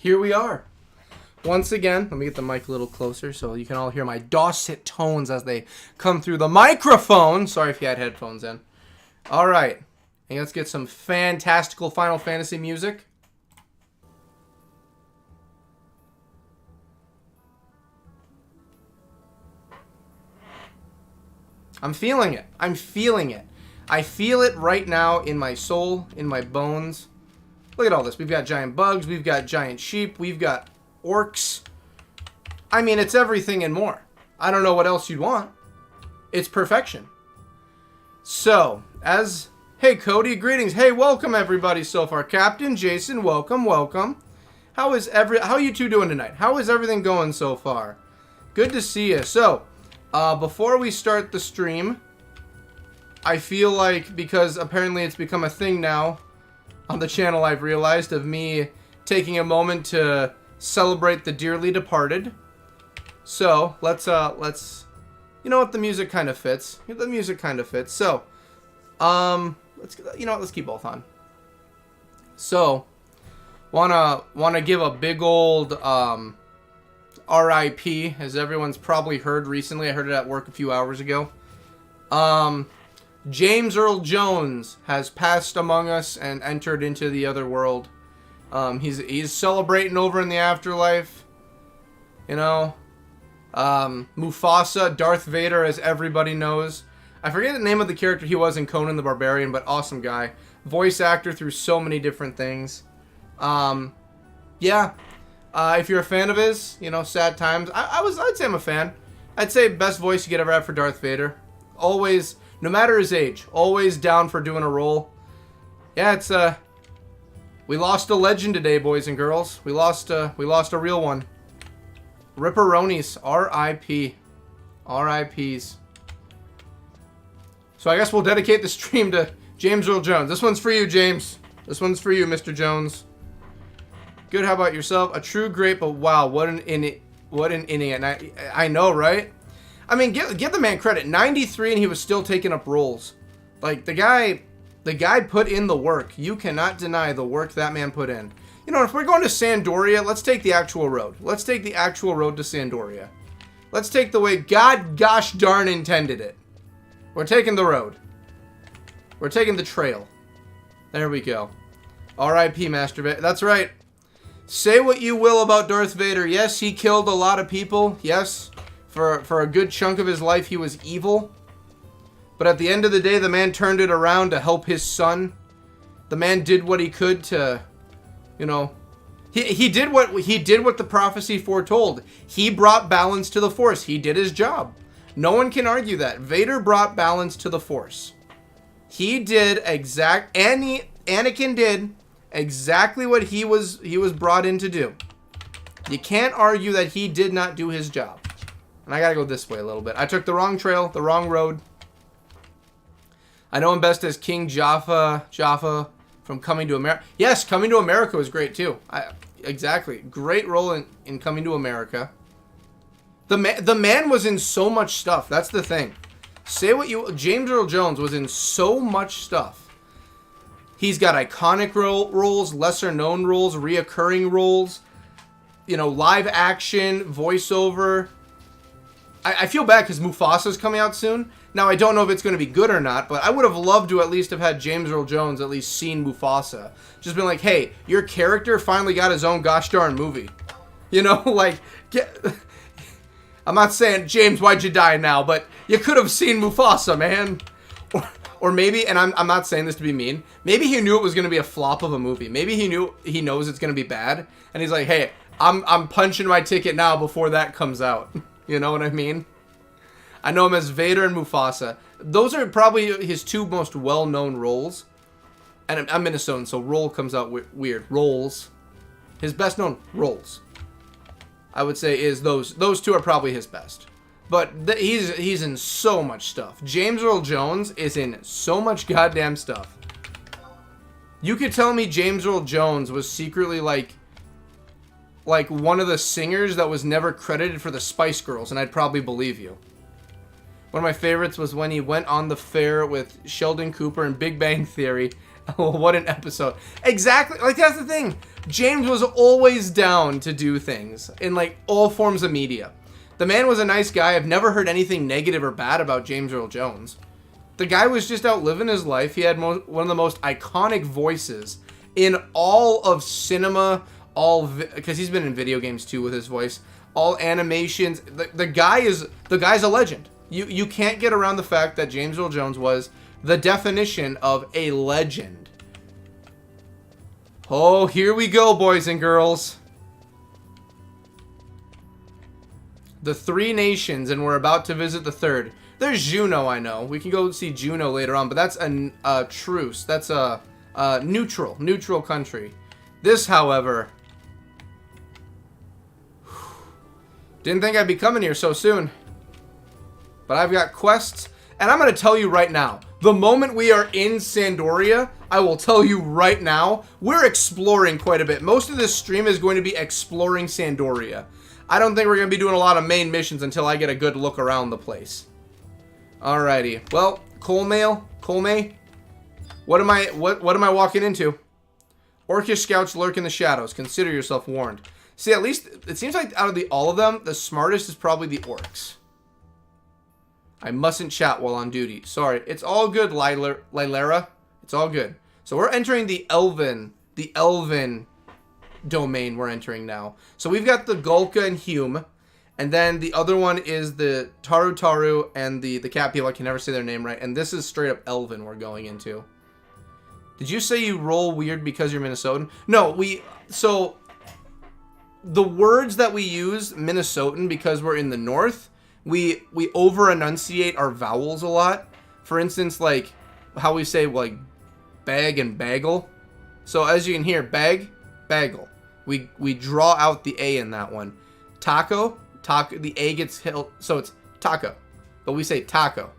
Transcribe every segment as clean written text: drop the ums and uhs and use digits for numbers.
here we are. Once again, let me get the mic a little closer so you can all hear my dulcet tones as they come through the microphone. Sorry if you had headphones in. All right. And let's get some fantastical Final Fantasy music. I'm feeling it. I'm feeling it. I feel it right now in my soul, in my bones. Look at all this. We've got giant bugs. We've got giant sheep. We've got orcs. I mean, it's everything and more. I don't know what else you'd want. It's perfection. So, hey, Cody, greetings. Hey, welcome everybody so far. Captain, Jason, welcome, welcome. How are you two doing tonight? How is everything going so far? Good to see you. So, before we start the stream, I feel like, because apparently it's become a thing now on the channel, I've realized, of me taking a moment to celebrate the dearly departed. So, let's, you know what, the music kind of fits. The music kind of fits. So, let's keep both on. So, wanna give a big old, RIP, as everyone's probably heard recently. I heard it at work a few hours ago. James Earl Jones has passed among us and entered into the other world. He's celebrating over in the afterlife. You know, Mufasa, Darth Vader, as everybody knows. I forget the name of the character he was in Conan the Barbarian, but awesome guy. Voice actor through so many different things. Yeah. If you're a fan of his, you know, sad times. I'd say I'm a fan. I'd say best voice you could ever have for Darth Vader. Always, no matter his age, always down for doing a role. Yeah, it's we lost a legend today, boys and girls. We lost a real one. Ripperonis, R.I.P. R.I.P.s. So I guess we'll dedicate the stream to James Earl Jones. This one's for you, James. This one's for you, Mr. Jones. Good, how about yourself? A true great, but wow, what an idiot. And I know, right? I mean, give the man credit. 93 and he was still taking up roles. Like, the guy put in the work. You cannot deny the work that man put in. You know, if we're going to Sandoria, let's take the actual road. Let's take the actual road to Sandoria. Let's take the way God gosh darn intended it. We're taking the road. We're taking the trail. There we go. R.I.P. Master Vader. That's right. Say what you will about Darth Vader. Yes, he killed a lot of people. Yes, for a good chunk of his life, he was evil. But at the end of the day, the man turned it around to help his son. The man did what he could to, you know, he did what the prophecy foretold. He brought balance to the Force. He did his job. No one can argue that. Vader brought balance to the Force. He did Anakin did exactly what he was brought in to do. You can't argue that he did not do his job. And I gotta go this way a little bit. I took the wrong trail, the wrong road. I know him best as King Jaffa from Coming to America. Yes, Coming to America was great too. Exactly. Great role in Coming to America. The man was in so much stuff. That's the thing. James Earl Jones was in so much stuff. He's got iconic roles, lesser known roles, reoccurring roles, you know, live action, voiceover. I feel bad because Mufasa's coming out soon. Now, I don't know if it's going to be good or not, but I would have loved to at least have had James Earl Jones at least seen Mufasa. Just been like, hey, your character finally got his own gosh darn movie. You know, like, I'm not saying, James, why'd you die now? But you could have seen Mufasa, man. Or maybe, and I'm not saying this to be mean, maybe he knew it was going to be a flop of a movie. Maybe he knows it's going to be bad. And he's like, hey, I'm punching my ticket now before that comes out. You know what I mean? I know him as Vader and Mufasa. Those are probably his two most well-known roles. And I'm Minnesotan, so role comes out weird. Roles. His best-known roles, I would say, is those two are probably his best. But he's in so much stuff. James Earl Jones is in so much goddamn stuff. You could tell me James Earl Jones was secretly like one of the singers that was never credited for the Spice Girls, and I'd probably believe you. One of my favorites was when he went on the fair with Sheldon Cooper in Big Bang Theory, What an episode. Exactly. Like, that's the thing. James was always down to do things in, like, all forms of media. The man was a nice guy. I've never heard anything negative or bad about James Earl Jones. The guy was just out living his life. He had one of the most iconic voices in all of cinema, because he's been in video games too with his voice, all animations. The guy's a legend. You can't get around the fact that James Earl Jones was the definition of a legend. Oh, here we go, boys and girls. The 3 nations, and we're about to visit the 3rd. There's Juno, I know. We can go see Juno later on, but that's a truce. That's a neutral country. This, however, didn't think I'd be coming here so soon. But I've got quests, and I'm going to tell you right now, the moment we are in Sandoria, I will tell you right now, we're exploring quite a bit. Most of this stream is going to be exploring Sandoria. I don't think we're going to be doing a lot of main missions until I get a good look around the place. Alrighty. Well, Colmay, what am I walking into? Orcish scouts lurk in the shadows. Consider yourself warned. See, at least it seems like out of all of them, the smartest is probably the orcs. I mustn't chat while on duty. Sorry. It's all good, Lylera. It's all good. So we're entering the elven domain we're entering now. So we've got the Gulka and Hume, and then the other one is the Taru and the cat people. I can never say their name right. And this is straight up elven we're going into. Did you say you roll weird because you're Minnesotan? No, so the words that we use, Minnesotan, because we're in the north, we over-enunciate our vowels a lot. For instance, like how we say like bag and bagel. So as you can hear, bag, bagel. We draw out the A in that one. Taco, the A gets hit, so it's taco. But we say taco.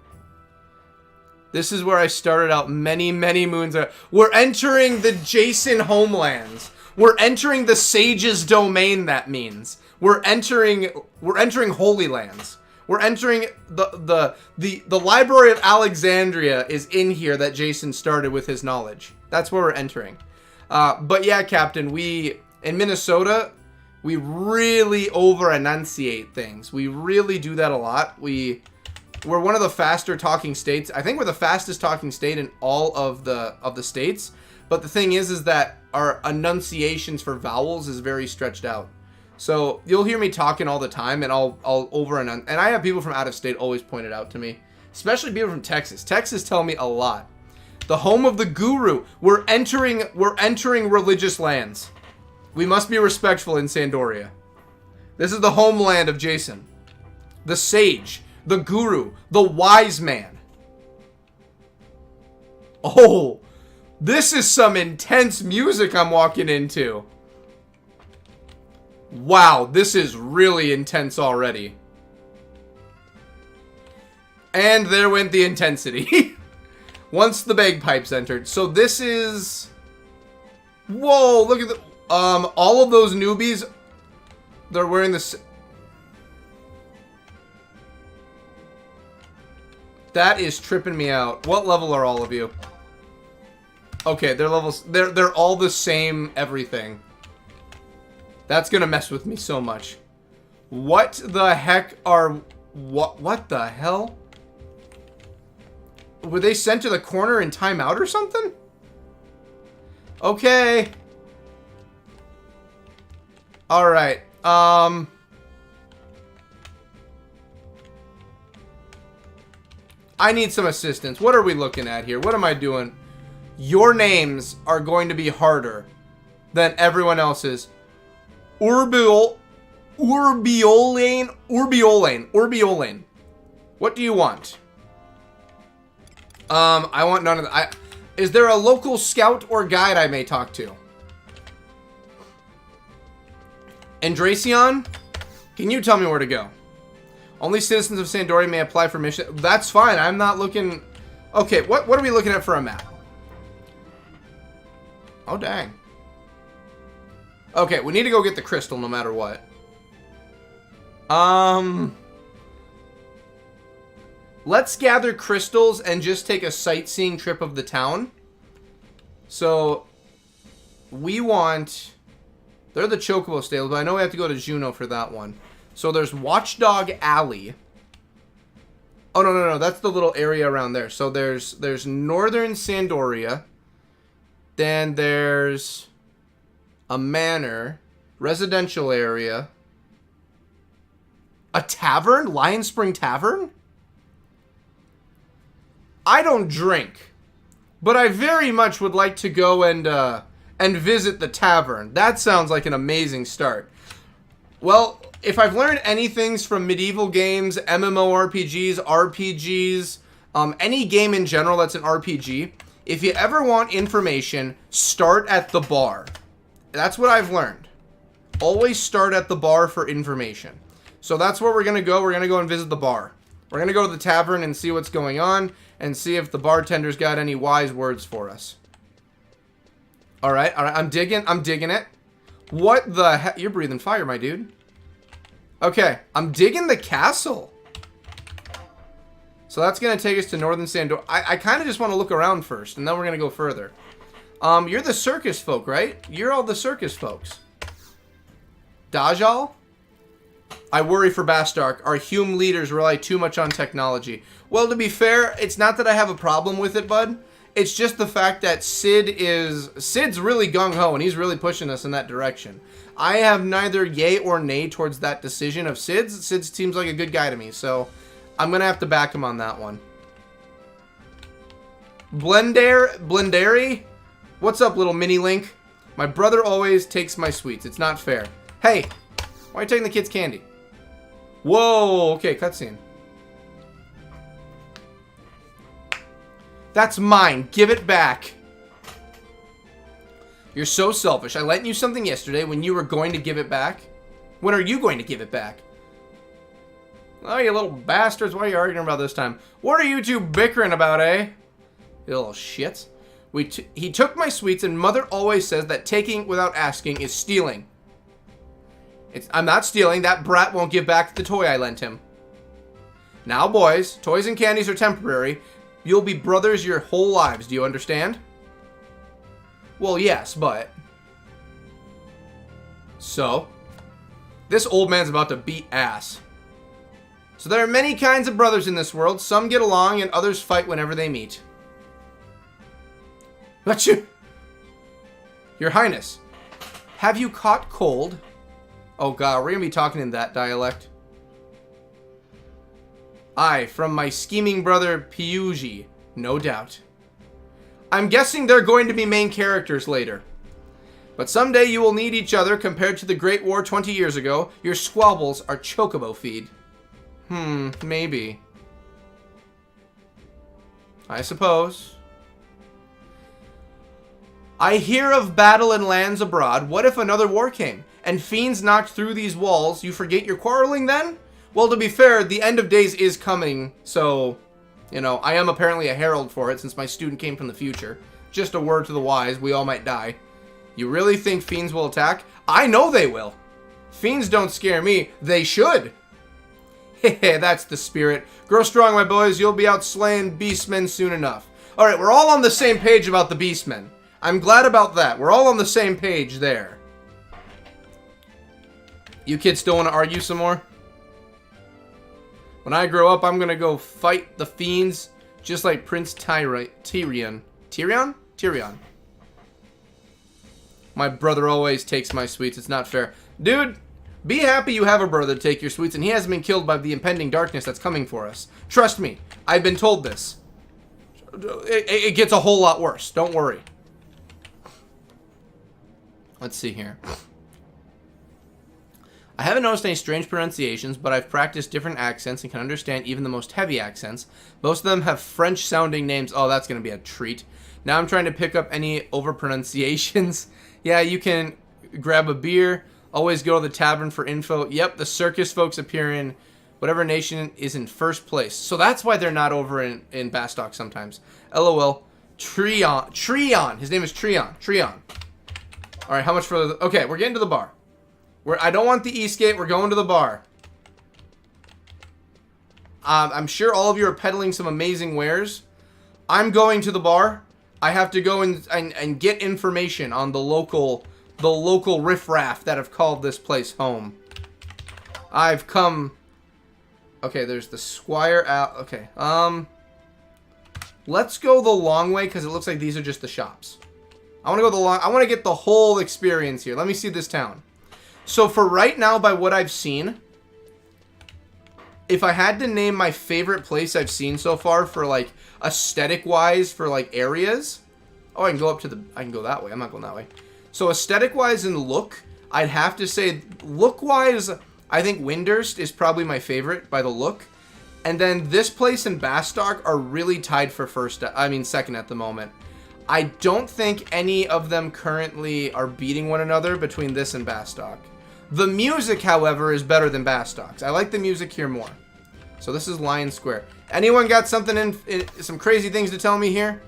This is where I started out many moons ago. We're entering the Jason homelands. We're entering the sage's domain, that means. We're entering Holy Lands. We're entering the Library of Alexandria is in here that Jason started with his knowledge. That's where we're entering. But yeah, Captain, in Minnesota, we really over-enunciate things. We really do that a lot. We're one of the faster talking states. I think we're the fastest talking state in all of the states. But the thing is that our enunciations for vowels is very stretched out. So you'll hear me talking all the time, and I'll over-enunciate. And I have people from out of state always point it out to me, especially people from Texas. Texas tell me a lot. The home of the guru. We're entering religious lands. We must be respectful in Sandoria. This is the homeland of Jason, the sage, the guru, the wise man. Oh, this is some intense music I'm walking into. Wow, this is really intense already. And there went the intensity. Once the bagpipes entered. So this is... Whoa, look at the... all of those newbies, they're wearing this... That is tripping me out. What level are all of you? Okay, they're levels... They're all the same everything. That's gonna mess with me so much. What the heck are... What the hell? Were they sent to the corner in timeout or something? Okay. Alright. I need some assistance. What are we looking at here? What am I doing? Your names are going to be harder than everyone else's. Urbiolane. What do you want? I want none of that. Is there a local scout or guide I may talk to? Andracion? Can you tell me where to go? Only citizens of Sandoria may apply for mission. That's fine. I'm not looking... Okay, what are we looking at for a map? Oh, dang. Okay, we need to go get the crystal no matter what. Let's gather crystals and just take a sightseeing trip of the town. So, we want... They're the Chocobo stables, but I know we have to go to Juneau for that one. So, there's Watchdog Alley. Oh, no. That's the little area around there. So, there's Northern Sandoria. Then there's a manor. Residential area. A tavern? Lion Spring Tavern? I don't drink. But I very much would like to go and visit the tavern. That sounds like an amazing start. Well, if I've learned anything from medieval games, MMORPGs, RPGs, any game in general that's an RPG, if you ever want information, start at the bar. That's what I've learned. Always start at the bar for information. So that's where we're going to go. We're going to go and visit the bar. We're going to go to the tavern and see what's going on and see if the bartender's got any wise words for us. All right. I'm digging it. What the heck? You're breathing fire, my dude. Okay. I'm digging the castle. So that's going to take us to Northern Sandor. I kind of just want to look around first, and then we're going to go further. You're the circus folk, right? You're all the circus folks. Dajal? I worry for Bastark. Our Hume leaders rely too much on technology. Well, to be fair, it's not that I have a problem with it, bud. It's just the fact that Sid's really gung-ho, and he's really pushing us in that direction. I have neither yay or nay towards that decision of Sid's. Sid seems like a good guy to me, so I'm going to have to back him on that one. Blendary? What's up, little mini Link? My brother always takes my sweets. It's not fair. Hey, why are you taking the kid's candy? Whoa, okay, cutscene. That's mine. Give it back. You're so selfish. I lent you something yesterday when you were going to give it back. When are you going to give it back? Oh, you little bastards. What are you arguing about this time? What are you two bickering about, eh? You little shits. He took my sweets, and Mother always says that taking without asking is stealing. I'm not stealing. That brat won't give back the toy I lent him. Now, boys, toys and candies are temporary. You'll be brothers your whole lives. Do you understand? Well, yes, but... So? This old man's about to beat ass. So there are many kinds of brothers in this world. Some get along and others fight whenever they meet. But Your Highness, have you caught cold? Oh god, we're gonna be talking in that dialect. Aye, from my scheming brother Piyuji, no doubt. I'm guessing they're going to be main characters later. But someday you will need each other. Compared to the Great War 20 years ago, your squabbles are chocobo feed. Maybe. I suppose. I hear of battle in lands abroad. What if another war came, and fiends knocked through these walls? You forget your quarreling then? Well, to be fair, the end of days is coming, so, you know, I am apparently a herald for it, since my student came from the future. Just a word to the wise, we all might die. You really think fiends will attack? I know they will. Fiends don't scare me. They should. Hehe, that's the spirit. Grow strong, my boys. You'll be out slaying beastmen soon enough. Alright, we're all on the same page about the beastmen. I'm glad about that. We're all on the same page there. You kids still want to argue some more? When I grow up, I'm going to go fight the fiends just like Prince Tyrion. Tyrion? Tyrion. My brother always takes my sweets. It's not fair. Dude, be happy you have a brother to take your sweets, and he hasn't been killed by the impending darkness that's coming for us. Trust me, I've been told this. It gets a whole lot worse. Don't worry. Let's see here. I haven't noticed any strange pronunciations, but I've practiced different accents and can understand even the most heavy accents. Most of them have French-sounding names. Oh, that's going to be a treat. Now I'm trying to pick up any over-pronunciations. Yeah, you can grab a beer. Always go to the tavern for info. Yep, the circus folks appear in whatever nation is in first place. So that's why they're not over in Bastok sometimes. LOL. Treon. His name is Treon. All right, how much for the... Okay, we're getting to the bar. I don't want the Eastgate. We're going to the bar. I'm sure all of you are peddling some amazing wares. I'm going to the bar. I have to go and get information on the local riffraff that have called this place home. I've come... Okay, there's the Squire out. Okay, let's go the long way because it looks like these are just the shops. I want to go the long... I want to get the whole experience here. Let me see this town. So for right now, by what I've seen, if I had to name my favorite place I've seen so far for, like, aesthetic-wise for, like, areas... Oh, I can go up to the... I can go that way. I'm not going that way. So aesthetic-wise and look, I'd have to say, look-wise, I think Windurst is probably my favorite by the look. And then this place and Bastock are really tied for second at the moment. I don't think any of them currently are beating one another between this and Bastock. The music, however, is better than Bastock's. I like the music here more. So this is Lion Square. Anyone got something some crazy things to tell me here?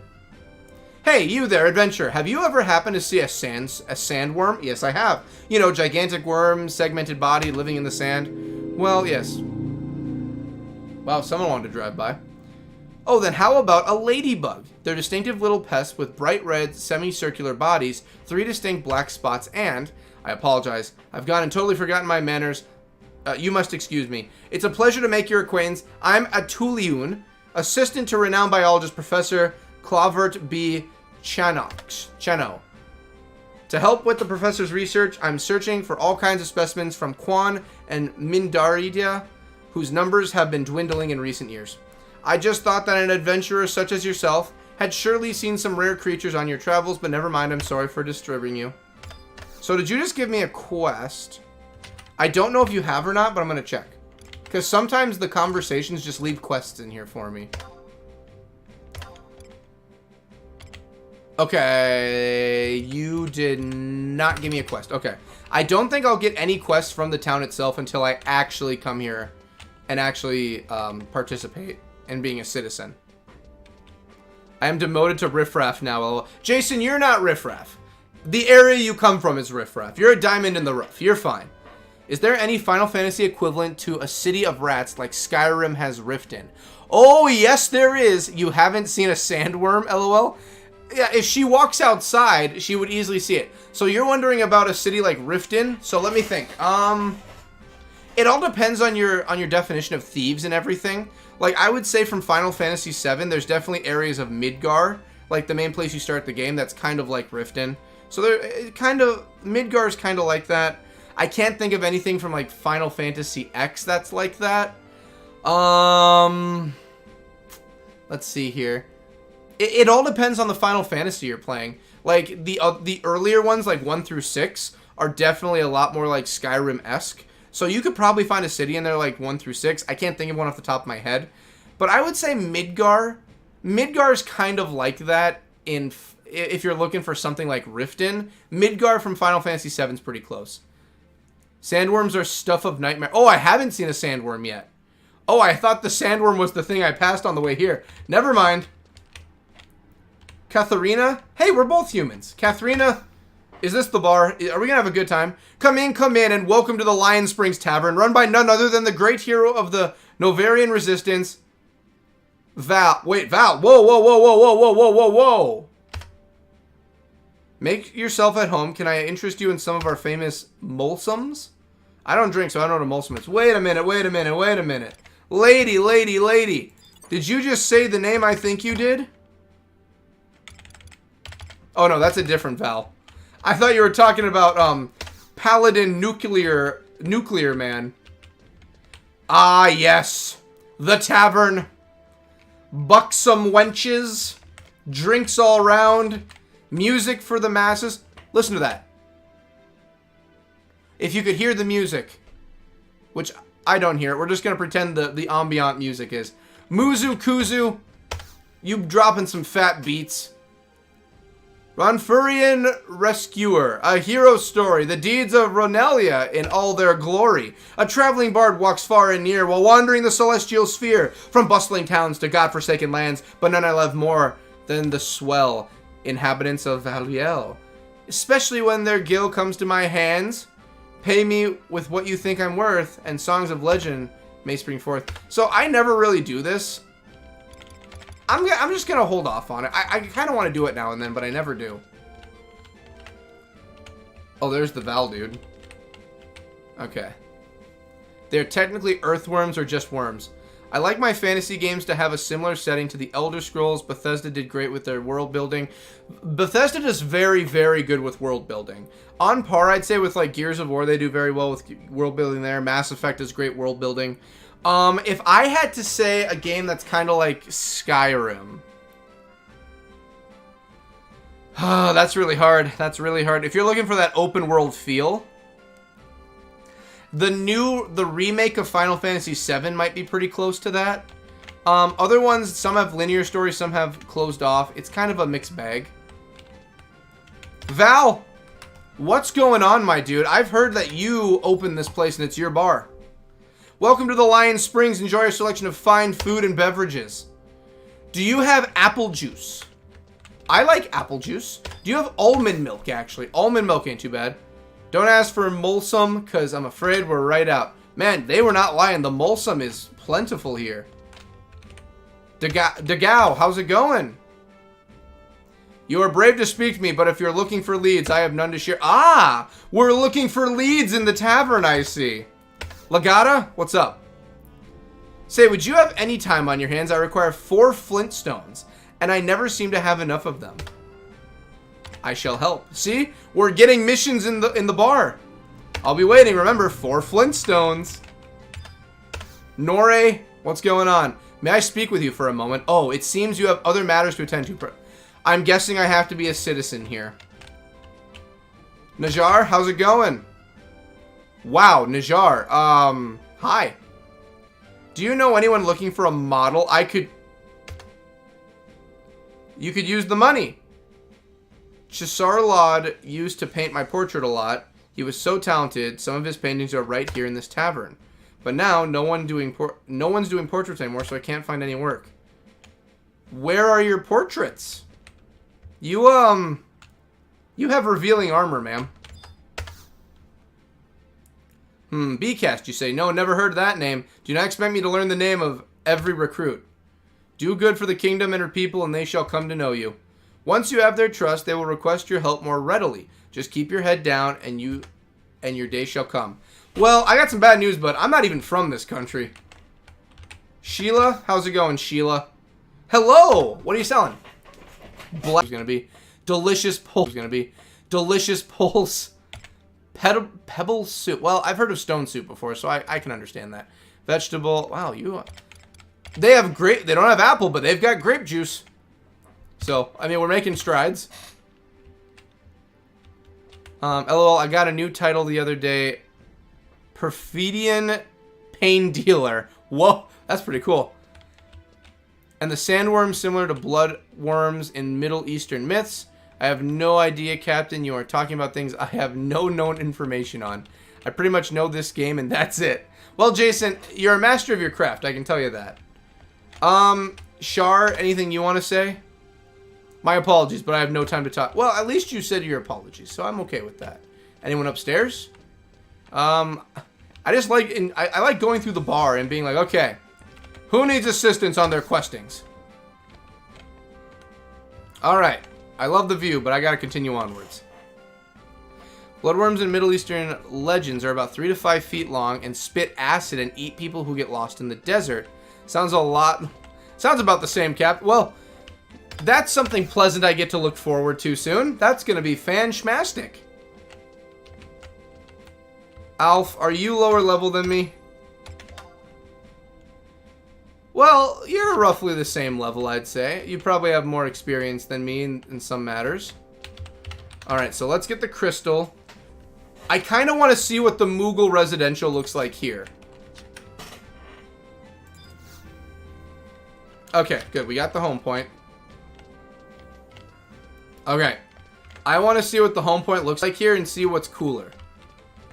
Hey, you there, adventurer. Have you ever happened to see a sandworm? Yes, I have. You know, gigantic worm, segmented body, living in the sand. Well, yes. Wow, someone wanted to drive by. Oh, then how about a ladybug? They're distinctive little pests with bright red, semicircular bodies, 3 distinct black spots, and... I apologize. I've gone and totally forgotten my manners. You must excuse me. It's a pleasure to make your acquaintance. I'm Atuliun, assistant to renowned biologist Professor Clavert B. Chano. To help with the professor's research, I'm searching for all kinds of specimens from Quan and Mindaridia, whose numbers have been dwindling in recent years. I just thought that an adventurer such as yourself had surely seen some rare creatures on your travels, but never mind, I'm sorry for disturbing you. So did you just give me a quest? I don't know if you have or not, but I'm going to check. Because sometimes the conversations just leave quests in here for me. Okay, you did not give me a quest. Okay, I don't think I'll get any quests from the town itself until I actually come here and actually participate in being a citizen. I am demoted to riffraff now. Jason, you're not riffraff. The area you come from is riffraff. You're a diamond in the rough. You're fine. Is there any Final Fantasy equivalent to a city of rats like Skyrim has Riften? Oh, yes, there is. You haven't seen a sandworm, LOL? Yeah, if she walks outside, she would easily see it. So you're wondering about a city like Riften? So let me think. It all depends on your definition of thieves and everything. Like, I would say from Final Fantasy VII, there's definitely areas of Midgar, like the main place you start the game, that's kind of like Riften. So Midgar is kind of like that. I can't think of anything from like Final Fantasy X that's like that. Let's see here. It all depends on the Final Fantasy you're playing. Like the earlier ones, like 1 through 6, are definitely a lot more like Skyrim-esque. So you could probably find a city in there like 1 through 6. I can't think of one off the top of my head. But I would say Midgar. Midgar is kind of like that if you're looking for something like Riften. Midgar from Final Fantasy VII is pretty close. Sandworms are stuff of nightmare. Oh, I haven't seen a sandworm yet. Oh, I thought the sandworm was the thing I passed on the way here. Never mind. Katharina? Hey, we're both humans. Katharina, is this the bar? Are we going to have a good time? Come in, and welcome to the Lion Springs Tavern, run by none other than the great hero of the Novarian Resistance, Val. Wait, Val. Whoa. Make yourself at home. Can I interest you in some of our famous mulsums? I don't drink, so I don't know what a mulsum is. Wait a minute. Lady. Did you just say the name I think you did? Oh, no, that's a different Val. I thought you were talking about, Paladin Nuclear Man. Ah, yes. The tavern. Buxom wenches. Drinks all round. Music for the masses. Listen to that. If you could hear the music, which I don't hear it, we're just going to pretend the ambient music is. Muzu Kuzu, you dropping some fat beats. Ronfurian Rescuer, a hero story, the deeds of Ronelia in all their glory. A traveling bard walks far and near while wandering the celestial sphere, from bustling towns to godforsaken lands, but none I love more than the swell inhabitants of Valiel. Especially when their gil comes to my hands, pay me with what you think I'm worth, and songs of legend may spring forth. So I never really do this. I'm just gonna hold off on it. I kind of want to do it now and then, but I never do. Oh, there's the Val dude. Okay. They're technically earthworms or just worms. I like my fantasy games to have a similar setting to the Elder Scrolls. Bethesda did great with their world building. Bethesda does very, very good with world building. On par, I'd say, with like Gears of War, they do very well with world building there. Mass Effect is great world building. If I had to say a game that's kind of like Skyrim. That's really hard. That's really hard. If you're looking for that open world feel, the remake of Final Fantasy VII might be pretty close to that. Other ones, some have linear stories, some have closed off. It's kind of a mixed bag. Val, what's going on, my dude? I've heard that you opened this place and it's your bar. Welcome to the Lion Springs. Enjoy our selection of fine food and beverages. Do you have apple juice? I like apple juice. Do you have almond milk, actually? Almond milk ain't too bad. Don't ask for Molsum, because I'm afraid we're right out. Man, they were not lying. The Molsum is plentiful here. Dagao, how's it going? You are brave to speak to me, but if you're looking for leads, I have none to share. Ah! We're looking for leads in the tavern, I see. Legata, what's up? Say, would you have any time on your hands? I require 4 flintstones, and I never seem to have enough of them. I shall help. See? We're getting missions in the bar. I'll be waiting. Remember, 4 flintstones. Nore, what's going on? May I speak with you for a moment? Oh, it seems you have other matters to attend to. I'm guessing I have to be a citizen here. Najar, how's it going? Wow, Najar. Hi. Do you know anyone looking for a model? You could use the money. Chisarlad used to paint my portrait a lot. He was so talented. Some of his paintings are right here in this tavern. But now, no one's doing portraits anymore, so I can't find any work. Where are your portraits? You have revealing armor, ma'am. BCast, you say. No, never heard that name. Do not expect me to learn the name of every recruit. Do good for the kingdom and her people, and they shall come to know you. Once you have their trust, they will request your help more readily. Just keep your head down, and your day shall come. Well, I got some bad news, but I'm not even from this country. Sheila, how's it going, Sheila? Hello! What are you selling? Black is gonna be delicious pulse. Delicious pulse. Pebble soup. Well, I've heard of stone soup before, so I can understand that. Vegetable. Wow, they have grape. They don't have apple, but they've got grape juice. So, I mean, we're making strides. LOL, I got a new title the other day. Perfidian Pain Dealer. Whoa, that's pretty cool. And the sandworm similar to bloodworms in Middle Eastern myths. I have no idea, Captain. You are talking about things I have no known information on. I pretty much know this game, and that's it. Well, Jason, you're a master of your craft. I can tell you that. Shar, anything you want to say? My apologies, but I have no time to talk. Well, at least you said your apologies, so I'm okay with that. Anyone upstairs? I just like... I like going through the bar and being like, okay, who needs assistance on their questings? Alright. I love the view, but I gotta continue onwards. Bloodworms in Middle Eastern legends are about 3 to 5 feet long and spit acid and eat people who get lost in the desert. Sounds about the same, Cap. Well, that's something pleasant I get to look forward to soon. That's gonna be fan-schmastic. Alf, are you lower level than me? Well, you're roughly the same level, I'd say. You probably have more experience than me in some matters. Alright, so let's get the crystal. I kind of want to see what the Moogle residential looks like here. Okay, good. We got the home point. Okay. I want to see what the home point looks like here and see what's cooler.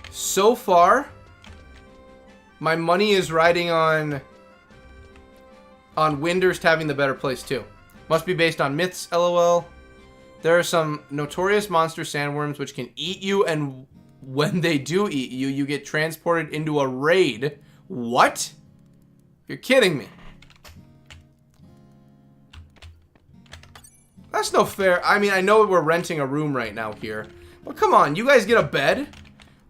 So far, my money is riding on Windhurst having the better place too. Must be based on myths, lol. There are some notorious monster sandworms which can eat you, and when they do eat you, you get transported into a raid. What? You're kidding me. That's no fair. I mean, I know we're renting a room right now here. But come on, you guys get a bed?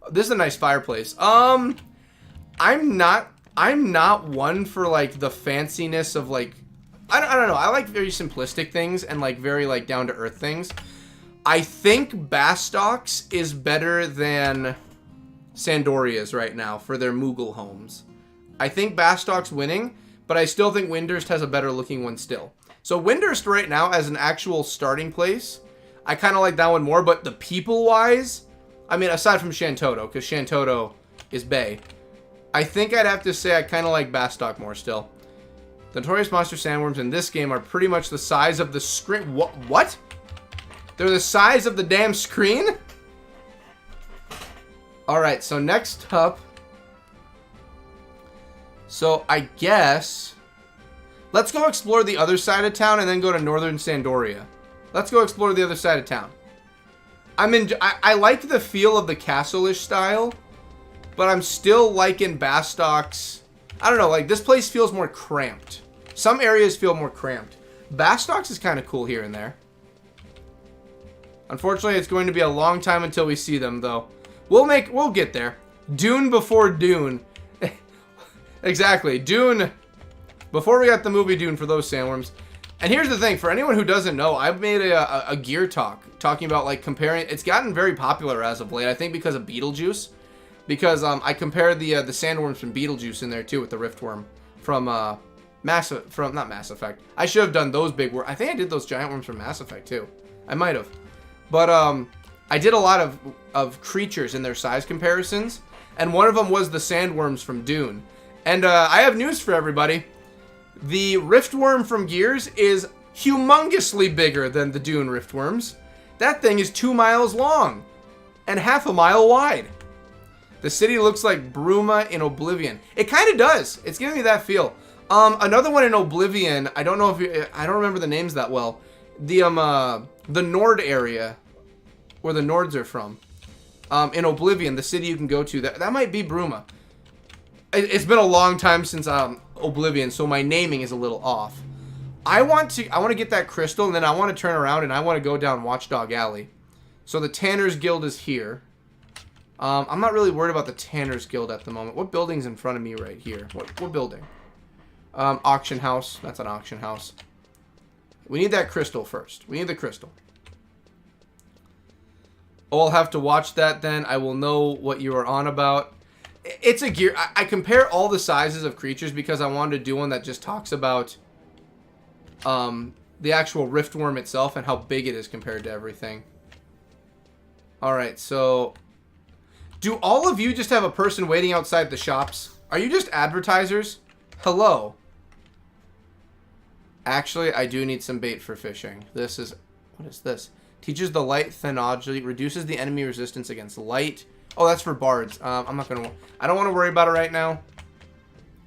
This is a nice fireplace. I'm not one for, like, the fanciness of, like... I don't know. I like very simplistic things and, like, very, like, down-to-earth things. I think Bastock's is better than Sandoria's right now for their Moogle homes. I think Bastock's winning, but I still think Windurst has a better-looking one still. So Windurst right now as an actual starting place, I kind of like that one more, but the people-wise, I mean, aside from Shantoto, because Shantoto is Bay, I think I'd have to say I kind of like Bastock more still. The Notorious Monster Sandworms in this game are pretty much the size of the screen. What? They're the size of the damn screen? Alright, so next up. So I guess... let's go explore the other side of town and then go to Northern Sandoria. Let's go explore the other side of town. I like the feel of the castle-ish style, but I'm still liking Bastock's. I don't know, like, this place feels more cramped. Some areas feel more cramped. Bastock's is kind of cool here and there. Unfortunately, it's going to be a long time until we see them, though. We'll get there. Dune before Dune. Exactly. Dune before we got the movie Dune for those sandworms. And here's the thing, for anyone who doesn't know, I've made a gear talking about, like, comparing. It's gotten very popular as of late, I think because of Beetlejuice. Because I compared the sandworms from Beetlejuice in there too with the Riftworm from not Mass Effect. I should have done those big worms. I think I did those giant worms from Mass Effect too. I might have. But I did a lot of creatures in their size comparisons, and one of them was the sandworms from Dune. And I have news for everybody. The Riftworm from Gears is humongously bigger than the Dune Riftworms. That thing is 2 miles long and half a mile wide. The city looks like Bruma in Oblivion. It kind of does. It's giving me that feel. Another one in Oblivion. I don't know if I don't remember the names that well. The Nord area, where the Nords are from. In Oblivion, the city you can go to. That might be Bruma. It's been a long time since Oblivion, so my naming is a little off. I want to get that crystal, and then I want to turn around and I want to go down Watchdog Alley. So the Tanner's Guild is here. I'm not really worried about the Tanner's Guild at the moment. What building's in front of me right here? What building? Auction house. That's an auction house. We need that crystal first. We need the crystal. Oh, I'll have to watch that then. I will know what you are on about. It's a gear. I compare all the sizes of creatures because I wanted to do one that just talks about the actual Riftworm itself and how big it is compared to everything. Alright, so... do all of you just have a person waiting outside the shops? Are you just advertisers? Hello. Actually, I do need some bait for fishing. This is... what is this? Teaches the light Thenodgy. Reduces the enemy resistance against light. Oh, that's for bards. I'm not gonna... I don't want to worry about it right now.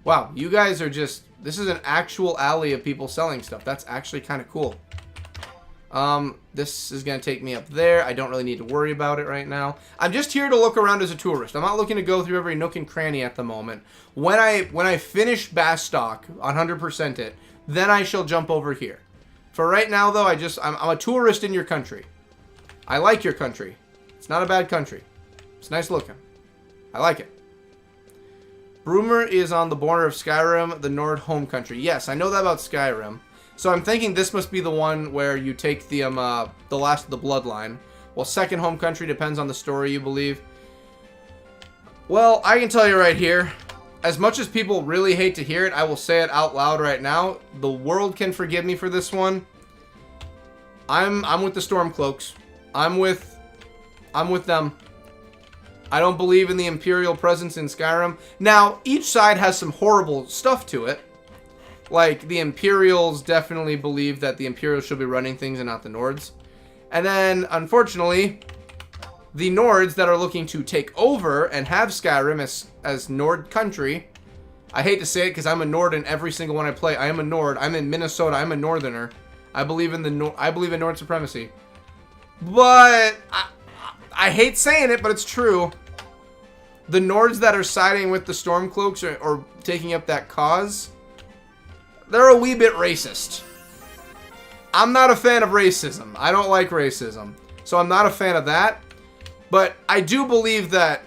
Wow, you guys are just... this is an actual alley of people selling stuff. That's actually kind of cool. This is going to take me up there. I don't really need to worry about it right now. I'm just here to look around as a tourist. I'm not looking to go through every nook and cranny at the moment. When I finish Bastock, 100% it, then I shall jump over here. For right now, though, I'm a tourist in your country. I like your country. It's not a bad country. It's nice looking. I like it. Brumr is on the border of Skyrim, the Nord home country. Yes, I know that about Skyrim. So I'm thinking this must be the one where you take the last of the bloodline. Well, second home country depends on the story you believe. Well, I can tell you right here, as much as people really hate to hear it, I will say it out loud right now. The world can forgive me for this one. I'm with the Stormcloaks. I'm with them. I don't believe in the Imperial presence in Skyrim. Now, each side has some horrible stuff to it. Like, the Imperials definitely believe that the Imperials should be running things and not the Nords. And then, unfortunately, the Nords that are looking to take over and have Skyrim as Nord country. I hate to say it because I'm a Nord in every single one I play. I am a Nord. I'm in Minnesota. I'm a Northerner. I believe in Nord supremacy. But I hate saying it, but it's true. The Nords that are siding with the Stormcloaks or taking up that cause, they're a wee bit racist. I'm not a fan of racism. I don't like racism. So I'm not a fan of that. But I do believe that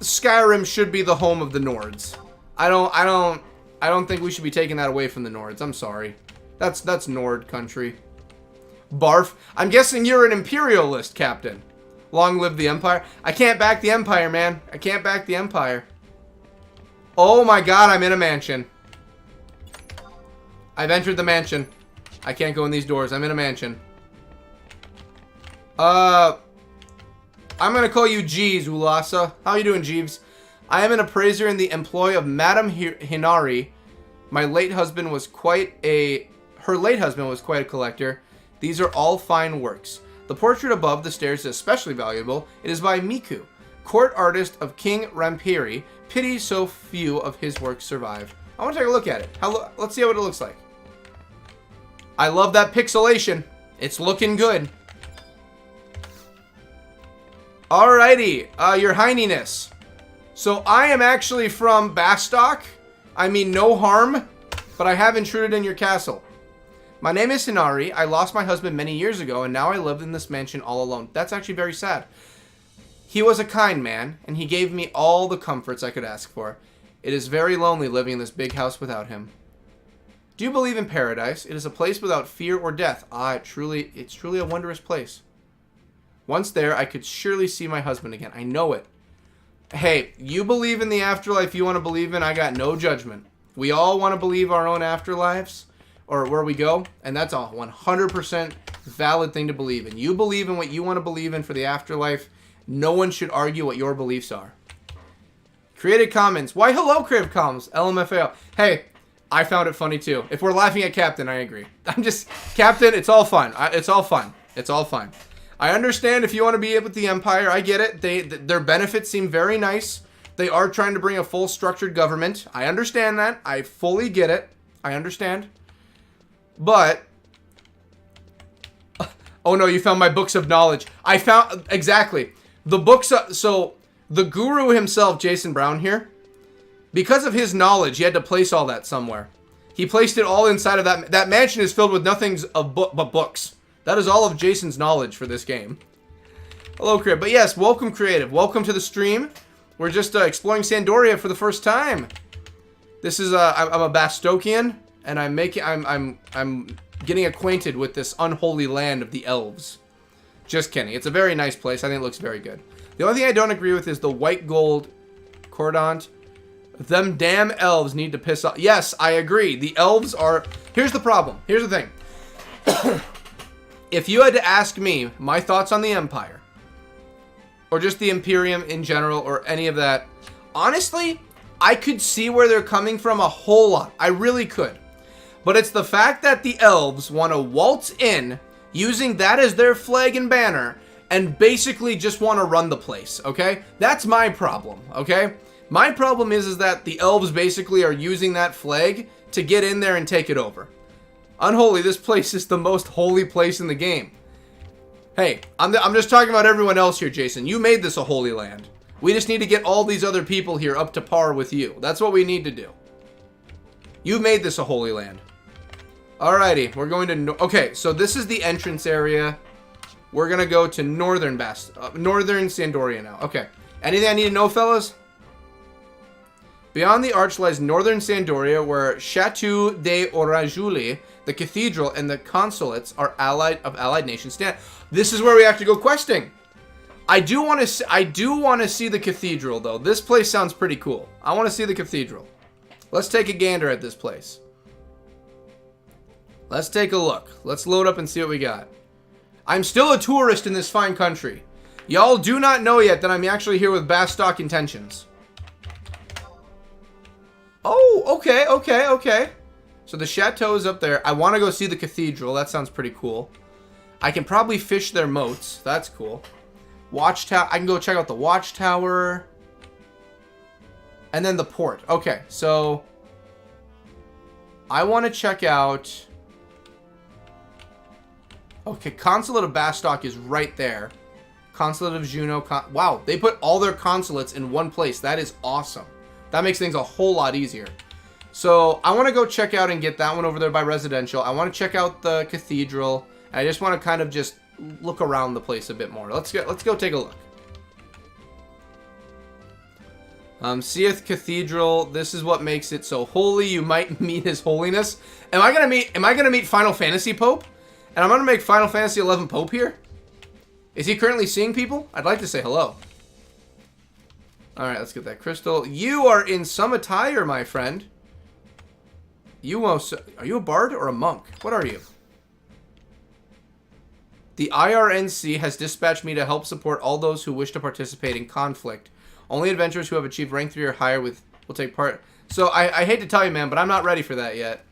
Skyrim should be the home of the Nords. I don't think we should be taking that away from the Nords. I'm sorry. That's Nord country. Barf. I'm guessing you're an imperialist, Captain. Long live the Empire. I can't back the Empire, man. I can't back the Empire. Oh my god, I'm in a mansion. I've entered the mansion. I can't go in these doors. I'm in a mansion. I'm gonna call you Jeeves, Ulasa. How you doing, Jeeves? I am an appraiser in the employ of Madame Hinari. Her late husband was quite a collector. These are all fine works. The portrait above the stairs is especially valuable. It is by Miku, court artist of King Rampiri. Pity so few of his works survive. I want to take a look at it. Let's see what it looks like. I love that pixelation. It's looking good. Alrighty, your Highness. So I am actually from Bastock. I mean no harm, but I have intruded in your castle. My name is Hinari. I lost my husband many years ago, and now I live in this mansion all alone. That's actually very sad. He was a kind man, and he gave me all the comforts I could ask for. It is very lonely living in this big house without him. Do you believe in paradise? It is a place without fear or death. It's truly a wondrous place. Once there, I could surely see my husband again. I know it. Hey, you believe in the afterlife you want to believe in. I got no judgment. We all want to believe our own afterlives, or where we go, and that's a 100% valid thing to believe in. You believe in what you want to believe in for the afterlife. No one should argue what your beliefs are. Created comments. Why hello, creative comments. LMFAO. Hey, I found it funny too. If we're laughing at Captain, I agree. Captain, it's all fun. It's all fun. It's all fun. I understand if you want to be with the Empire. I get it. Their benefits seem very nice. They are trying to bring a full structured government. I understand that. I fully get it. I understand. But... oh no, you found my books of knowledge. I found... exactly. The books... so, the guru himself, Jason Brown here, because of his knowledge, he had to place all that somewhere. He placed it all inside of that... that mansion is filled with nothing but books. That is all of Jason's knowledge for this game. Hello, Crib. But yes, welcome, Creative. Welcome to the stream. We're just exploring Sandoria for the first time. This is... I'm a Bastokian, and I'm getting acquainted with this unholy land of the elves. Just kidding. It's a very nice place. I think it looks very good. The only thing I don't agree with is the white gold cordon. Them damn elves need to piss off. Yes, I agree. The elves are... here's the problem. Here's the thing. If you had to ask me my thoughts on the Empire, or just the Imperium in general, or any of that, honestly, I could see where they're coming from a whole lot. I really could. But it's the fact that the elves want to waltz in, using that as their flag and banner, and basically just want to run the place, okay? That's my problem, okay? My problem is that the elves basically are using that flag to get in there and take it over. Unholy, this place is the most holy place in the game. Hey, I'm just talking about everyone else here, Jason. You made this a holy land. We just need to get all these other people here up to par with you. That's what we need to do. You made this a holy land. Alrighty, we're going to... okay, so this is the entrance area. We're going to go to Northern Sandoria now. Okay. Anything I need to know, fellas? Beyond the arch lies Northern Sandoria, where Chateau de Orajuli, the cathedral, and the consulates are allied nations stand. This is where we have to go questing. I do want to see the cathedral, though. This place sounds pretty cool. I want to see the cathedral. Let's take a gander at this place. Let's take a look. Let's load up and see what we got. I'm still a tourist in this fine country. Y'all do not know yet that I'm actually here with Bastock intentions. Oh, okay. So the chateau is up there. I want to go see the cathedral. That sounds pretty cool. I can probably fish their moats. That's cool. Watchtower. I can go check out the watchtower. And then the port. Okay, so I want to check out... okay, Consulate of Bastock is right there. Consulate of Juno. Wow, they put all their consulates in one place. That is awesome. That makes things a whole lot easier. So I want to go check out and get that one over there by residential. I want to check out the cathedral. And I just want to kind of just look around the place a bit more. Let's go take a look. Seeth Cathedral. This is what makes it so holy. You might meet His Holiness. Am I gonna meet Final Fantasy Pope? And I'm gonna make Final Fantasy 11 Pope here. Is he currently seeing people? I'd like to say hello. All right, let's get that crystal. You are in some attire, my friend. Are you a bard or a monk? What are you? The IRNC has dispatched me to help support all those who wish to participate in conflict. Only adventurers who have achieved rank 3 or higher will take part. So I hate to tell you, man, but I'm not ready for that yet.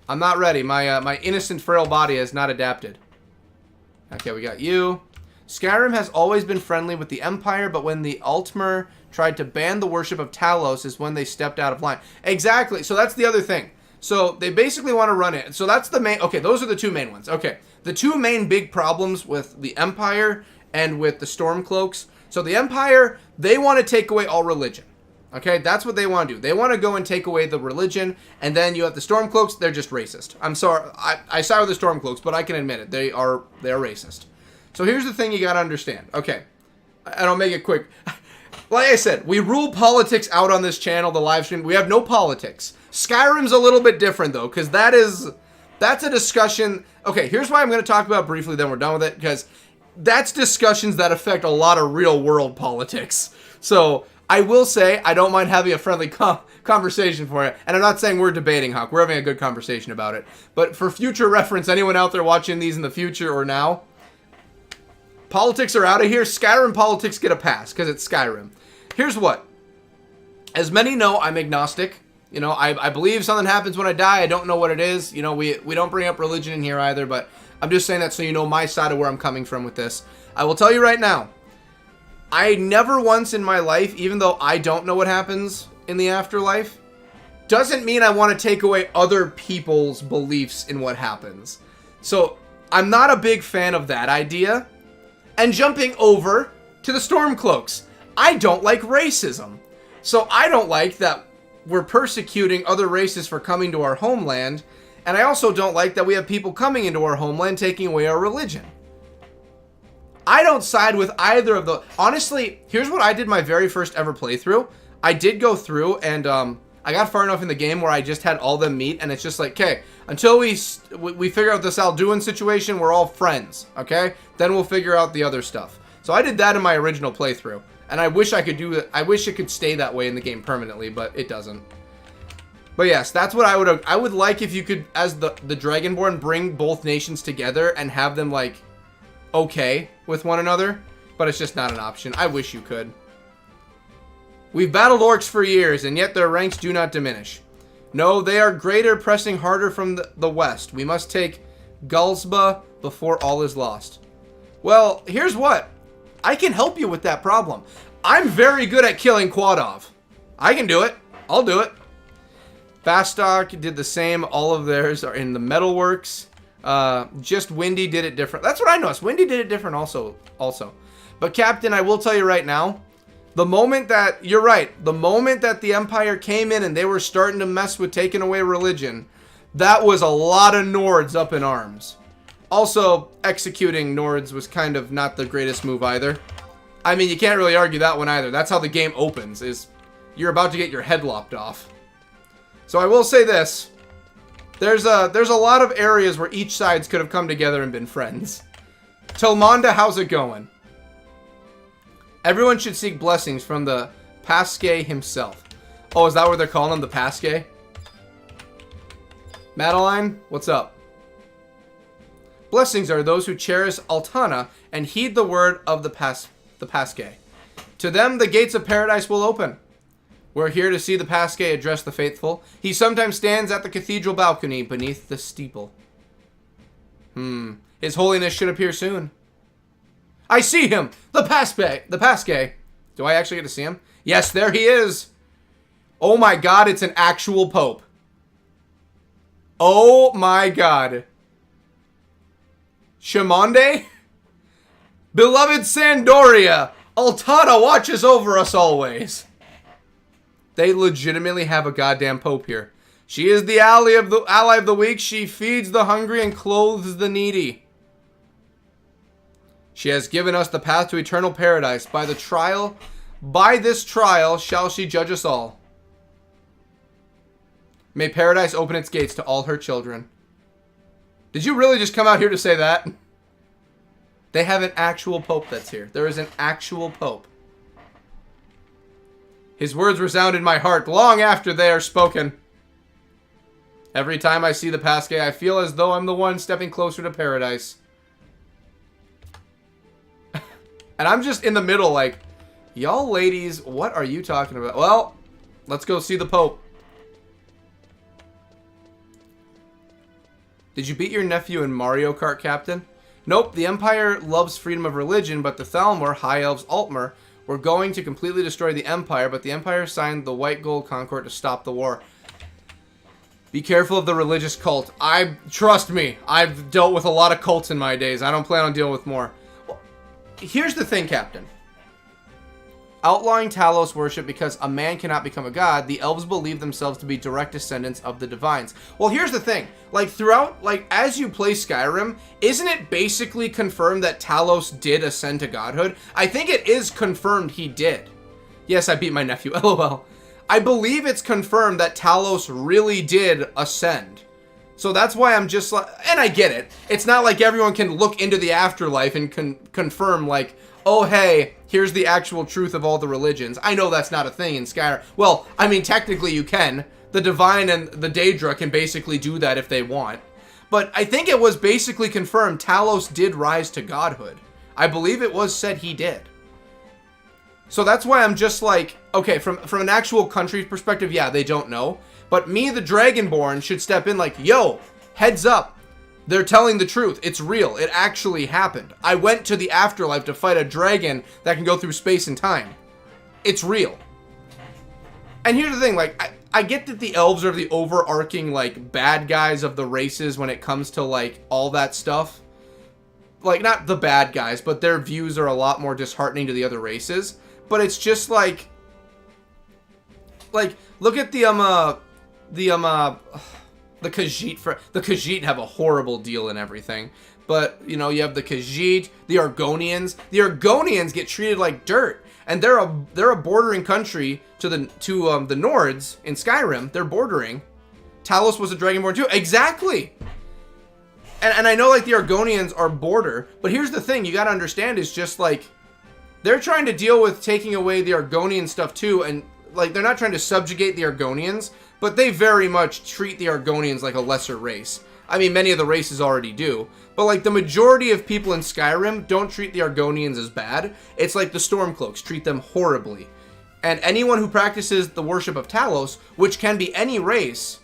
I'm not ready. My innocent, frail body has not adapted. Okay, we got you. Skyrim has always been friendly with the Empire, but when the Altmer tried to ban the worship of Talos is when they stepped out of line. Exactly. So that's the other thing. So they basically want to run it. So that's the main... Okay, those are the two main ones. Okay. The two main big problems with the Empire and with the Stormcloaks. So the Empire, they want to take away all religion. Okay, that's what they want to do. They want to go and take away the religion, and then you have the Stormcloaks, they're just racist. I'm sorry, I side with the Stormcloaks, but I can admit it. They are racist. So here's the thing you gotta understand. Okay, and I'll make it quick. Like I said, we rule politics out on this channel, the live stream. We have no politics. Skyrim's a little bit different, though, because that's a discussion. Okay, here's why I'm going to talk about briefly, then we're done with it, because that's discussions that affect a lot of real-world politics. So I will say I don't mind having a friendly conversation for it, and I'm not saying we're debating, Hawk. We're having a good conversation about it. But for future reference, anyone out there watching these in the future or now, politics are out of here. Skyrim politics get a pass because it's Skyrim. Here's what. As many know, I'm agnostic. You know, I believe something happens when I die. I don't know what it is. You know, we don't bring up religion in here either, but I'm just saying that so you know my side of where I'm coming from with this. I will tell you right now, I never once in my life, even though I don't know what happens in the afterlife, doesn't mean I want to take away other people's beliefs in what happens. So I'm not a big fan of that idea. And jumping over to the Stormcloaks. I don't like racism. So I don't like that we're persecuting other races for coming to our homeland. And I also don't like that we have people coming into our homeland taking away our religion. I don't side with either of the... Honestly, here's what I did my very first ever playthrough. I did go through and I got far enough in the game where I just had all them meet. And it's just like, okay, until we figure out this Alduin situation, we're all friends, okay? Then we'll figure out the other stuff. So I did that in my original playthrough. And I wish I could do it. I wish it could stay that way in the game permanently, but it doesn't. But yes, that's what I would like if you could, as the Dragonborn, bring both nations together and have them, like, okay with one another. But it's just not an option. I wish you could. We've battled orcs for years, and yet their ranks do not diminish. No, they are greater, pressing harder from the west. We must take Gulsba before all is lost. Well, here's what. I can help you with that problem. I'm very good at killing Quadov. I can do it. I'll do it. Bastok did the same. All of theirs are in the metalworks. Just Windy did it different. That's what I noticed. Windy did it different also. But Captain, I will tell you right now, the moment that, you're right, the moment that the Empire came in and they were starting to mess with taking away religion, that was a lot of Nords up in arms. Also, executing Nords was kind of not the greatest move either. I mean, you can't really argue that one either. That's how the game opens, is you're about to get your head lopped off. So I will say this. There's a lot of areas where each sides could have come together and been friends. Tilmonda, how's it going? Everyone should seek blessings from the Pasque himself. Oh, is that what they're calling him? The Pasque? Madeline, what's up? Blessings are those who cherish Altana and heed the word of the Pasque. To them, the gates of paradise will open. We're here to see the Pasque address the faithful. He sometimes stands at the cathedral balcony beneath the steeple. His holiness should appear soon. I see him! The Pasque. Do I actually get to see him? Yes, there he is. Oh my god, it's an actual pope. Oh my god. Shamonde? Beloved Sandoria, Altana watches over us always. They legitimately have a goddamn pope here. She is the ally of the weak. She feeds the hungry and clothes the needy. She has given us the path to eternal paradise. By this trial shall she judge us all. May paradise open its gates to all her children. Did you really just come out here to say that? They have an actual pope that's here. There is an actual pope. His words resound in my heart long after they are spoken. Every time I see the Pasque, I feel as though I'm the one stepping closer to paradise. And I'm just in the middle like, y'all ladies, what are you talking about? Well, let's go see the Pope. Did you beat your nephew in Mario Kart, Captain? Nope, the Empire loves freedom of religion, but the Thalmor, High Elves, Altmer, were going to completely destroy the Empire, but the Empire signed the White Gold Concord to stop the war. Be careful of the religious cult. Trust me, I've dealt with a lot of cults in my days. I don't plan on dealing with more. Well, here's the thing, Captain. Outlawing Talos worship because a man cannot become a god, the elves believe themselves to be direct descendants of the divines. Well, here's the thing. Like, throughout, like, as you play Skyrim, isn't it basically confirmed that Talos did ascend to godhood? I think it is confirmed he did. Yes, I beat my nephew, lol. I believe it's confirmed that Talos really did ascend. So that's why I'm just like, and I get it. It's not like everyone can look into the afterlife and confirm, like, oh, hey, here's the actual truth of all the religions. I know that's not a thing in Skyrim. Well, I mean, technically you can. The Divine and the Daedra can basically do that if they want. But I think it was basically confirmed Talos did rise to godhood. I believe it was said he did. So that's why I'm just like, okay, from an actual country's perspective, yeah, they don't know. But me, the Dragonborn, should step in like, yo, heads up. They're telling the truth. It's real. It actually happened. I went to the afterlife to fight a dragon that can go through space and time. It's real. And here's the thing, like, I get that the elves are the overarching, like, bad guys of the races when it comes to, like, all that stuff. Like, not the bad guys, but their views are a lot more disheartening to the other races. But it's just like, look at the Khajiit. The Khajiit have a horrible deal and everything. But, you know, you have the Khajiit, the Argonians. The Argonians get treated like dirt. And they're a bordering country to the Nords in Skyrim. They're bordering. Talos was a Dragonborn too. Exactly! And I know, like, the Argonians are border. But here's the thing you gotta understand is just, like, they're trying to deal with taking away the Argonian stuff too. And, like, they're not trying to subjugate the Argonians. But they very much treat the Argonians like a lesser race. I mean, many of the races already do. But, like, the majority of people in Skyrim don't treat the Argonians as bad. It's like the Stormcloaks treat them horribly. And anyone who practices the worship of Talos, which can be any race,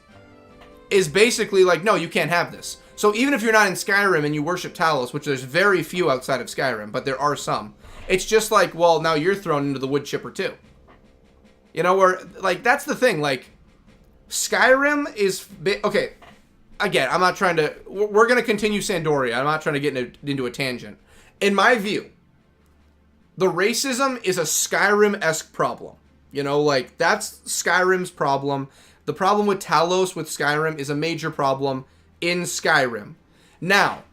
is basically like, no, you can't have this. So even if you're not in Skyrim and you worship Talos, which there's very few outside of Skyrim, but there are some, it's just like, well, now you're thrown into the wood chipper too. You know, where, like, that's the thing, like, Skyrim is, okay, again, I'm not trying to, we're going to continue Sandoria. I'm not trying to get into a tangent. In my view, the racism is a Skyrim-esque problem. You know, like, that's Skyrim's problem. The problem with Talos with Skyrim is a major problem in Skyrim. Now,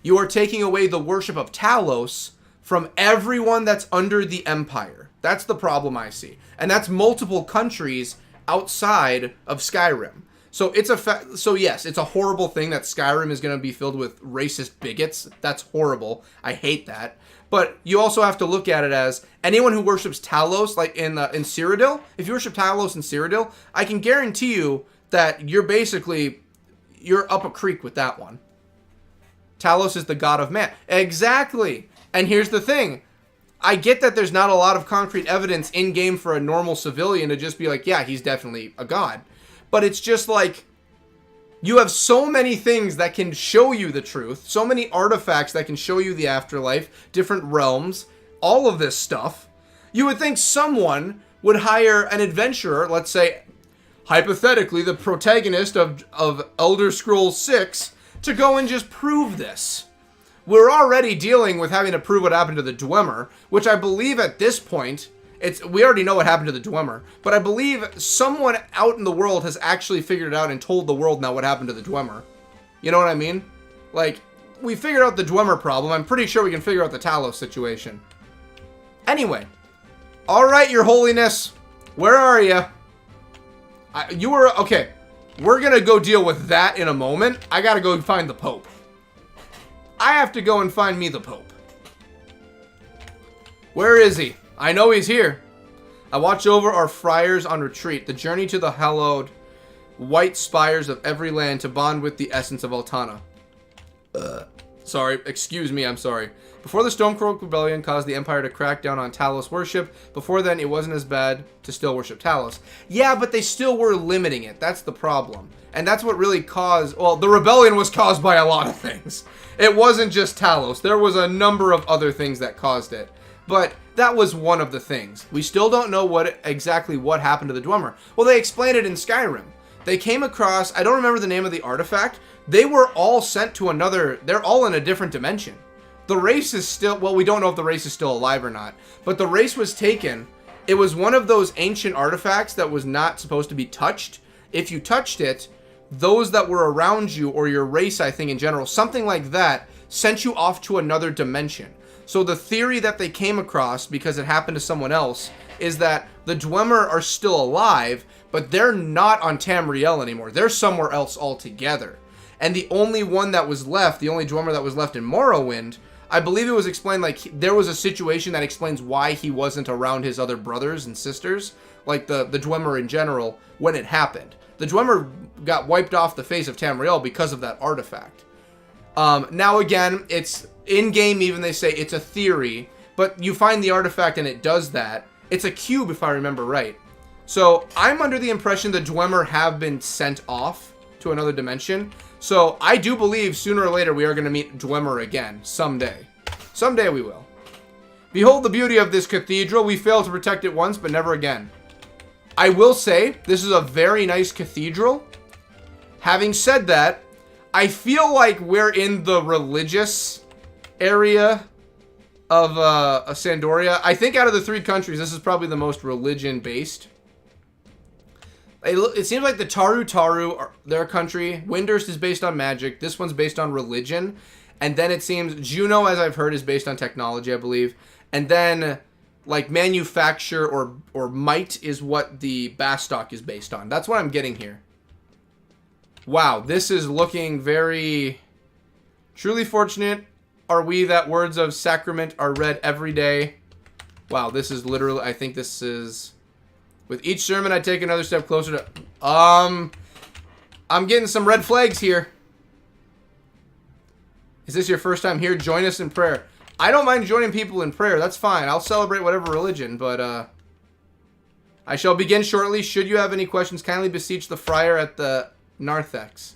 you are taking away the worship of Talos from everyone that's under the Empire. That's the problem I see. And that's multiple countries outside of Skyrim. So so yes, it's a horrible thing that Skyrim is going to be filled with racist bigots. That's horrible. I hate that. But you also have to look at it as anyone who worships Talos, like in Cyrodiil, if you worship Talos in Cyrodiil, I can guarantee you that you're up a creek with that one. Talos is the god of man. Exactly. And here's the thing. I get that there's not a lot of concrete evidence in-game for a normal civilian to just be like, yeah, he's definitely a god. But it's just like, you have so many things that can show you the truth, so many artifacts that can show you the afterlife, different realms, all of this stuff. You would think someone would hire an adventurer, let's say, hypothetically, the protagonist of Elder Scrolls 6, to go and just prove this. We're already dealing with having to prove what happened to the Dwemer, which I believe at this point We already know what happened to the Dwemer, but I believe someone out in the world has actually figured it out and told the world now what happened to the Dwemer. You know what I mean? Like, we figured out the Dwemer problem. I'm pretty sure we can figure out the Talos situation. Anyway. Alright, Your Holiness. Where are you? You were... Okay. We're gonna go deal with that in a moment. I gotta go find the Pope. I have to go and find me the Pope. Where is he? I know he's here. I watch over our friars on retreat. The journey to the hallowed white spires of every land to bond with the essence of Altana. Sorry, excuse me, I'm sorry. Before the Stormcloak Rebellion caused the Empire to crack down on Talos worship, before then it wasn't as bad to still worship Talos. Yeah, but they still were limiting it. That's the problem. And that's what really caused... Well, the rebellion was caused by a lot of things. It wasn't just Talos. There was a number of other things that caused it. But that was one of the things. We still don't know exactly what happened to the Dwemer. Well, they explained it in Skyrim. They came across... I don't remember the name of the artifact. They were all sent to another... They're all in a different dimension. The race is still... Well, we don't know if the race is still alive or not. But the race was taken. It was one of those ancient artifacts that was not supposed to be touched. If you touched it, those that were around you, or your race, I think in general, something like that, sent you off to another dimension. So the theory that they came across, because it happened to someone else, is that the Dwemer are still alive, but they're not on Tamriel anymore. They're somewhere else altogether. And the only one that was left, the only Dwemer that was left in Morrowind, I believe it was explained like there was a situation that explains why he wasn't around his other brothers and sisters, like the Dwemer in general, when it happened. The Dwemer got wiped off the face of Tamriel because of that artifact. Now again, it's in-game even they say it's a theory, but you find the artifact and it does that. It's a cube if I remember right. So I'm under the impression the Dwemer have been sent off to another dimension. So I do believe sooner or later we are going to meet Dwemer again, someday. Someday we will. Behold the beauty of this cathedral. We failed to protect it once, but never again. I will say, this is a very nice cathedral. Having said that, I feel like we're in the religious area of Sandoria. I think out of the three countries, this is probably the most religion-based. It seems like the Taru are their country. Windurst is based on magic. This one's based on religion. And then it seems Juno, as I've heard, is based on technology, I believe. And then, like, manufacture or might is what the Bastok is based on. That's what I'm getting here. Wow, this is looking very... Truly fortunate are we that words of sacrament are read every day. Wow, this is literally... I think this is... With each sermon, I take another step closer to... I'm getting some red flags here. Is this your first time here? Join us in prayer. I don't mind joining people in prayer. That's fine. I'll celebrate whatever religion, but, I shall begin shortly. Should you have any questions, kindly beseech the friar at the narthex.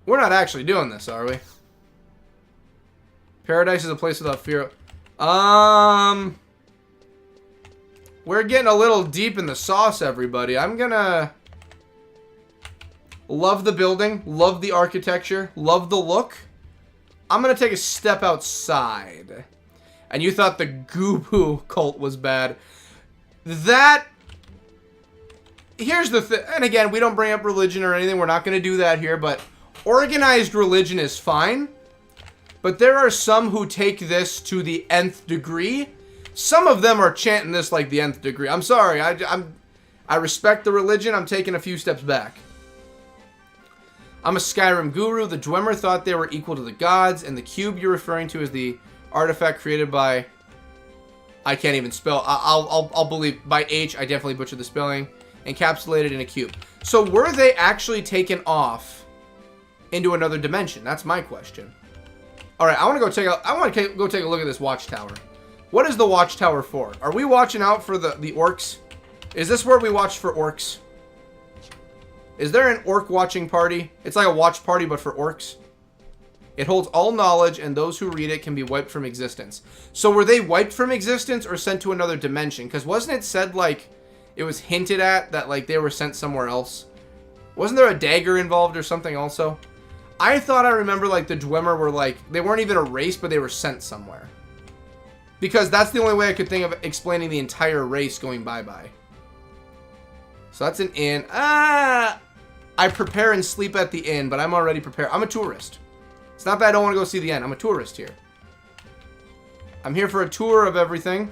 We're not actually doing this, are we? Paradise is a place without fear. We're getting a little deep in the sauce, everybody. I'm gonna... Love the building. Love the architecture. Love the look. I'm gonna take a step outside. And you thought the Gubu cult was bad. That... Here's the thing. And again, we don't bring up religion or anything. We're not gonna do that here, but... Organized religion is fine. But there are some who take this to the nth degree. Some of them are chanting this like the nth degree. I'm sorry. I respect the religion. I'm taking a few steps back. I'm a Skyrim guru. The Dwemer thought they were equal to the gods, and the cube you're referring to is the artifact created by... I can't even spell. I'll believe by H. I definitely butchered the spelling. Encapsulated in a cube. So were they actually taken off into another dimension? That's my question. All right, I want to go take a look at this watchtower. What is the watchtower for? Are we watching out for the orcs? Is this where we watch for orcs? Is there an orc watching party? It's like a watch party, but for orcs. It holds all knowledge, and those who read it can be wiped from existence. So were they wiped from existence or sent to another dimension? Because wasn't it said, like, it was hinted at that, like, they were sent somewhere else? Wasn't there a dagger involved or something also? I thought I remember, like, the Dwemer were, like, they weren't even a race, but they were sent somewhere. Because that's the only way I could think of explaining the entire race going bye-bye. So that's an inn. I prepare and sleep at the inn, but I'm already prepared. I'm a tourist. It's not that I don't want to go see the inn. I'm a tourist here. I'm here for a tour of everything.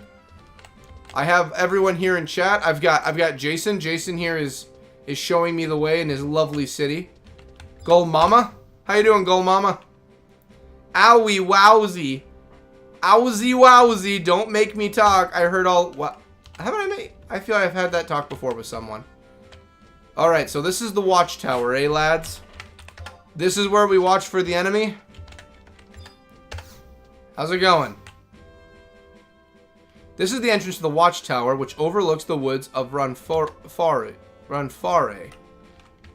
I have everyone here in chat. I've got Jason. Jason here is showing me the way in his lovely city. Gold Mama. How you doing, Gold Mama? Owie wowsy. Owsy wowsy. Don't make me talk. I heard all... What? Haven't I made... I feel like I've had that talk before with someone. Alright, so this is the watchtower, eh, lads? This is where we watch for the enemy. How's it going? This is the entrance to the watchtower, which overlooks the woods of Ranfare.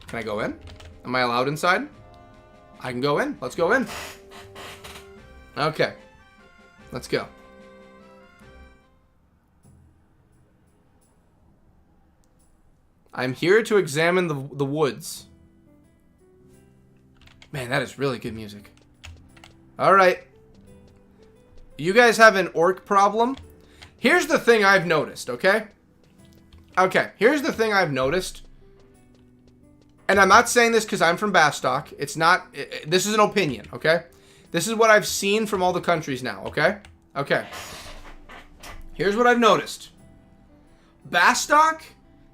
Can I go in? Am I allowed inside? I can go in. Let's go in. Okay. Let's go. I'm here to examine the woods. Man, that is really good music. Alright. You guys have an orc problem? Here's the thing I've noticed, okay? Okay, here's the thing I've noticed. And I'm not saying this because I'm from Bastock. It's not... this is an opinion, okay? This is what I've seen from all the countries now, okay? Okay. Here's what I've noticed. Bastock,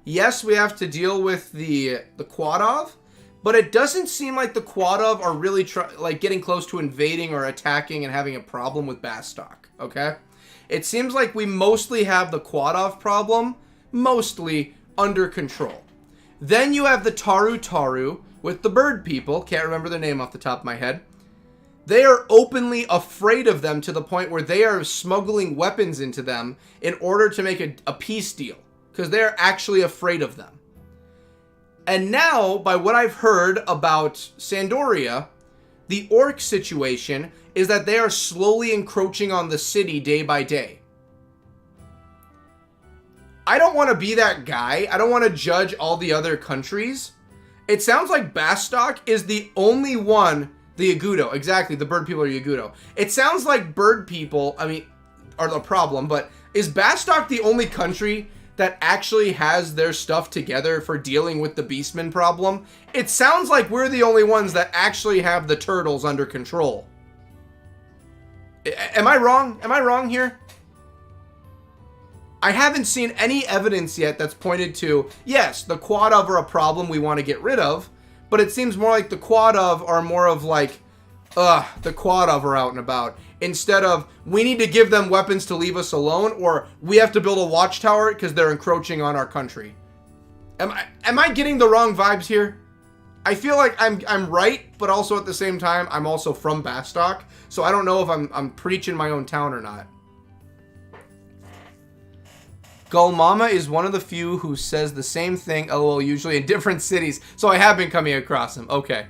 yes, we have to deal with the Quadov, but it doesn't seem like the Quadov are really getting close to invading or attacking and having a problem with Bastock, okay? It seems like we mostly have the Quadov problem, mostly under control. Then you have the Taru with the bird people. Can't remember their name off the top of my head. They are openly afraid of them to the point where they are smuggling weapons into them in order to make a peace deal. Because they are actually afraid of them. And now, by what I've heard about Sandoria, the orc situation is that they are slowly encroaching on the city day by day. I don't want to be that guy. I don't want to judge all the other countries. It sounds like Bastock is the only one, the Yagudo, exactly, the bird people are Yagudo. It sounds like bird people, I mean, are the problem, but is Bastock the only country that actually has their stuff together for dealing with the Beastman problem? It sounds like we're the only ones that actually have the turtles under control. Am I wrong? Am I wrong here? I haven't seen any evidence yet that's pointed to, yes, the Quadov are a problem we want to get rid of, but it seems more like the Quadov are more of like, the Quadov are out and about. Instead of, we need to give them weapons to leave us alone, or we have to build a watchtower because they're encroaching on our country. Am I getting the wrong vibes here? I feel like I'm right, but also at the same time, I'm also from Bastock, so I don't know if I'm preaching my own town or not. Gull Mama is one of the few who says the same thing, lol, usually in different cities, so I have been coming across him. Okay.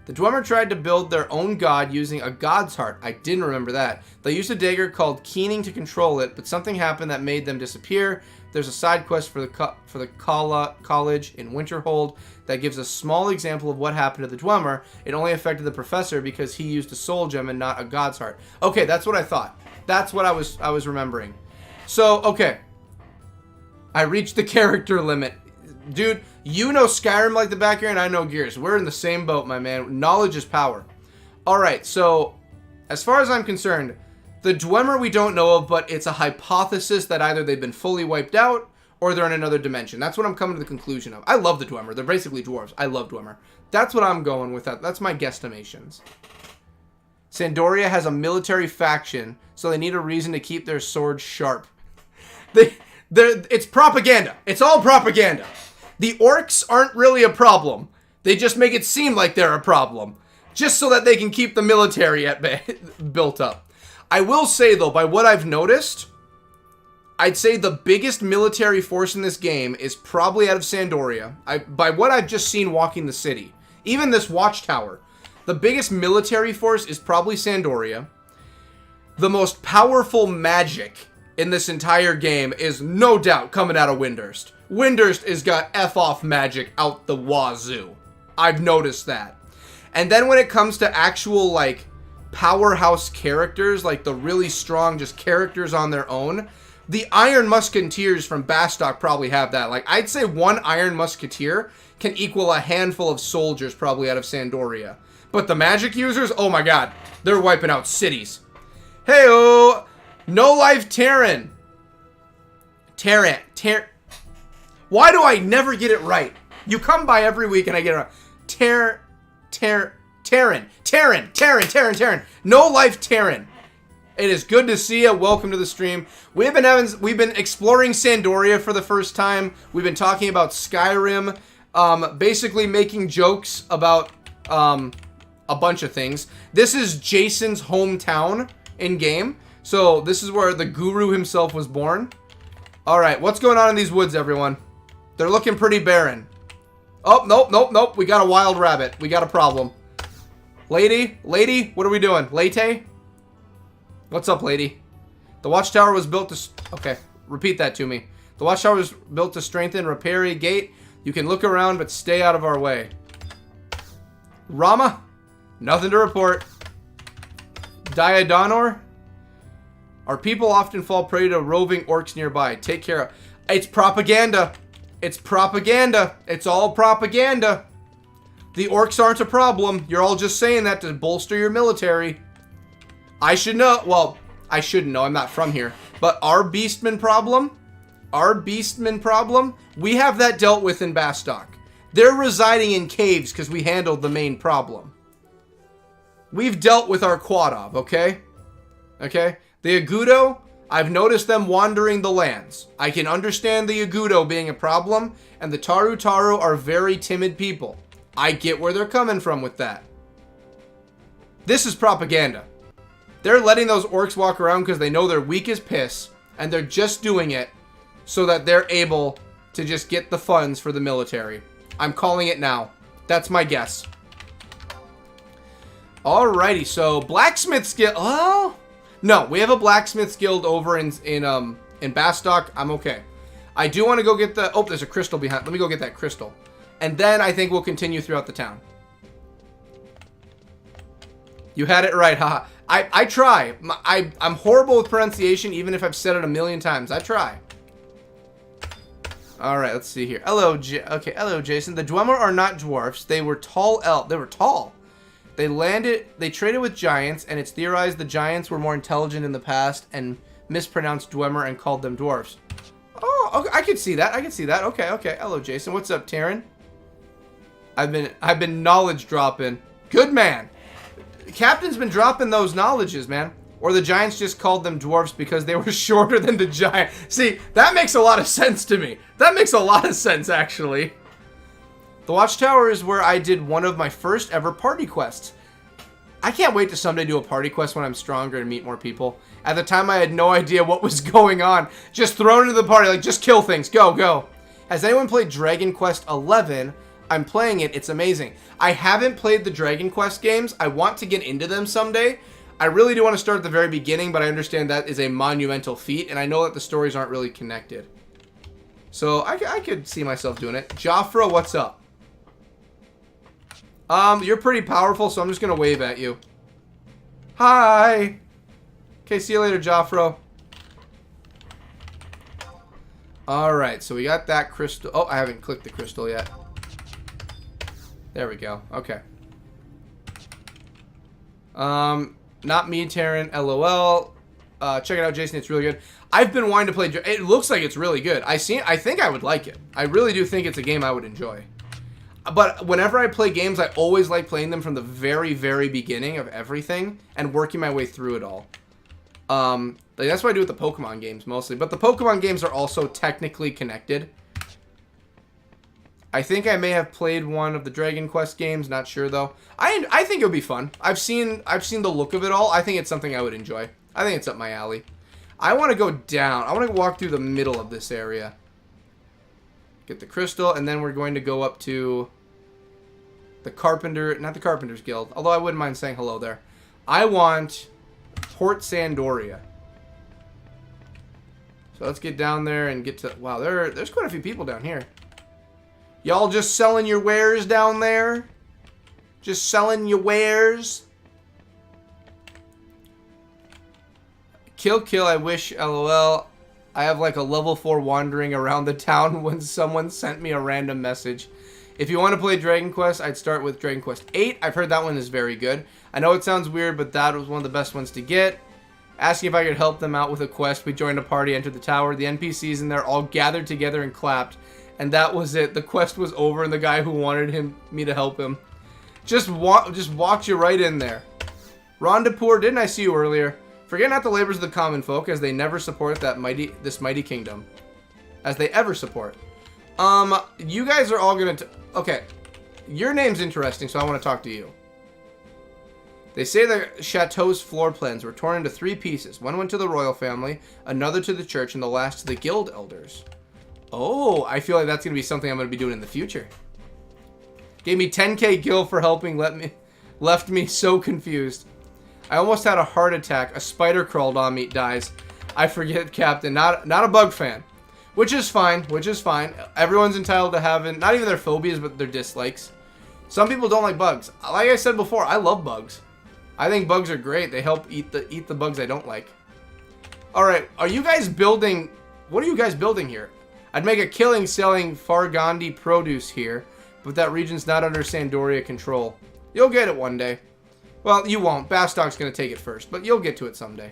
The Dwemer tried to build their own god using a god's heart. I didn't remember that. They used a dagger called Keening to control it, but something happened that made them disappear. There's a side quest for the college in Winterhold that gives a small example of what happened to the Dwemer. It only affected the professor because he used a soul gem and not a god's heart. Okay, that's what I thought. That's what I was remembering. So, okay. I reached the character limit. Dude, you know Skyrim like the back of your hand, I know Gears. We're in the same boat, my man. Knowledge is power. Alright, so, as far as I'm concerned, the Dwemer we don't know of, but it's a hypothesis that either they've been fully wiped out, or they're in another dimension. That's what I'm coming to the conclusion of. I love the Dwemer. They're basically dwarves. I love Dwemer. That's what I'm going with. That's my guesstimations. Sandoria has a military faction, so they need a reason to keep their swords sharp. It's propaganda. It's all propaganda. The orcs aren't really a problem. They just make it seem like they're a problem. Just so that they can keep the military at bay built up. I will say, though, by what I've noticed, I'd say the biggest military force in this game is probably out of Sandoria. By what I've just seen walking the city. Even this watchtower. The biggest military force is probably Sandoria. The most powerful magic in this entire game is no doubt coming out of Windurst. Windurst has got F-off magic out the wazoo. I've noticed that. And then when it comes to actual, like, powerhouse characters, like the really strong just characters on their own. The Iron Musketeers from Bastock probably have that. Like, I'd say one Iron Musketeer can equal a handful of soldiers probably out of Sandoria. But the magic users, oh my god, they're wiping out cities. Hey-oh! No Life Terran. Terran. Why do I never get it right? You come by every week and I get it right. Terran. No Life Terran. It is good to see you. Welcome to the stream. We've been exploring Sandoria for the first time. We've been talking about Skyrim, basically making jokes about a bunch of things. This is Jason's hometown in game. So this is where the guru himself was born. All right, what's going on in these woods, everyone? They're looking pretty barren. Oh, nope. We got a wild rabbit. We got a problem. Lady, what are we doing? Late? What's up, lady? The watchtower was built to... Okay, repeat that to me. The watchtower was built to strengthen, repair a gate. You can look around, but stay out of our way. Rama? Nothing to report. Diadonor? Our people often fall prey to roving orcs nearby. Take care of... It's propaganda. It's propaganda. It's all propaganda. The orcs aren't a problem. You're all just saying that to bolster your military. I should know. Well, I shouldn't know. I'm not from here. But our beastman problem, we have that dealt with in Bastock. They're residing in caves because we handled the main problem. We've dealt with our Quadov, okay? Okay? The Agudo, I've noticed them wandering the lands. I can understand the Agudo being a problem, and the Taru are very timid people. I get where they're coming from with that. This is propaganda. They're letting those orcs walk around because they know they're weak as piss, and they're just doing it so that they're able to just get the funds for the military. I'm calling it now. That's my guess. Alrighty, so Blacksmith's Guild. Oh, no, we have a Blacksmith's Guild over in Bastock. I'm okay. I do want to go get the... Oh, there's a crystal behind. Let me go get that crystal. And then I think we'll continue throughout the town. You had it right, haha. I try. I'm horrible with pronunciation, even if I've said it a million times. I try. All right, let's see here. Hello, hello, Jason. The Dwemer are not dwarfs. They were tall elf. They were tall. They traded with giants, and it's theorized the giants were more intelligent in the past and mispronounced Dwemer and called them dwarfs. Oh, okay, I can see that. Okay. Hello, Jason. What's up, Taryn? I've been knowledge dropping. Good man. Captain's been dropping those knowledges, man. Or the giants just called them dwarfs because they were shorter than the giant. See, that makes a lot of sense to me. That makes a lot of sense, actually. The Watchtower is where I did one of my first ever party quests. I can't wait to someday do a party quest when I'm stronger and meet more people. At the time, I had no idea what was going on. Just thrown into the party, like, just kill things. Go. Has anyone played Dragon Quest XI? I'm playing it. It's amazing. I haven't played the Dragon Quest games. I want to get into them someday. I really do want to start at the very beginning, but I understand that is a monumental feat, and I know that the stories aren't really connected. So I could see myself doing it. Joffre, what's up? You're pretty powerful, so I'm just going to wave at you. Hi! Okay, see you later, Joffre. Alright, so we got that crystal. Oh, I haven't clicked the crystal yet. There we go. Okay. Not me, Taryn. LOL. Check it out, Jason. It's really good. I've been wanting to play... It looks like it's really good. I think I would like it. I really do think it's a game I would enjoy. But whenever I play games, I always like playing them from the very, very beginning of everything and working my way through it all. Like that's what I do with the Pokemon games mostly. But the Pokemon games are also technically connected. I think I may have played one of the Dragon Quest games. Not sure though. I think it would be fun. I've seen the look of it all. I think it's something I would enjoy. I think it's up my alley. I want to go down. I want to walk through the middle of this area. Get the crystal, and then we're going to go up to the Carpenter, not the Carpenter's Guild. Although I wouldn't mind saying hello there. I want Port Sandoria. So let's get down there and get to... Wow, there's quite a few people down here. Y'all just selling your wares down there? Just selling your wares? Kill, I wish, lol. I have like a level 4 wandering around the town when someone sent me a random message. If you want to play Dragon Quest, I'd start with Dragon Quest 8. I've heard that one is very good. I know it sounds weird, but that was one of the best ones to get. Asking if I could help them out with a quest. We joined a party, entered the tower. The NPCs in there all gathered together and clapped. And that was it. The quest was over, and the guy who wanted me to help him just walked you right in there. Rondapur, didn't I see you earlier? Forget not the labors of the common folk, as they never support this mighty kingdom. As they ever support. You guys are all gonna... Okay. Your name's interesting, so I want to talk to you. They say the chateau's floor plans were torn into 3 pieces. One went to the royal family, another to the church, and the last to the guild elders. Oh, I feel like that's going to be something I'm going to be doing in the future. Gave me 10k gil for helping, left me so confused. I almost had a heart attack. A spider crawled on me, dies. I forget, Captain. Not a bug fan. Which is fine, Everyone's entitled to having, not even their phobias, but their dislikes. Some people don't like bugs. Like I said before, I love bugs. I think bugs are great. They help eat the bugs I don't like. Alright, are you guys building... What are you guys building here? I'd make a killing selling Fargandi produce here, but that region's not under Sandoria control. You'll get it one day. Well, you won't. Bastog's going to take it first, but you'll get to it someday.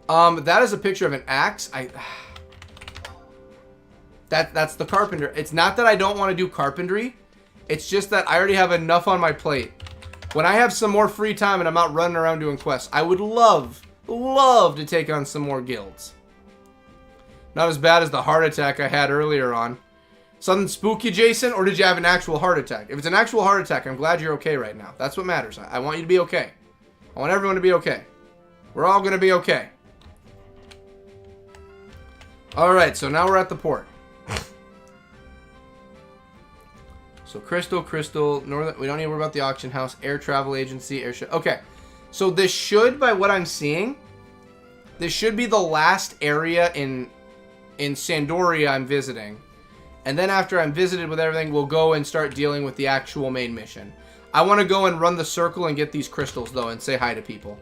That is a picture of an axe. That's the carpenter. It's not that I don't want to do carpentry. It's just that I already have enough on my plate. When I have some more free time and I'm not running around doing quests, I would love to take on some more guilds. Not as bad as the heart attack I had earlier on. Something spooky, Jason? Or did you have an actual heart attack? If it's an actual heart attack, I'm glad you're okay right now. That's what matters. I want you to be okay. I want everyone to be okay. We're all going to be okay. Alright, so now we're at the port. So crystal, northern. We don't need to worry about the auction house, air travel agency, airship. Okay, so this should, by what I'm seeing, this should be the last area in Sandoria I'm visiting, and then after I'm visited with everything, we'll go and start dealing with the actual main mission. I want to go and run the circle and get these crystals though, and say hi to people.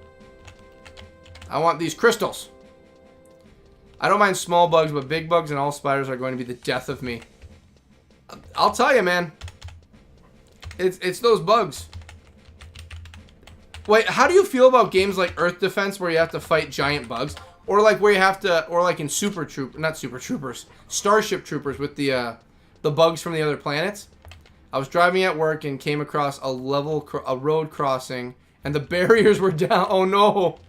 I want these crystals. I don't mind small bugs, but big bugs and all spiders are going to be the death of me. I'll tell you, man. It's those bugs. Wait, how do you feel about games like Earth Defense where you have to fight giant bugs? Or like where you have to, or like in Starship Troopers with the bugs from the other planets? I was driving at work and came across a road crossing and the barriers were down. Oh no.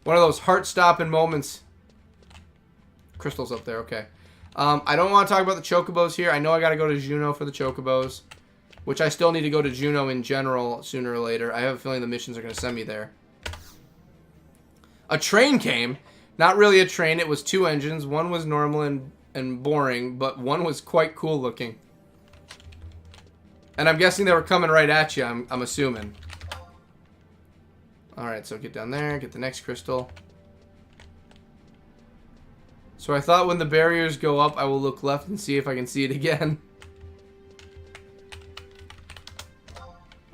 One of those heart-stopping moments. Crystals up there, okay. I don't want to talk about the chocobos here. I know I got to go to Juneau for the chocobos. Which I still need to go to Juneau in general sooner or later. I have a feeling the missions are going to send me there. A train came. Not really a train. It was 2 engines. One was normal and boring. But one was quite cool looking. And I'm guessing they were coming right at you. I'm assuming. Alright, so get down there. Get the next crystal. So I thought when the barriers go up, I will look left and see if I can see it again.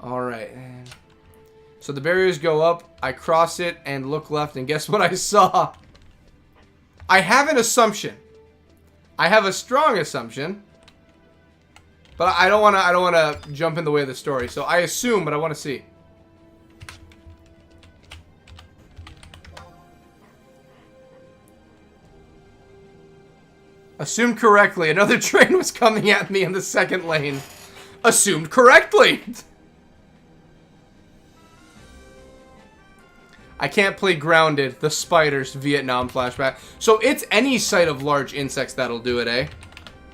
Alright. So the barriers go up, I cross it, and look left, and guess what I saw? I have an assumption. I have a strong assumption. But I don't wanna jump in the way of the story. So I assume, but I wanna see. Assumed correctly. Another train was coming at me in the second lane. Assumed correctly. I can't play Grounded, the spiders, Vietnam flashback. So it's any sight of large insects that'll do it, eh?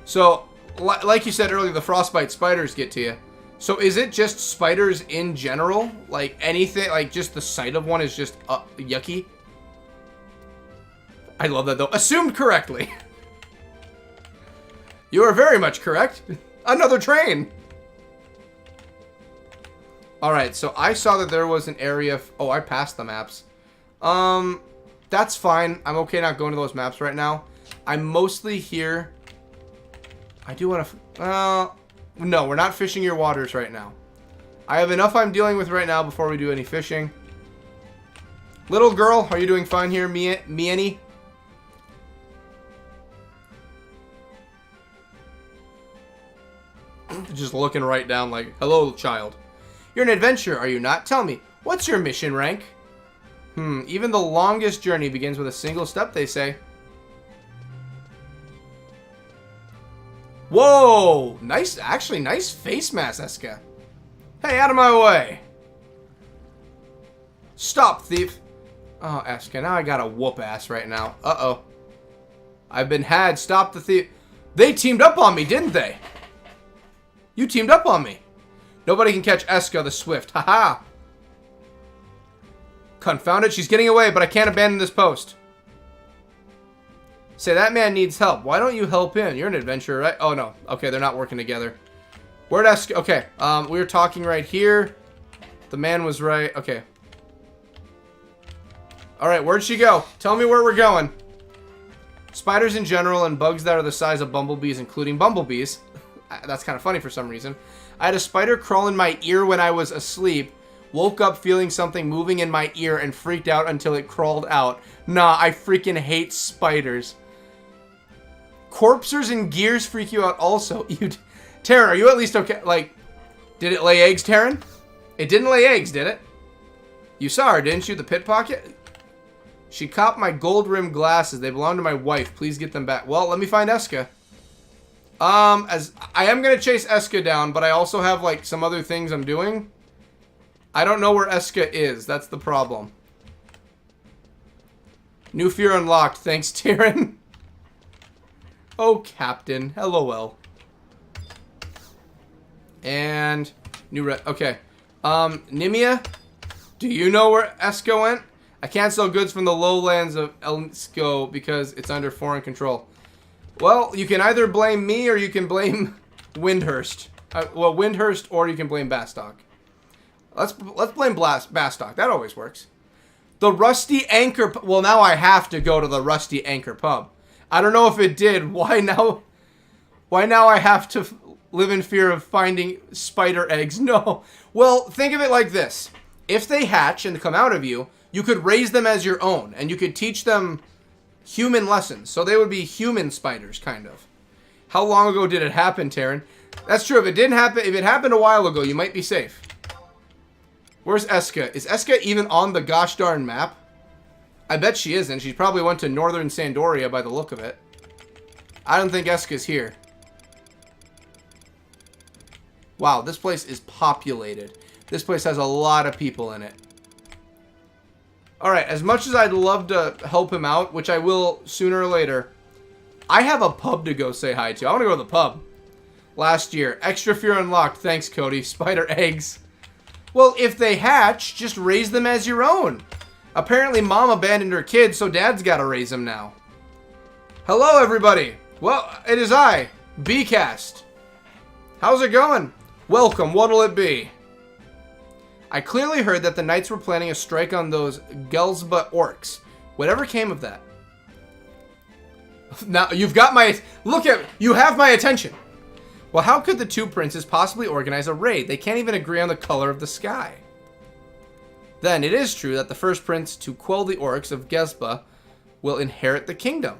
So, like you said earlier, the frostbite spiders get to you. So is it just spiders in general? Like anything, like just the sight of one is just yucky? I love that though. Assumed correctly. You are very much correct. Another train. Alright, so I saw that there was an area... Oh, I passed the maps. That's fine. I'm okay not going to those maps right now. I'm mostly here... I do want to... no, we're not fishing your waters right now. I have enough I'm dealing with right now before we do any fishing. Little girl, are you doing fine here, Mieni? Just looking right down like, hello, child. You're an adventurer, are you not? Tell me, what's your mission rank? Even the longest journey begins with a single step, they say. Whoa! Nice, actually, nice face mask, Eska. Hey, out of my way! Stop, thief! Oh, Eska, now I gotta whoop ass right now. Uh-oh. I've been had. Stop the thief. They teamed up on me, didn't they? You teamed up on me. Nobody can catch Eska the Swift. Haha! Confound it, she's getting away, but I can't abandon this post. Say, that man needs help. Why don't you help him? You're an adventurer, right? Oh, no. Okay, they're not working together. Where'd Eska... Okay, we were talking right here. The man was right. Okay. Alright, where'd she go? Tell me where we're going. Spiders in general and bugs that are the size of bumblebees, including bumblebees. That's kind of funny for some reason. I had a spider crawl in my ear when I was asleep. Woke up feeling something moving in my ear and freaked out until it crawled out. Nah, I freaking hate spiders. Corpsers and gears freak you out also. Taryn, are you at least okay? Like, did it lay eggs, Taryn? It didn't lay eggs, did it? You saw her, didn't you? The pit pocket? She copped my gold-rimmed glasses. They belong to my wife. Please get them back. Well, let me find Eska. As I am going to chase Eska down, but I also have, like, some other things I'm doing. I don't know where Eska is. That's the problem. New fear unlocked. Thanks, Taryn. Oh, Captain. LOL. And new okay. Nimia, do you know where Eska went? I can't sell goods from the lowlands of Elsko because it's under foreign control. Well, you can either blame me or you can blame Windhurst. Well, Windhurst, or you can blame Bastock. Let's blame Bastock. That always works. The Rusty Anchor... Well, now I have to go to the Rusty Anchor pub. I don't know if it did. Why now I have to live in fear of finding spider eggs? No. Well, think of it like this. If they hatch and come out of you, you could raise them as your own. And you could teach them human lessons. So they would be human spiders, kind of. How long ago did it happen, Taryn? That's true. If it didn't happen... If it happened a while ago, you might be safe. Where's Eska? Is Eska even on the gosh darn map? I bet she isn't. She probably went to northern Sandoria by the look of it. I don't think Eska's here. Wow, this place is populated. This place has a lot of people in it. Alright, as much as I'd love to help him out, which I will sooner or later, I have a pub to go say hi to. I want to go to the pub. Last year. Extra fear unlocked. Thanks, Cody. Spider eggs. Well, if they hatch, just raise them as your own. Apparently, Mom abandoned her kids, so Dad's got to raise them now. Hello, everybody. Well, it is I, BCast. How's it going? Welcome. What'll it be? I clearly heard that the Knights were planning a strike on those Gelsba orcs. Whatever came of that? Now, you've got my... Look at... You have my attention. Well, how could the two princes possibly organize a raid? They can't even agree on the color of the sky. Then it is true that the first prince to quell the orcs of Gelsba will inherit the kingdom.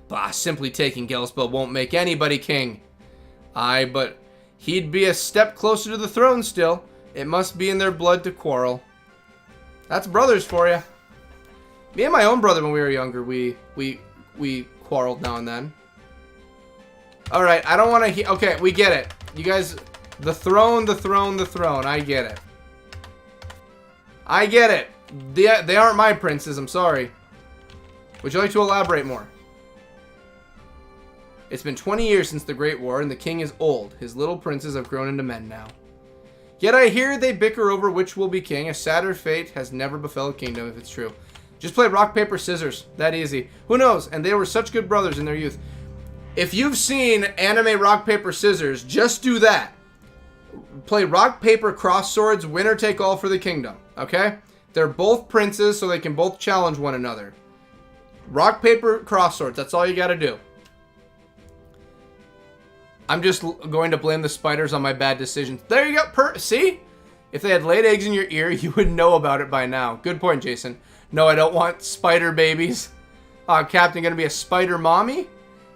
Bah, simply taking Gelsba won't make anybody king. Aye, but he'd be a step closer to the throne still. It must be in their blood to quarrel. That's brothers for you. Me and my own brother when we were younger, we quarreled now and then. Alright, I don't want to... Okay, we get it. You guys... The throne, the throne, the throne. I get it. I get it. They aren't my princes, I'm sorry. Would you like to elaborate more? It's been 20 years since the Great War, and the king is old. His little princes have grown into men now. Yet I hear they bicker over which will be king. A sadder fate has never befell a kingdom, if it's true. Just play rock, paper, scissors. That easy. Who knows? And they were such good brothers in their youth. If you've seen anime rock, paper, scissors, just do that. Play rock, paper, cross swords, winner take all for the kingdom. Okay? They're both princes, so they can both challenge one another. Rock, paper, cross swords. That's all you gotta do. I'm just going to blame the spiders on my bad decisions. There you go. See? If they had laid eggs in your ear, you would know about it by now. Good point, Jason. No, I don't want spider babies. Captain, gonna be a spider mommy?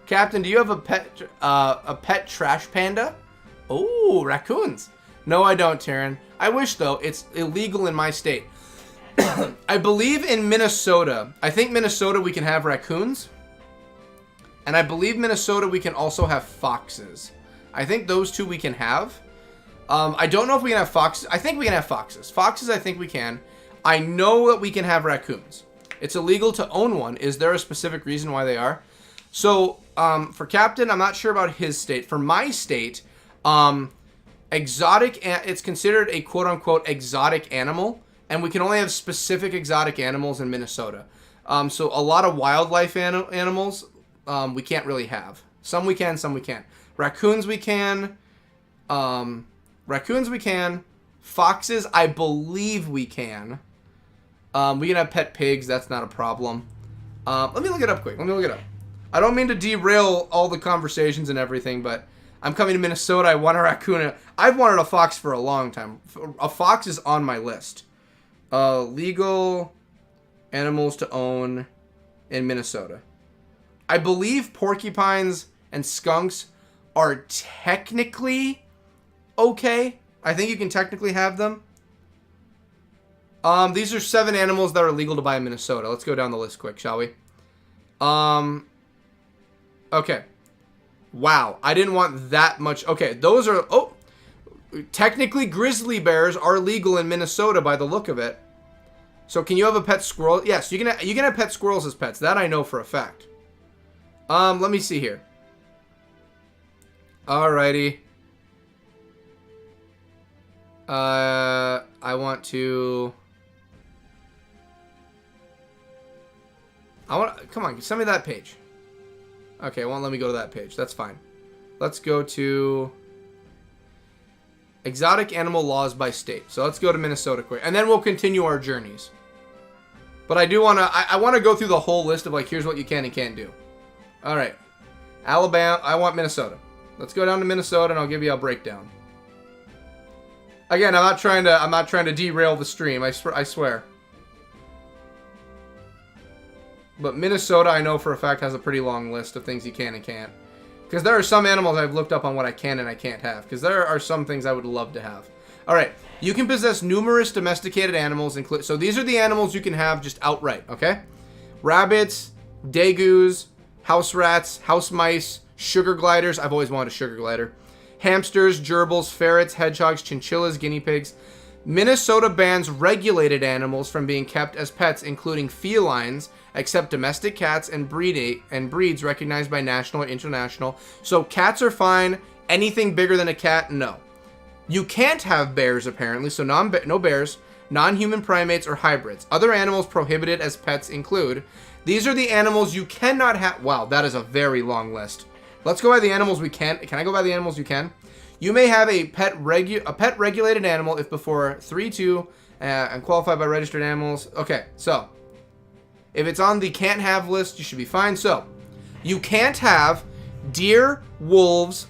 Captain, do you have a pet trash panda? Oh, raccoons. No, I don't, Taryn. I wish, though. It's illegal in my state. I believe in Minnesota. I think Minnesota we can have raccoons. And I believe Minnesota we can also have foxes. I think those two we can have. I don't know if we can have foxes. I think we can have foxes. Foxes, I think we can. I know that we can have raccoons. It's illegal to own one. Is there a specific reason why they are? So, for Captain, I'm not sure about his state. For my state, it's considered a quote-unquote exotic animal. And we can only have specific exotic animals in Minnesota. So, a lot of wildlife animals we can't really have. Some we can, some we can't. Raccoons we can. Raccoons we can. Foxes, I believe we can. We can have pet pigs. That's not a problem. Let me look it up quick. Let me look it up. I don't mean to derail all the conversations and everything, but I'm coming to Minnesota. I want a raccoon. I've wanted a fox for a long time. A fox is on my list. Legal animals to own in Minnesota. I believe porcupines and skunks are technically okay. I think you can technically have them. These are 7 animals that are legal to buy in Minnesota. Let's go down the list quick, shall we? Okay. Wow, I didn't want that much. Okay, those are... Oh, technically grizzly bears are legal in Minnesota by the look of it. So can you have a pet squirrel? Yes, you can have pet squirrels as pets. That I know for a fact. Let me see here. Alrighty. I want to... Come on, send me that page. Okay, it won't let me go to that page. That's fine. Let's go to exotic animal laws by state. So let's go to Minnesota quick, and then we'll continue our journeys. But I do want to. I want to go through the whole list of like, here's what you can and can't do. All right, Alabama. I want Minnesota. Let's go down to Minnesota, and I'll give you a breakdown. Again, I'm not trying to derail the stream. I swear. But Minnesota, I know for a fact, has a pretty long list of things you can and can't. Because there are some animals I've looked up on what I can and I can't have. Because there are some things I would love to have. Alright, you can possess numerous domesticated animals. So these are the animals you can have just outright, okay? Rabbits, dagoos, house rats, house mice, sugar gliders. I've always wanted a sugar glider. Hamsters, gerbils, ferrets, hedgehogs, chinchillas, guinea pigs. Minnesota bans regulated animals from being kept as pets, including felines, except domestic cats and breeds recognized by national or international. So cats are fine. Anything bigger than a cat, no. You can't have bears, apparently, so no bears, non-human primates, or hybrids. Other animals prohibited as pets include... These are the animals you cannot have... Wow, that is a very long list. Let's go by the animals we can. Can I go by the animals you can? You may have a pet regulated animal if before 3-2 and qualified by registered animals. Okay, so if it's on the can't have list, you should be fine. So you can't have deer, wolves,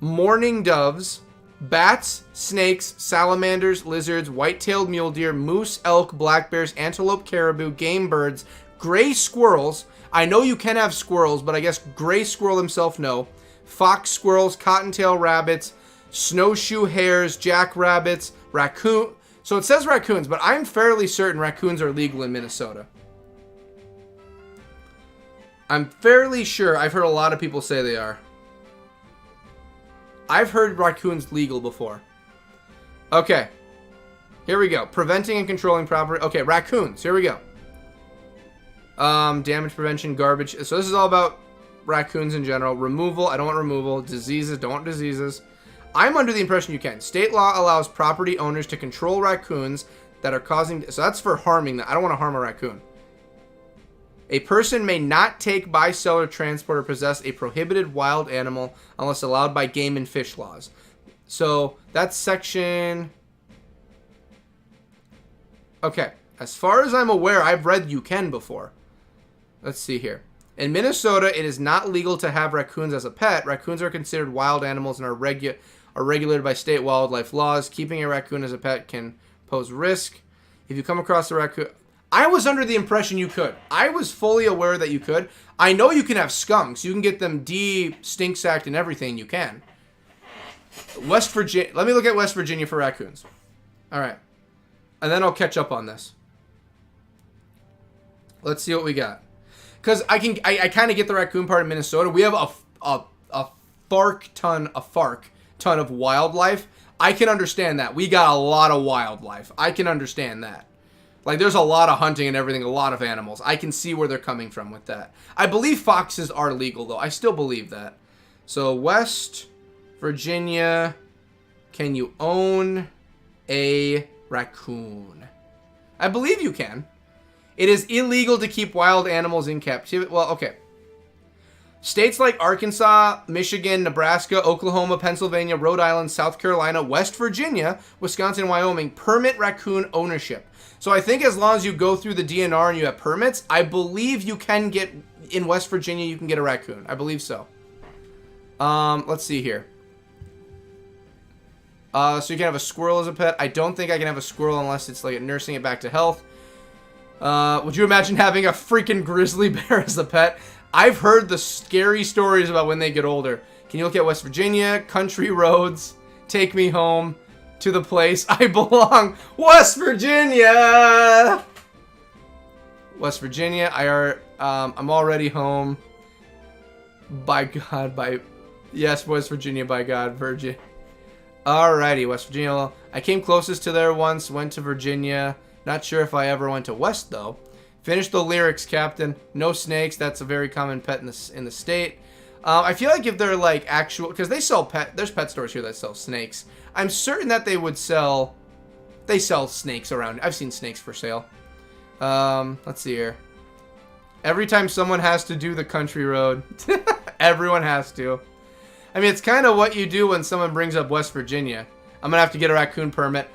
mourning doves, bats, snakes, salamanders, lizards, white-tailed mule deer, moose, elk, black bears, antelope, caribou, game birds, gray squirrels. I know you can have squirrels, but I guess gray squirrel himself, no. Fox squirrels, cottontail rabbits, snowshoe hares, jackrabbits, raccoon. So it says raccoons, but I'm fairly certain raccoons are legal in Minnesota. I'm fairly sure. I've heard a lot of people say they are. I've heard raccoons legal before. Okay. Here we go. Preventing and controlling proper... Okay, raccoons. Here we go. Damage prevention, garbage. So this is all about raccoons in general. Removal. I don't want removal. Diseases. Don't want diseases. I'm under the impression you can. State law allows property owners to control raccoons that are causing... So that's for harming them. I don't want to harm a raccoon. A person may not take, buy, sell, or transport or possess a prohibited wild animal unless allowed by game and fish laws. So that's section... Okay. As far as I'm aware, I've read you can before. Let's see here. In Minnesota, it is not legal to have raccoons as a pet. Raccoons are considered wild animals and are are regulated by state wildlife laws. Keeping a raccoon as a pet can pose risk. If you come across a raccoon... I was under the impression you could. I was fully aware that you could. I know you can have skunks. You can get them de-stink sacked and everything. You can. West Virginia... Let me look at West Virginia for raccoons. Alright. And then I'll catch up on this. Let's see what we got. Because I kind of get the raccoon part in Minnesota. We have a fark ton of wildlife. I can understand that. We got a lot of wildlife. I can understand that. Like, there's a lot of hunting and everything, a lot of animals. I can see where they're coming from with that. I believe foxes are legal, though. I still believe that. So, West Virginia, can you own a raccoon? I believe you can. It is illegal to keep wild animals in captivity. Well, okay. States like Arkansas, Michigan, Nebraska, Oklahoma, Pennsylvania, Rhode Island, South Carolina, West Virginia, Wisconsin, Wyoming permit raccoon ownership. So I think as long as you go through the DNR and you have permits, I believe you can get, in West Virginia, you can get a raccoon. I believe so. Let's see here. So you can have a squirrel as a pet. I don't think I can have a squirrel unless it's like nursing it back to health. Would you imagine having a freaking grizzly bear as a pet? I've heard the scary stories about when they get older. Can you look at West Virginia? Country roads. Take me home to the place I belong. West Virginia! West Virginia. I'm already home. By God, yes, West Virginia, by God, Virgin. Alrighty, West Virginia. Well, I came closest to there once, went to Virginia. Not sure if I ever went to West, though. Finish the lyrics, Captain. No snakes. That's a very common pet in the state. I feel like if they're like actual... Because they sell there's pet stores here that sell snakes. I'm certain that they would sell... They sell snakes around. I've seen snakes for sale. Let's see here. Every time someone has to do the country road. Everyone has to. I mean, it's kind of what you do when someone brings up West Virginia. I'm going to have to get a raccoon permit.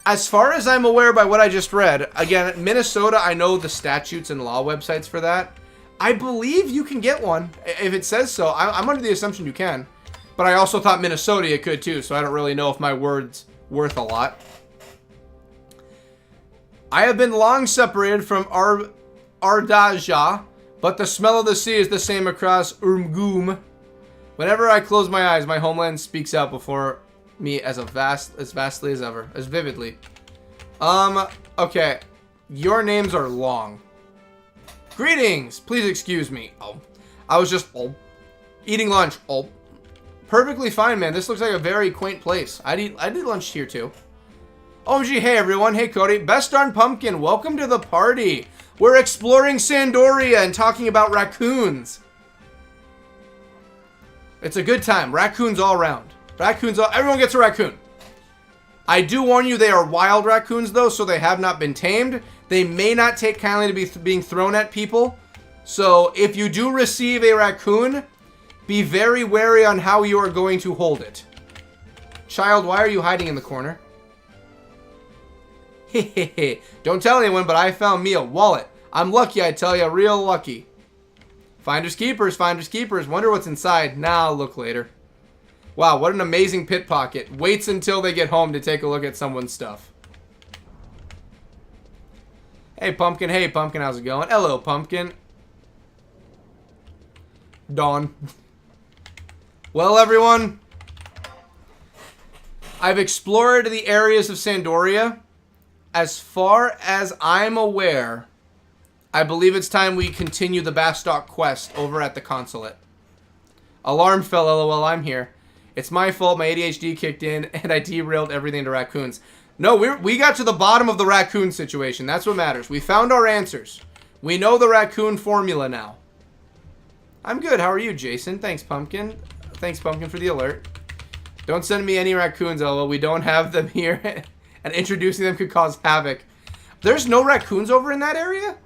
As far as I'm aware by what I just read, again, Minnesota, I know the statutes and law websites for that. I believe you can get one. If it says so, I'm under the assumption you can. But I also thought Minnesota you could too, so I don't really know if my word's worth a lot. I have been long separated from Ardaja, but the smell of the sea is the same across Urmgum. Whenever I close my eyes, my homeland speaks out before me as vastly as ever, as vividly. Okay. Your names are long. Greetings! Please excuse me. Oh. I was just eating lunch. Oh. Perfectly fine, man. This looks like a very quaint place. I did lunch here too. OMG, hey everyone. Hey Cody. Best darn pumpkin. Welcome to the party. We're exploring Sandoria and talking about raccoons. It's a good time. Raccoons all around. Everyone gets a raccoon. I do warn you, they are wild raccoons though, so they have not been tamed. They may not take kindly to being thrown at people. So if you do receive a raccoon, be very wary on how you are going to hold it. Child, why are you hiding in the corner? Hehehe. Don't tell anyone, but I found me a wallet. I'm lucky, I tell you, real lucky. Finders keepers, finders keepers. Wonder what's inside. Now I'll look later. Wow, what an amazing pit pocket. Waits until they get home to take a look at someone's stuff. Hey, Pumpkin. Hey, Pumpkin. How's it going? Hello, Pumpkin. Dawn. Well, everyone. I've explored the areas of Sandoria. As far as I'm aware, I believe it's time we continue the Bastock quest over at the consulate. Alarm fell, lol, I'm here. It's my fault, my ADHD kicked in, and I derailed everything to raccoons. No, we got to the bottom of the raccoon situation. That's what matters. We found our answers. We know the raccoon formula now. I'm good. How are you, Jason? Thanks, Pumpkin. Thanks, Pumpkin, for the alert. Don't send me any raccoons, lol. We don't have them here, and introducing them could cause havoc. There's no raccoons over in that area?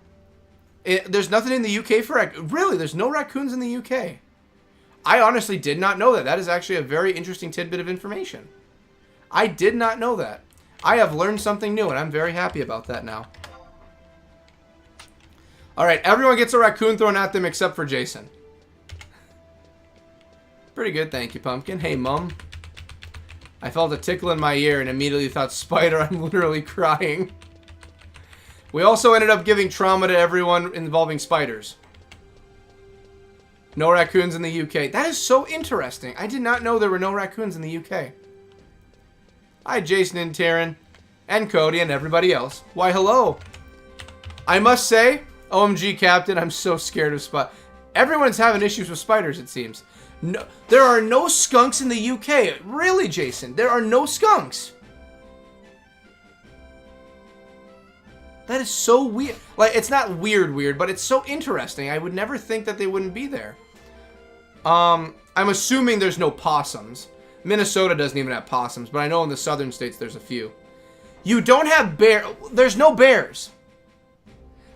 There's nothing in the UK for raccoons. Really, there's no raccoons in the UK. I honestly did not know that. That is actually a very interesting tidbit of information. I did not know that. I have learned something new, and I'm very happy about that now. Alright, everyone gets a raccoon thrown at them except for Jason. Pretty good, thank you, Pumpkin. Hey, Mum. I felt a tickle in my ear and immediately thought, spider, I'm literally crying. We also ended up giving trauma to everyone involving spiders. No raccoons in the UK. That is so interesting. I did not know there were no raccoons in the UK. Hi, Jason and Taryn. And Cody and everybody else. Why, hello. I must say, OMG Captain, I'm so scared of spiders. Everyone's having issues with spiders, it seems. No, there are no skunks in the UK. Really, Jason? There are no skunks. That is so weird. Like, it's not weird, but it's so interesting. I would never think that they wouldn't be there. I'm assuming there's no possums. Minnesota doesn't even have possums, but I know in the southern states there's a few. You don't have bear. There's no bears.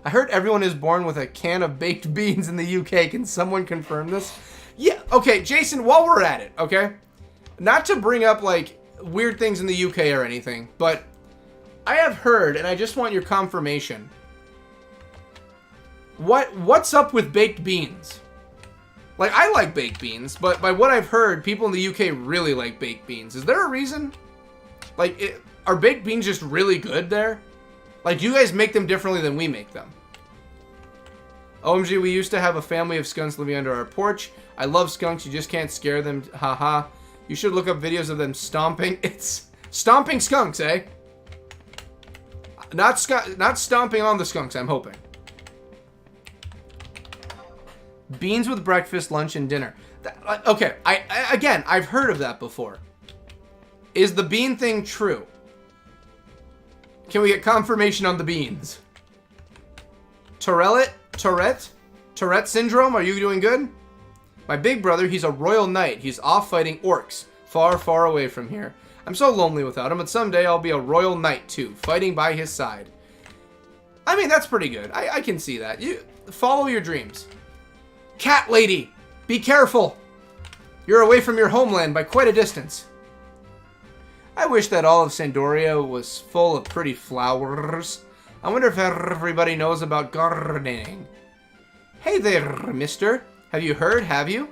I heard everyone is born with a can of baked beans in the UK. Can someone confirm this? Yeah, okay, Jason, while we're at it, okay? Not to bring up, like, weird things in the UK or anything, but I have heard, and I just want your confirmation. What's up with baked beans? Like, I like baked beans, but by what I've heard, people in the UK really like baked beans. Is there a reason? Like, are baked beans just really good there? Like, do you guys make them differently than we make them? OMG, we used to have a family of skunks living under our porch. I love skunks, you just can't scare them. Haha. You should look up videos of them stomping. It's stomping skunks, eh? Not stomping on the skunks, I'm hoping. Beans with breakfast, lunch, and dinner. Okay, again, I've heard of that before. Is the bean thing true? Can we get confirmation on the beans? Tourette syndrome? Are you doing good? My big brother, he's a royal knight. He's off fighting orcs, far, far away from here. I'm so lonely without him, but someday I'll be a royal knight too, fighting by his side. I mean, that's pretty good. I can see that. You follow your dreams. Cat lady, be careful. You're away from your homeland by quite a distance. I wish that all of Sandoria was full of pretty flowers. I wonder if everybody knows about gardening. Hey there, mister. Have you heard, have you?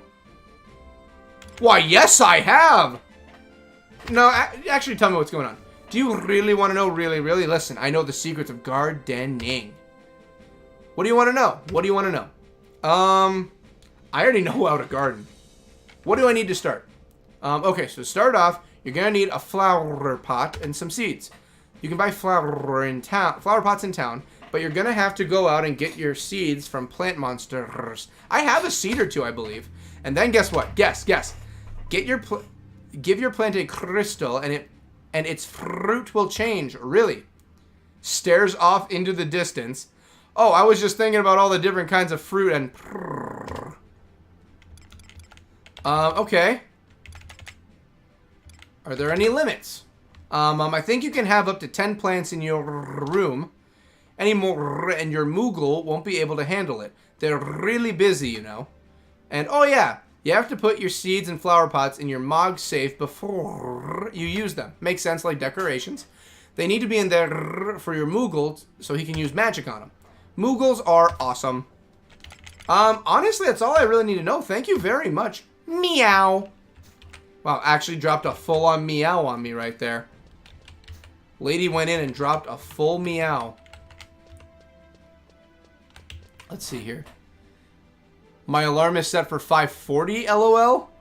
Why, yes, I have. No, actually, tell me what's going on. Do you really want to know? Really? Listen, I know the secrets of gardening. What do you want to know? What do you want to know? I already know how to garden. What do I need to start? Okay, so to start off, you're going to need a flower pot and some seeds. You can buy flower pots in town, but you're going to have to go out and get your seeds from plant monsters. I have a seed or two, I believe. And then guess what? Guess. Give your plant a crystal and its fruit will change. Really? Stares off into the distance. Oh, I was just thinking about all the different kinds of fruit and... okay. Are there any limits? I think you can have up to 10 plants in your room. Any more, and your Moogle won't be able to handle it. They're really busy, you know. And, oh yeah, you have to put your seeds and flower pots in your Mog safe before you use them. Makes sense, like decorations. They need to be in there for your Moogle so he can use magic on them. Moogles are awesome. Honestly, that's all I really need to know. Thank you very much. Meow. Wow, actually dropped a full-on meow on me right there. Lady went in and dropped a full meow. Let's see here. My alarm is set for 5:40, LOL.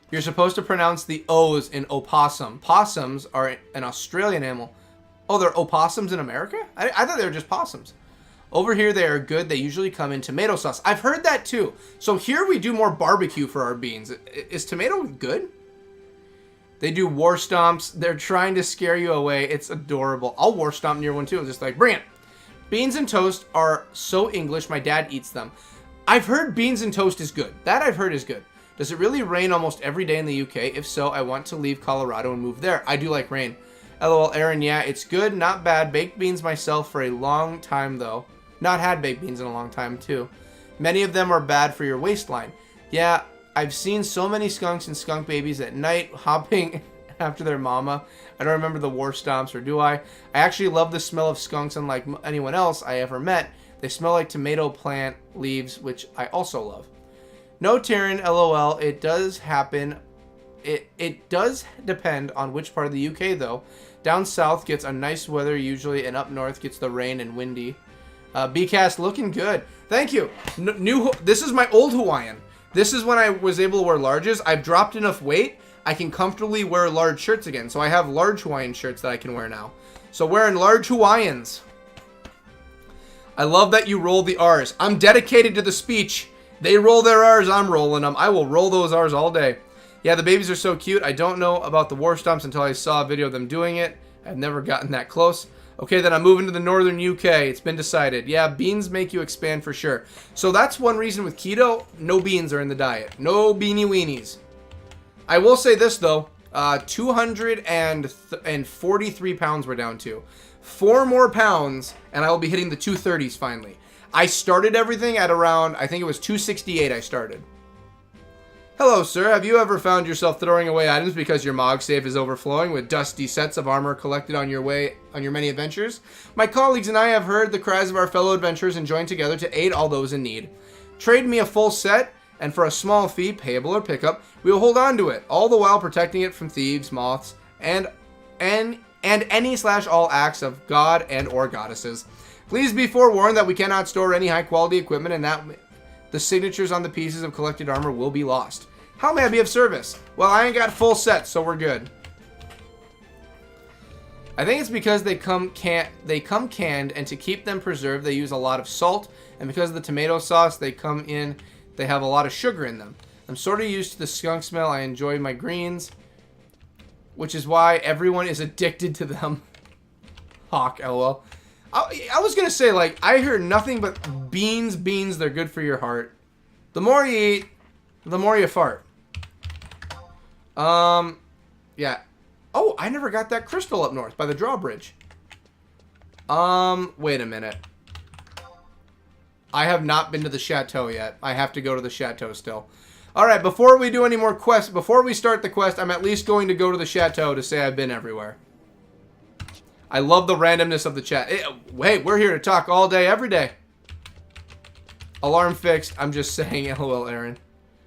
You're supposed to pronounce the O's in opossum. Possums are an Australian animal. Oh, they're opossums in America? I thought they were just possums. Over here, they are good. They usually come in tomato sauce. I've heard that too. So here we do more barbecue for our beans. Is tomato good? They do war stomps. They're trying to scare you away. It's adorable. I'll war stomp near one too. I'm just like, bring it. Beans and toast are so English. My dad eats them. I've heard beans and toast is good. That I've heard is good. Does it really rain almost every day in the UK? If so, I want to leave Colorado and move there. I do like rain. LOL, Aaron, yeah, it's good, not bad. Baked beans myself for a long time, though. Not had baked beans in a long time, too. Many of them are bad for your waistline. Yeah, I've seen so many skunks and skunk babies at night hopping after their mama. I don't remember the war stomps, or do I? I actually love the smell of skunks, unlike anyone else I ever met. They smell like tomato plant leaves, which I also love. No, Taryn, LOL, it does happen It does depend on which part of the UK, though. Down south gets a nice weather usually, and up north gets the rain and windy. BCast looking good. Thank you. This is my old Hawaiian. This is when I was able to wear larges. I've dropped enough weight. I can comfortably wear large shirts again. So I have large Hawaiian shirts that I can wear now. So wearing large Hawaiians. I love that you roll the R's. I'm dedicated to the speech. They roll their R's, I'm rolling them. I will roll those R's all day. Yeah, the babies are so cute. I don't know about the war stumps until I saw a video of them doing it. I've never gotten that close. Okay, then I'm moving to the northern UK. It's been decided. Yeah, beans make you expand for sure. So that's one reason with keto, no beans are in the diet. No beanie weenies. I will say this, though. 243 pounds we're down to. 4 more pounds, and I will be hitting the 230s finally. I started everything at around, I think it was 268 I started. Hello, sir. Have you ever found yourself throwing away items because your Mog safe is overflowing with dusty sets of armor collected on your many adventures? My colleagues and I have heard the cries of our fellow adventurers and joined together to aid all those in need. Trade me a full set, and for a small fee, payable or pickup, we will hold on to it, all the while protecting it from thieves, moths, and any/all acts of god and or goddesses. Please be forewarned that we cannot store any high-quality equipment and that the signatures on the pieces of collected armor will be lost. How may I be of service? Well, I ain't got full sets, so we're good. I think it's because they come canned, and to keep them preserved, they use a lot of salt, and because of the tomato sauce they have a lot of sugar in them. I'm sort of used to the skunk smell. I enjoy my greens, which is why everyone is addicted to them. Hawk, lol. I was gonna say, like, I hear nothing but beans, they're good for your heart. The more you eat, the more you fart. Yeah. Oh, I never got that crystal up north by the drawbridge. Wait a minute. I have not been to the chateau yet. I have to go to the chateau still. Alright, before we do any more quests, before we start the quest, I'm at least going to go to the chateau to say I've been everywhere. I love the randomness of the chat. Hey, we're here to talk all day, every day. Alarm fixed. I'm just saying, LOL, Aaron.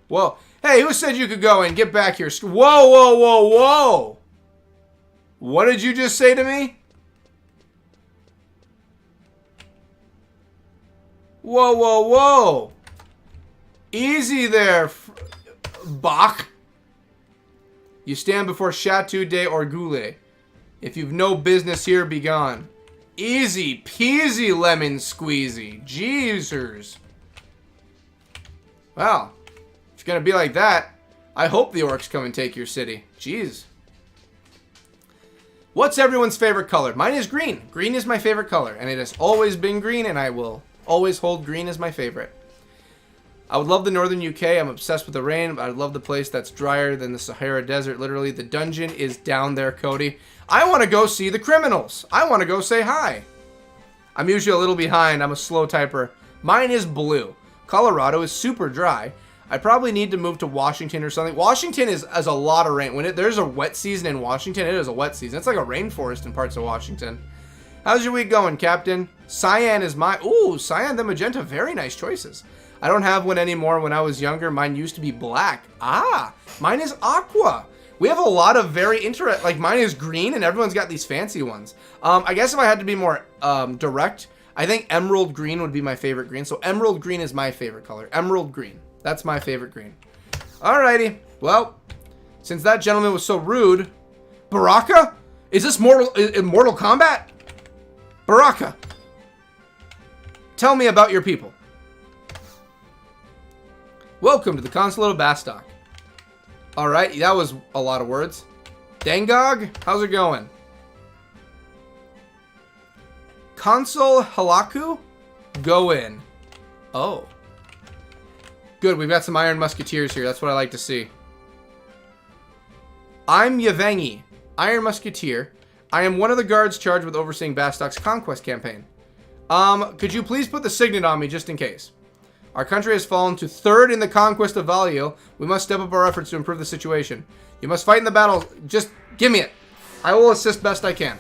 Whoa. Hey, who said you could go in? Get back here. Whoa, whoa, whoa, whoa. What did you just say to me? Whoa, whoa, whoa. Easy there, Bach. You stand before Chateau de Orgule. If you've no business here, be gone. Easy peasy lemon squeezy. Jeezers. Well, if it's gonna be like that, I hope the orcs come and take your city. Jeez. What's everyone's favorite color? Mine is green. Green is my favorite color, and it has always been green, and I will always hold green as my favorite. I would love the northern UK. I'm obsessed with the rain, but I'd love the place that's drier than the Sahara Desert. Literally, the dungeon is down there, Cody. I want to go see the criminals. I want to go say hi. I'm usually a little behind. I'm a slow typer. Mine is blue. Colorado is super dry. I probably need to move to Washington or something. Washington is a lot of rain. When there's a wet season in Washington, it is a wet season. It's like a rainforest in parts of Washington. How's your week going, Captain? Cyan is my... Ooh, cyan the magenta. Very nice choices. I don't have one anymore. When I was younger, mine used to be black. Ah, mine is aqua. We have a lot of very interesting... Like, mine is green, and everyone's got these fancy ones. I guess if I had to be more direct, I think emerald green would be my favorite green. So emerald green is my favorite color. Emerald green. That's my favorite green. Alrighty. Well, since that gentleman was so rude... Baraka? Is this Mortal Kombat? Baraka. Tell me about your people. Welcome to the Consulate of Bastok. Alright, that was a lot of words. Dangog, how's it going? Consul Halaku? Go in. Oh. Good, we've got some Iron Musketeers here. That's what I like to see. I'm Yavangi, Iron Musketeer. I am one of the guards charged with overseeing Bastok's conquest campaign. Could you please put the signet on me just in case? Our country has fallen to 3rd in the conquest of Valio. We must step up our efforts to improve the situation. You must fight in the battle. Just give me it. I will assist best I can.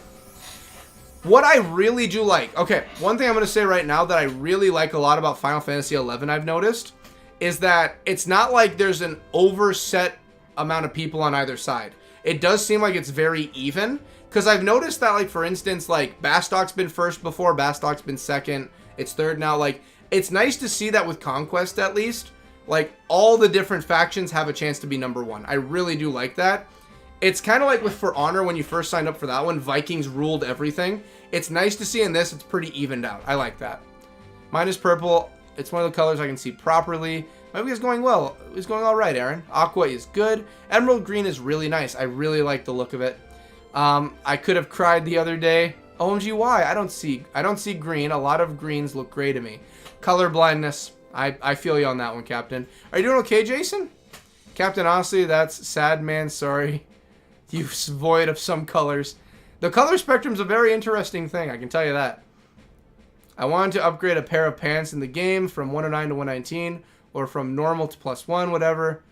What I really do like... Okay, one thing I'm going to say right now that I really like a lot about Final Fantasy XI I've noticed is that it's not like there's an overset amount of people on either side. It does seem like it's very even, because I've noticed that, like, for instance, like, Bastock's been first before, Bastock's been second, it's third now. Like, it's nice to see that with Conquest, at least. Like, all the different factions have a chance to be number one. I really do like that. It's kind of like with For Honor when you first signed up for that one, Vikings ruled everything. It's nice to see in this, it's pretty evened out. I like that. Mine is purple. It's one of the colors I can see properly. My week is going well. It's going all right, Aaron. Aqua is good. Emerald green is really nice. I really like the look of it. I could have cried the other day. OMG, why? I don't see green. A lot of greens look gray to me. Color blindness. I feel you on that one, Captain. Are you doing okay, Jason? Captain, honestly, that's sad, man. Sorry. You void of some colors. The color spectrum's a very interesting thing, I can tell you that. I wanted to upgrade a pair of pants in the game from 109 to 119, or from normal to +1, whatever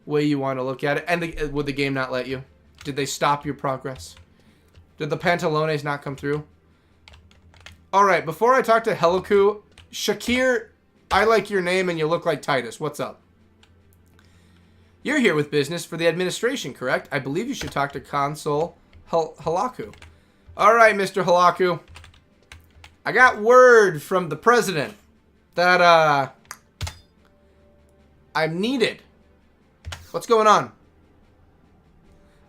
way you want to look at it. And would the game not let you? Did they stop your progress? Did the pantalones not come through? Alright, before I talk to Heliku, Shakir, I like your name and you look like Titus. What's up? You're here with business for the administration, correct? I believe you should talk to Consul Halaku. Alright, Mr. Halaku. I got word from the president that, I'm needed. What's going on?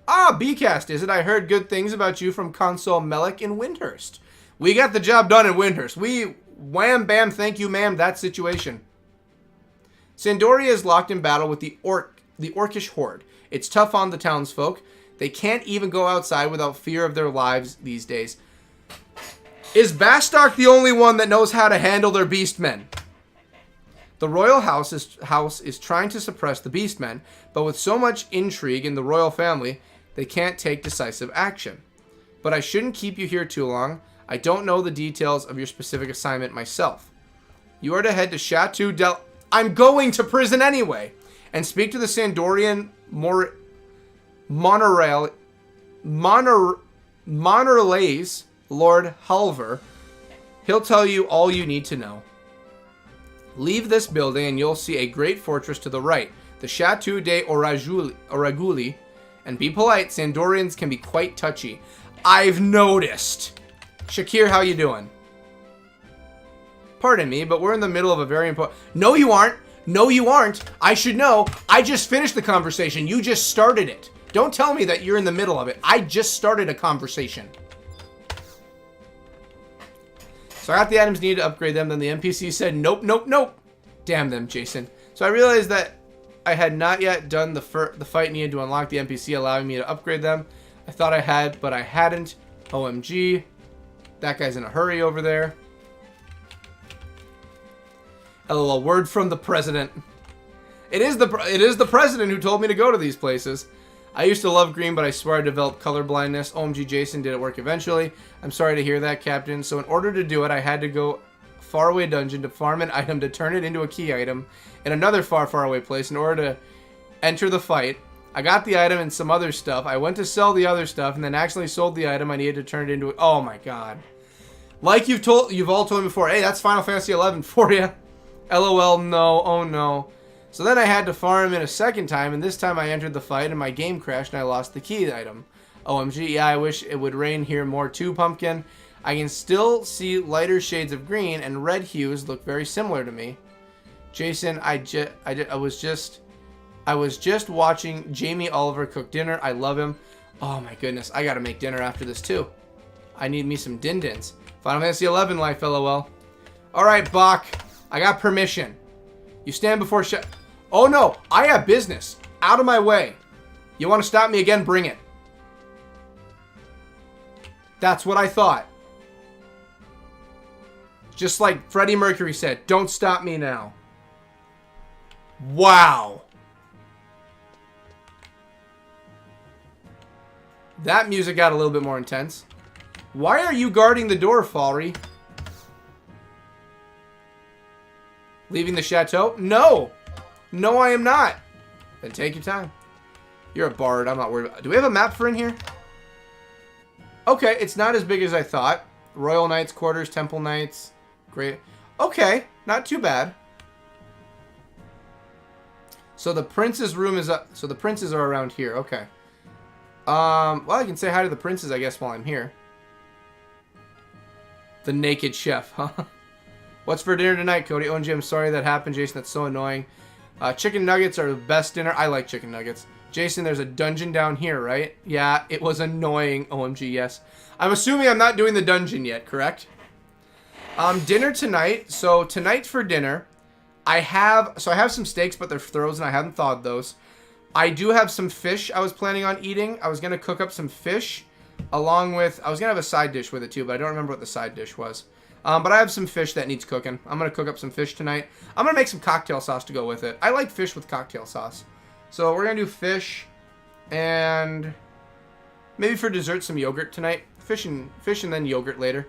Ah, BCast, is it? I heard good things about you from Consul Melik in Windhurst. We got the job done in Windhurst. We wham bam, thank you ma'am, that situation. Sandoria is locked in battle with the Orcish horde. It's tough on the townsfolk. They can't even go outside without fear of their lives these days. Is Bastock the only one that knows how to handle their beastmen? The royal house is trying to suppress the beastmen, but with so much intrigue in the royal family, they can't take decisive action. But I shouldn't keep you here too long. I don't know the details of your specific assignment myself. You are to head to Chateau Del... I'm going to prison anyway! And speak to the Sandorian Monorlays, Lord Halver. He'll tell you all you need to know. Leave this building and you'll see a great fortress to the right, the Chateau de Oraguli. And be polite, Sandorians can be quite touchy. I've noticed. Shakir, how you doing? Pardon me, but we're in the middle of a very important... No, you aren't. No, you aren't. I should know. I just finished the conversation. You just started it. Don't tell me that you're in the middle of it. I just started a conversation. So I got the items needed to upgrade them. Then the NPC said, nope, nope, nope. Damn them, Jason. So I realized that I had not yet done the fight needed to unlock the NPC, allowing me to upgrade them. I thought I had, but I hadn't. OMG. That guy's in a hurry over there. LOL, word from the president. It is the president who told me to go to these places. I used to love green, but I swear I developed color blindness. OMG, Jason, did it work eventually? I'm sorry to hear that, Captain. So in order to do it, I had to go far away dungeon to farm an item to turn it into a key item in another far away place in order to enter the fight. I got the item and some other stuff. I went to sell the other stuff and then accidentally sold the item I needed to turn it into... Oh my god. Like you've all told me before, hey, that's Final Fantasy 11 for you. LOL, no, oh no. So then I had to farm it a second time, and this time I entered the fight and my game crashed and I lost the key item. OMG, yeah, I wish it would rain here more too, Pumpkin. I can still see lighter shades of green and red hues look very similar to me. Jason, I was just watching Jamie Oliver cook dinner. I love him. Oh my goodness, I gotta make dinner after this too. I need me some din-dins. Final Fantasy 11 life, LOL. Alright, Bach. I got permission. You stand before Oh no, I have business. Out of my way. You want to stop me again? Bring it. That's what I thought. Just like Freddie Mercury said, don't stop me now. Wow. That music got a little bit more intense. Why are you guarding the door, Falry? Leaving the chateau? No! No, I am not. Then take your time. You're a bard. I'm not worried about... Do we have a map for in here? Okay, it's not as big as I thought. Royal Knights quarters, Temple Knights. Great. Okay, not too bad. So the prince's room is up. So the princes are around here. Okay. Well, I can say hi to the princes, I guess, while I'm here. The naked chef, huh? What's for dinner tonight, Cody? OMG, I'm sorry that happened, Jason. That's so annoying. Chicken nuggets are the best dinner. I like chicken nuggets. Jason, there's a dungeon down here, right? Yeah, it was annoying. OMG, yes. I'm assuming I'm not doing the dungeon yet, correct? Dinner tonight. So tonight for dinner, I have some steaks, but they're frozen. I haven't thawed those. I do have some fish I was planning on eating. I was going to cook up some fish along with, I was going to have a side dish with it too, but I don't remember what the side dish was. But I have some fish that needs cooking. I'm going to cook up some fish tonight. I'm going to make some cocktail sauce to go with it. I like fish with cocktail sauce. So we're going to do fish and maybe for dessert some yogurt tonight. Fish and then yogurt later.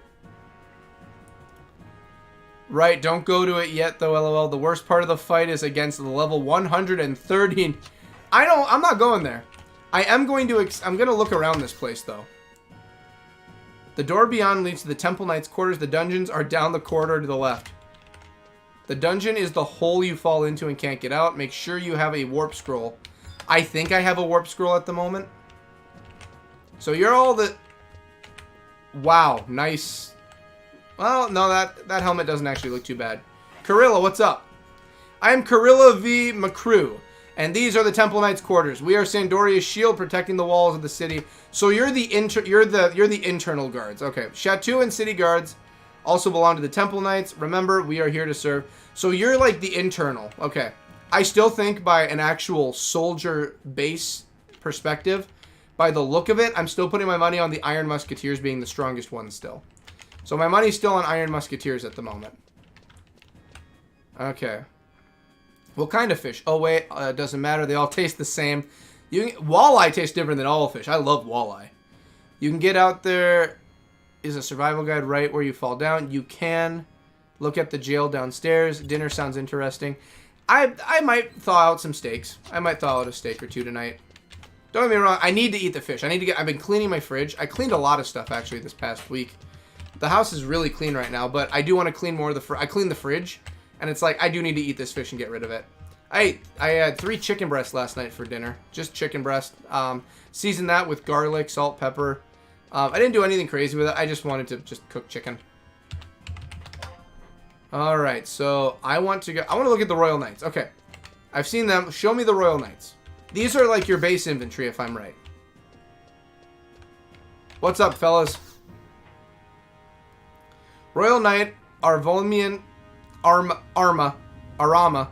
Right, don't go to it yet though, LOL. The worst part of the fight is against the level 130. I'm not going there. I'm going to look around this place though. The door beyond leads to the Temple Knight's quarters. The dungeons are down the corridor to the left. The dungeon is the hole you fall into and can't get out. Make sure you have a warp scroll. I think I have a warp scroll at the moment. So you're all the... Wow, nice. Well, no, that helmet doesn't actually look too bad. Carilla, what's up? I am Carilla V. McCrew, and these are the Temple Knight's quarters. We are Sandoria's shield protecting the walls of the city. So you're the internal guards. Okay, Chateau and city guards also belong to the Temple Knights. Remember, we are here to serve. So you're like the internal. Okay. I still think by an actual soldier base perspective, by the look of it, I'm still putting my money on the Iron Musketeers being the strongest ones still. So my money's still on Iron Musketeers at the moment. Okay. What kind of fish? Oh, wait. It doesn't matter. They all taste the same. Walleye tastes different than all fish. I love walleye. You can get out there. Is a survival guide right where you fall down? You can look at the jail downstairs. Dinner sounds interesting. I might thaw out some steaks. I might thaw out a steak or two tonight. Don't get me wrong. I need to eat the fish. I've been cleaning my fridge. I cleaned a lot of stuff actually this past week. The house is really clean right now, but I do want to clean more of the I cleaned the fridge, and it's like I do need to eat this fish and get rid of it. I had 3 chicken breasts last night for dinner. Just chicken breast. Seasoned that with garlic, salt, pepper. I didn't do anything crazy with it. I just wanted to just cook chicken. Alright, so I want to look at the Royal Knights. Okay. I've seen them. Show me the Royal Knights. These are like your base infantry, if I'm right. What's up, fellas? Royal Knight Arvolmian Arama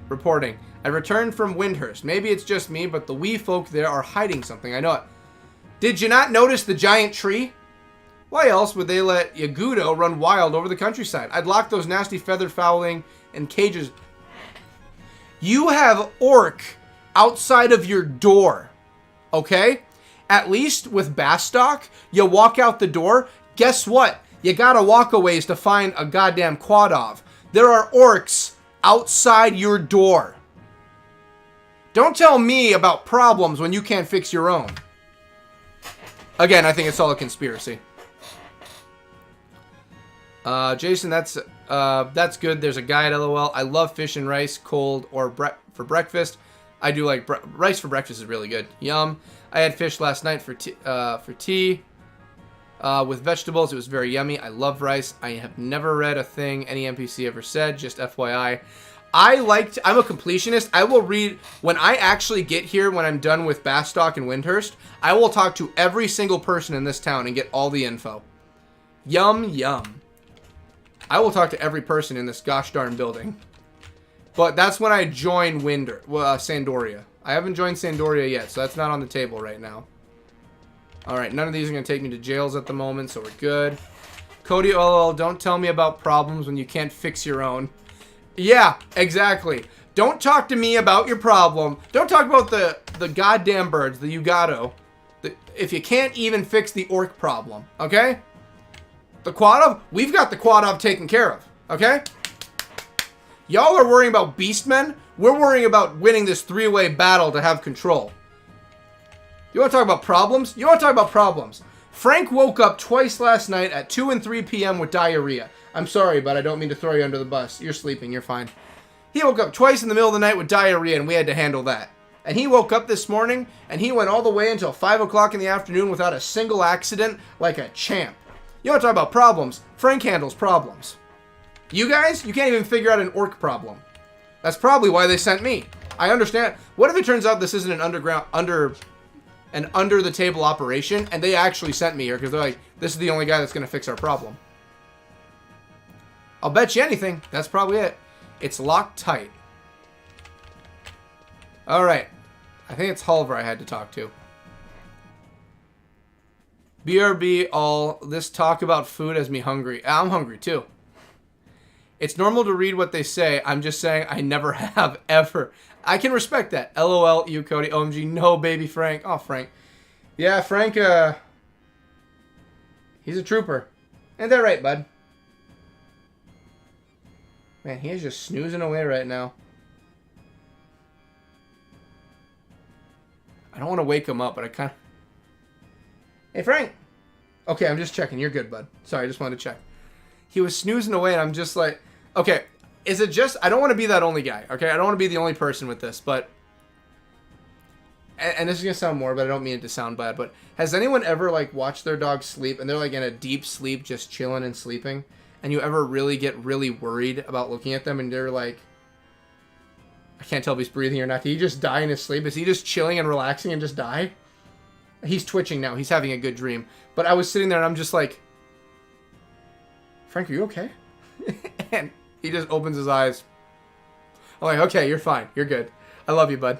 reporting. I returned from Windhurst. Maybe it's just me, but the wee folk there are hiding something. I know it. Did you not notice the giant tree? Why else would they let Yagudo run wild over the countryside? I'd lock those nasty feathered fowling in cages. You have orc outside of your door, okay? At least with Bastock, you walk out the door. Guess what? You gotta walk a ways to find a goddamn Quadov. There are orcs outside your door. Don't tell me about problems when you can't fix your own. Again, I think it's all a conspiracy. Jason, that's good. There's a guide, LOL. I love fish and rice, cold or for breakfast. I do like rice for breakfast is really good. Yum. I had fish last night for tea. With vegetables, it was very yummy. I love rice. I have never read a thing any NPC ever said, just FYI. I'm a completionist. I will read, when I actually get here, when I'm done with Bastock and Windhurst, I will talk to every single person in this town and get all the info. Yum, yum. I will talk to every person in this gosh darn building. But that's when I join Sandoria. I haven't joined Sandoria yet, so that's not on the table right now. Alright, none of these are going to take me to jails at the moment, so we're good. Cody, LOL, don't tell me about problems when you can't fix your own. Yeah, exactly. Don't talk to me about your problem. Don't talk about the goddamn birds, the Yugato. If you can't even fix the orc problem, okay? The Quadov, we've got the Quadov taken care of, okay? Y'all are worrying about beastmen. We're worrying about winning this 3-way battle to have control. You want to talk about problems? You want to talk about problems. Frank woke up twice last night at 2 and 3 p.m. with diarrhea. I'm sorry, but I don't mean to throw you under the bus. You're sleeping. You're fine. He woke up twice in the middle of the night with diarrhea, and we had to handle that. And he woke up this morning, and he went all the way until 5 o'clock in the afternoon without a single accident, like a champ. You want to talk about problems? Frank handles problems. You guys, you can't even figure out an orc problem. That's probably why they sent me. I understand. What if it turns out this isn't an under the table operation, and they actually sent me here because they're like, this is the only guy that's going to fix our problem. I'll bet you anything. That's probably it. It's locked tight. All right. I think it's Hulver I had to talk to. BRB, all this talk about food has me hungry. I'm hungry too. It's normal to read what they say. I'm just saying I never have ever. I can respect that. LOL, you Cody. OMG, no baby Frank. Oh, Frank. Yeah, Frank, he's a trooper. Ain't that right, bud? Man, he is just snoozing away right now. I don't want to wake him up, but I kind of... Hey, Frank. Okay, I'm just checking. You're good, bud. Sorry, I just wanted to check. He was snoozing away, and I'm just like... Okay, is it just... I don't want to be that only guy, okay? I don't want to be the only person with this, but... And this is going to sound more, but I don't mean it to sound bad, but... Has anyone ever, like, watched their dog sleep, and they're, like, in a deep sleep, just chilling and sleeping? And you ever really get really worried about looking at them, and they're like... I can't tell if he's breathing or not. Did he just die in his sleep? Is he just chilling and relaxing and just die? He's twitching now. He's having a good dream. But I was sitting there and I'm just like... Frank, are you okay? And he just opens his eyes. I'm like, okay, you're fine. You're good. I love you, bud.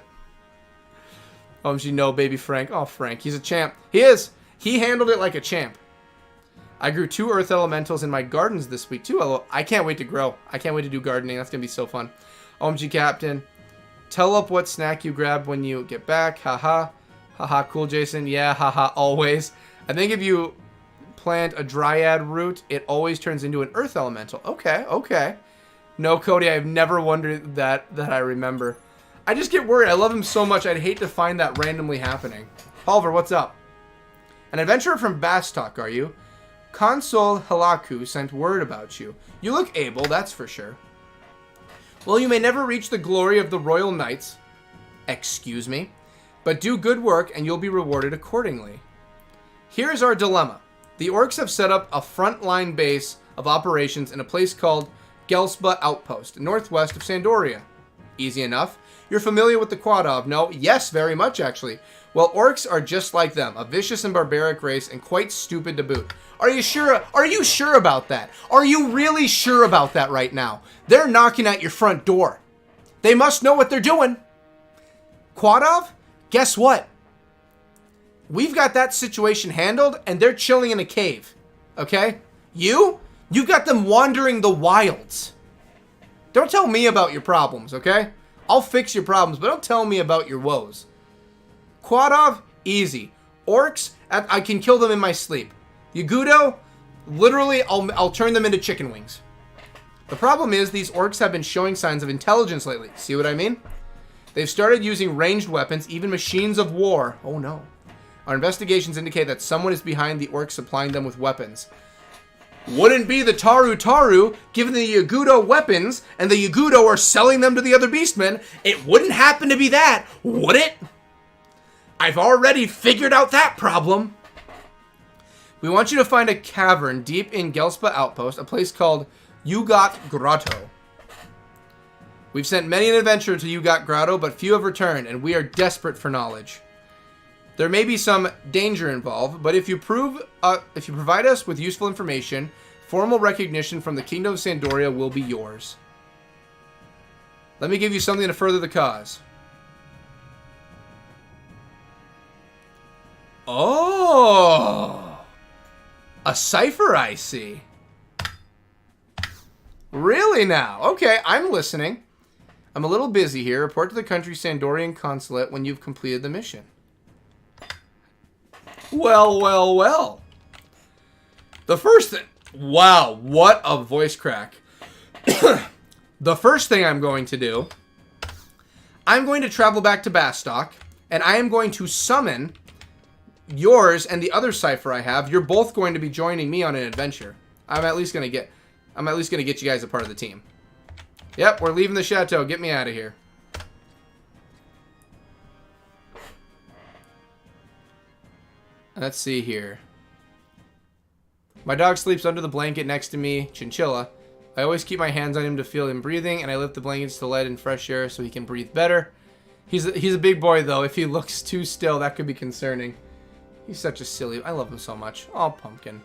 OMG, no, baby Frank. Oh, Frank. He's a champ. He is. He handled it like a champ. I grew 2 earth elementals in my gardens this week, too. I can't wait to grow. I can't wait to do gardening. That's going to be so fun. OMG Captain, tell up what snack you grabbed when you get back. Haha. Haha, cool, Jason. Yeah, haha, always. I think if you plant a dryad root, it always turns into an earth elemental. Okay, okay. No, Cody, I've never wondered that I remember. I just get worried. I love him so much. I'd hate to find that randomly happening. Halver, what's up? An adventurer from Bastok, are you? Console Halaku sent word about you. You look able, that's for sure. Well, you may never reach the glory of the Royal Knights, excuse me, but do good work and you'll be rewarded accordingly. Here's our dilemma. The orcs have set up a frontline base of operations in a place called Gelsba Outpost, northwest of Sandoria. Easy enough. You're familiar with the Quadov, no? Yes, very much actually. Well, orcs are just like them, a vicious and barbaric race and quite stupid to boot. Are you sure? Are you sure about that? Are you really sure about that right now? They're knocking at your front door. They must know what they're doing. Quadov, guess what? We've got that situation handled, and they're chilling in a cave. Okay? You got them wandering the wilds. Don't tell me about your problems, okay? I'll fix your problems, but don't tell me about your woes. Quadov, easy. Orcs, I can kill them in my sleep. Yagudo, literally, I'll turn them into chicken wings. The problem is these orcs have been showing signs of intelligence lately. See what I mean? They've started using ranged weapons, even machines of war. Oh no. Our investigations indicate that someone is behind the orcs supplying them with weapons. Wouldn't be the Taru, given the Yagudo weapons, and the Yagudo are selling them to the other beastmen. It wouldn't happen to be that, would it? I've already figured out that problem. We want you to find a cavern deep in Gelspa Outpost, a place called Yugat Grotto. We've sent many an adventurer to Yugat Grotto, but few have returned, and we are desperate for knowledge. There may be some danger involved, but if you provide us with useful information, formal recognition from the Kingdom of Sandoria will be yours. Let me give you something to further the cause. Oh! A cipher, I see. Really now? Okay, I'm listening. I'm a little busy here. Report to the country's Sandorian consulate when you've completed the mission. Well, well, well. The first thing... Wow, what a voice crack. The first thing I'm going to do... I'm going to travel back to Bastok, and I am going to summon yours and the other cipher I have. You're both going to be joining me on an adventure. I'm at least going to get you guys a part of the team. Yep, we're leaving the chateau. Get me out of here. Let's see here. My dog sleeps under the blanket next to me, Chinchilla. I always keep my hands on him to feel him breathing, and I lift the blankets to let in fresh air so he can breathe better. He's a big boy, though. If he looks too still, that could be concerning. He's such a silly... I love him so much. Oh, Pumpkin.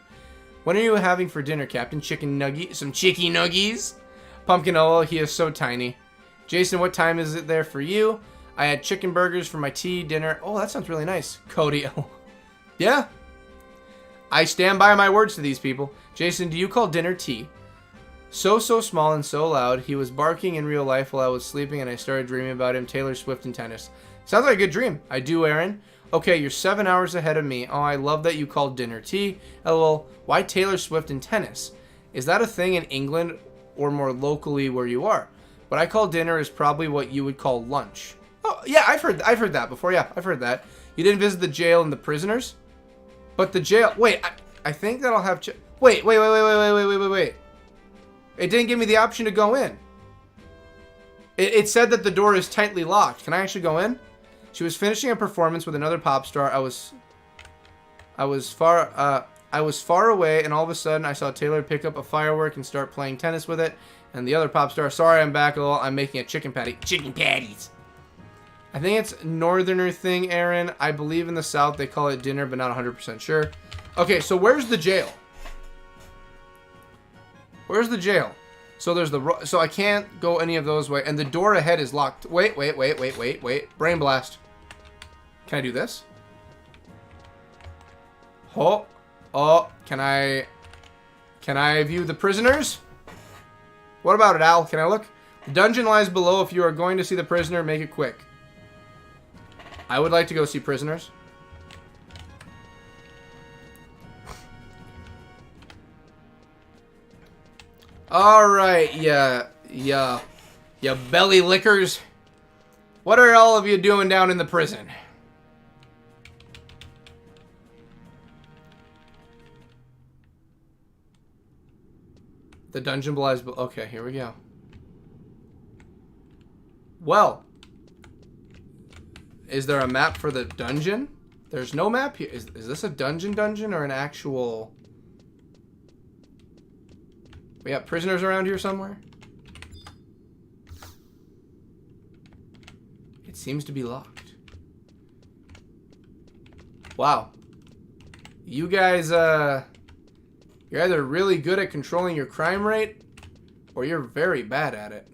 What are you having for dinner, Captain? Chicken nugget? Some chicky nuggies? Pumpkin, oh, he is so tiny. Jason, what time is it there for you? I had chicken burgers for my tea, dinner. Oh, that sounds really nice. Cody, oh. Yeah. I stand by my words to these people. Jason, do you call dinner tea? So small and so loud. He was barking in real life while I was sleeping, and I started dreaming about him. Taylor Swift and tennis. Sounds like a good dream. I do, Aaron. Okay, you're 7 hours ahead of me. Oh, I love that you called dinner tea. LOL. Why Taylor Swift and tennis? Is that a thing in England or more locally where you are? What I call dinner is probably what you would call lunch. Oh, yeah, I've heard that before. Yeah, I've heard that. You didn't visit the jail and the prisoners? But the jail... Wait, I think that'll have... Wait. It didn't give me the option to go in. It said that the door is tightly locked. Can I actually go in? She was finishing a performance with another pop star. I was far away, and all of a sudden I saw Taylor pick up a firework and start playing tennis with it. And the other pop star, sorry, I'm back. I'm making a chicken patty. Chicken patties. I think it's a northerner thing, Aaron. I believe in the South they call it dinner, but not 100% sure. Okay, so where's the jail? Where's the jail? So there's so I can't go any of those way, and the door ahead is locked. Wait. Brain blast. Can I do this? Oh, can I view the prisoners? What about it, Al? Can I look? The dungeon lies below. If you are going to see the prisoner, make it quick. I would like to go see prisoners. Alright, yeah, belly lickers. What are all of you doing down in the prison? The dungeon lies below. Okay, here we go. Well, is there a map for the dungeon? There's no map here. Is this a dungeon or an actual... We got prisoners around here somewhere? It seems to be locked. Wow. You guys, you're either really good at controlling your crime rate, or you're very bad at it.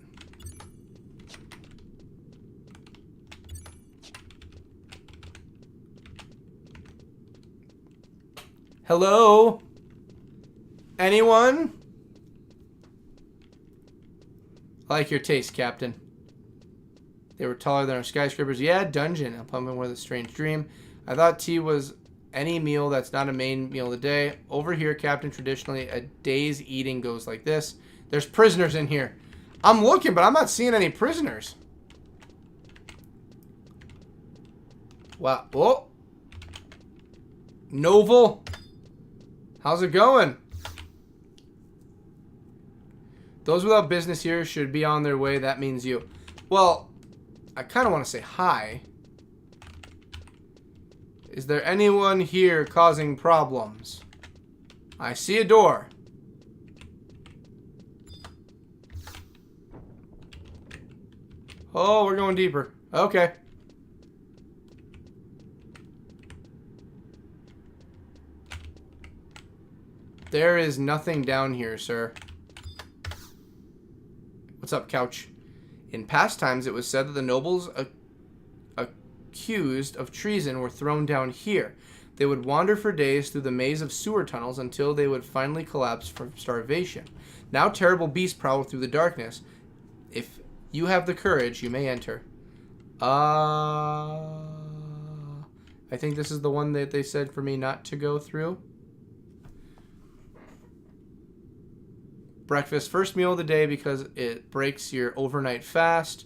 Hello? Anyone? I like your taste, Captain. They were taller than our skyscrapers. Yeah, dungeon. I'm pumping with a strange dream. I thought tea was any meal that's not a main meal of the day. Over here, Captain, traditionally, a day's eating goes like this. There's prisoners in here. I'm looking, but I'm not seeing any prisoners. Wow. Whoa. Novel. How's it going? Those without business here should be on their way. That means you. Well, I kind of want to say hi. Is there anyone here causing problems? I see a door. Oh, we're going deeper. Okay. There is nothing down here, sir. What's up, couch? In past times, it was said that the nobles accused of treason were thrown down here. They would wander for days through the maze of sewer tunnels until they would finally collapse from starvation. Now terrible beasts prowl through the darkness. If you have the courage, you may enter. I think this is the one that they said for me not to go through. Breakfast, first meal of the day because it breaks your overnight fast.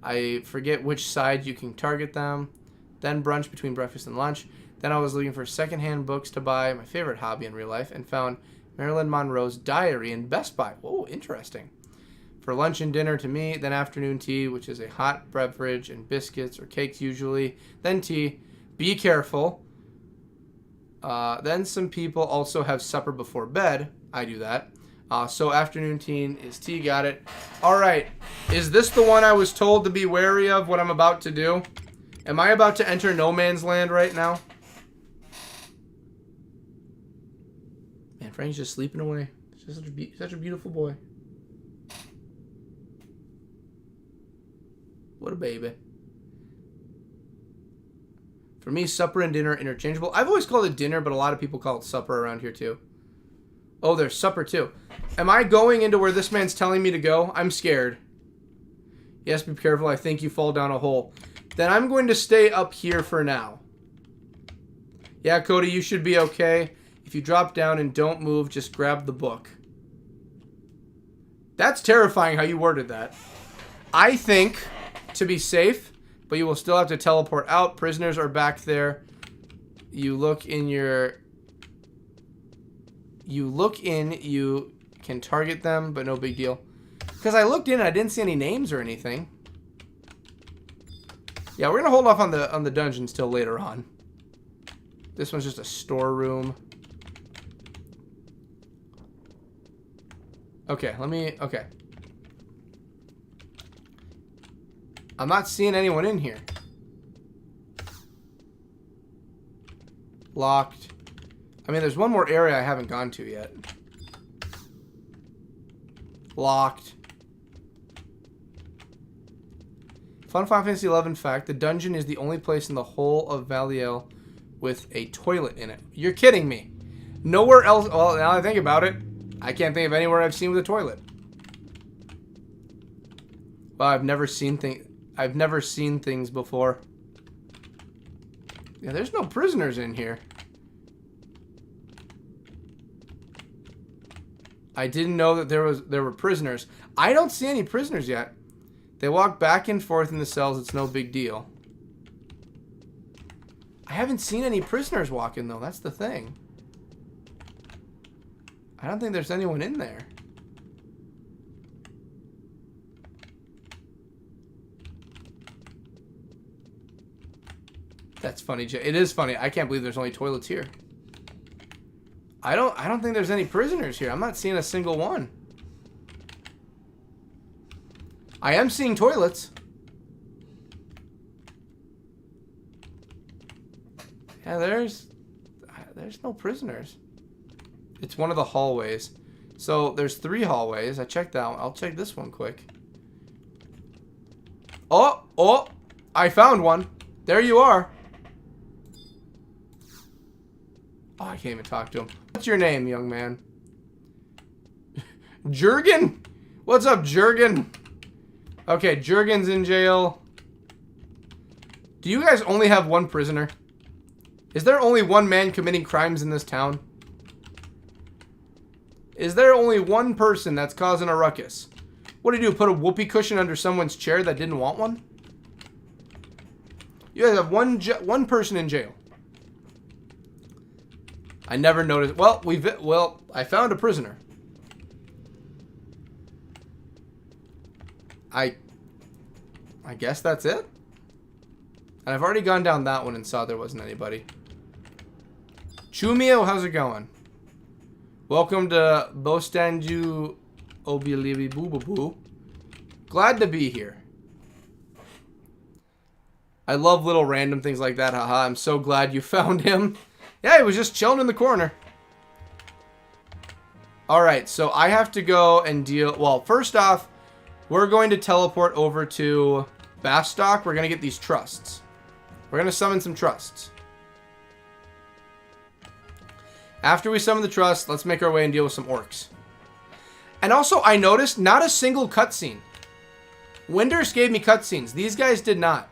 I forget which side you can target them. Then brunch between breakfast and lunch. Then I was looking for secondhand books to buy, my favorite hobby in real life, and found Marilyn Monroe's diary in Best Buy. Whoa, interesting. For lunch and dinner to me, then afternoon tea, which is a hot beverage and biscuits or cakes usually, then tea. Be careful. Then some people also have supper before bed. I do that. So afternoon tea is tea. Got it. All right. Is this the one I was told to be wary of what I'm about to do? Am I about to enter no man's land right now? Man, Frank's just sleeping away. He's just such a beautiful boy. What a baby. For me, supper and dinner are interchangeable. I've always called it dinner, but a lot of people call it supper around here too. Oh, there's supper too. Am I going into where this man's telling me to go? I'm scared. Yes, be careful. I think you fall down a hole. Then I'm going to stay up here for now. Yeah, Cody, you should be okay. If you drop down and don't move, just grab the book. That's terrifying how you worded that. I think, to be safe, but you will still have to teleport out. Prisoners are back there. You look in, you can target them, but no big deal. Because I looked in and I didn't see any names or anything. Yeah, we're going to hold off on the dungeons till later on. This one's just a storeroom. Okay, okay. I'm not seeing anyone in here. Locked. I mean, there's one more area I haven't gone to yet. Locked. Fun Final Fantasy XI fact, the dungeon is the only place in the whole of Valiel with a toilet in it. You're kidding me. Nowhere else, well, now I think about it, I can't think of anywhere I've seen with a toilet. Well, I've never seen things before. Yeah, there's no prisoners in here. I didn't know that there were prisoners. I don't see any prisoners yet. They walk back and forth in the cells. It's no big deal. I haven't seen any prisoners walk in, though. That's the thing. I don't think there's anyone in there. That's funny, Jay. It is funny. I can't believe there's only toilets here. I don't think there's any prisoners here. I'm not seeing a single one. I am seeing toilets. Yeah, there's no prisoners. It's one of the hallways. So there's 3 hallways. I checked that one. I'll check this one quick. Oh, I found one. There you are. Oh, I can't even talk to him. What's your name, young man? Jurgen? What's up, Jurgen? Okay, Jurgen's in jail. Do you guys only have one prisoner? Is there only one man committing crimes in this town? Is there only one person that's causing a ruckus? What do you do, put a whoopee cushion under someone's chair that didn't want one? You guys have one person in jail. I never noticed. Well, I found a prisoner. I guess that's it. And I've already gone down that one and saw there wasn't anybody. Chumio, how's it going? Welcome to Bostanju Obilibi Boo. Glad to be here. I love little random things like that. Haha, I'm so glad you found him. Yeah, he was just chilling in the corner. Alright, so I have to go and deal... Well, first off, we're going to teleport over to Bastock. We're going to get these trusts. We're going to summon some trusts. After we summon the trust, let's make our way and deal with some orcs. And also, I noticed not a single cutscene. Winders gave me cutscenes. These guys did not.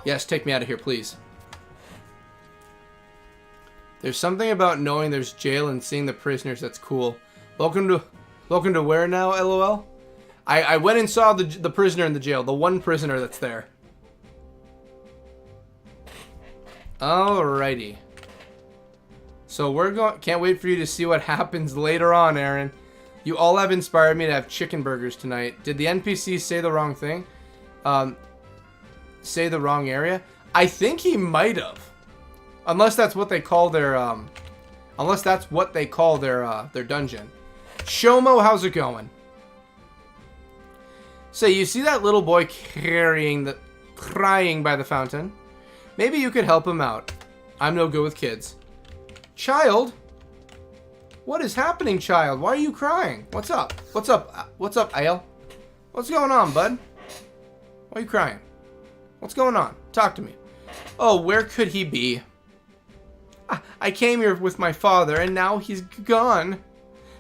Yes, take me out of here, please. There's something about knowing there's jail and seeing the prisoners that's cool. Welcome to where now, LOL? I went and saw the prisoner in the jail. The one prisoner that's there. Alrighty. So we're going. Can't wait for you to see what happens later on, Aaron. You all have inspired me to have chicken burgers tonight. Did the NPC say the wrong thing? Say the wrong area? I think he might have. Unless that's what they call their their dungeon. Shomo, how's it going? So you see that little boy crying by the fountain? Maybe you could help him out. I'm no good with kids. Child? What is happening, child? Why are you crying? What's up? What's up? What's up, Ale? What's going on, bud? Why are you crying? What's going on? Talk to me. Oh, where could he be? I came here with my father, and now he's gone.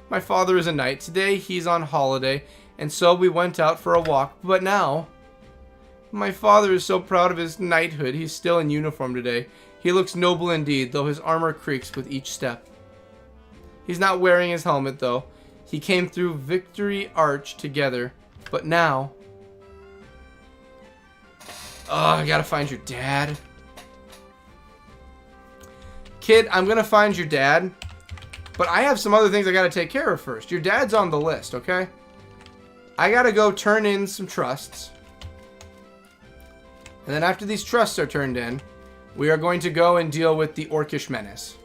My father is a knight. Today, he's on holiday, and so we went out for a walk. But now, my father is so proud of his knighthood. He's still in uniform today. He looks noble indeed, though his armor creaks with each step. He's not wearing his helmet, though. He came through Victory Arch together, but now... Oh, I gotta find your dad. Kid, I'm gonna find your dad, but I have some other things I gotta take care of first. Your dad's on the list, okay? I gotta go turn in some trusts. And then after these trusts are turned in, we are going to go and deal with the Orcish menace.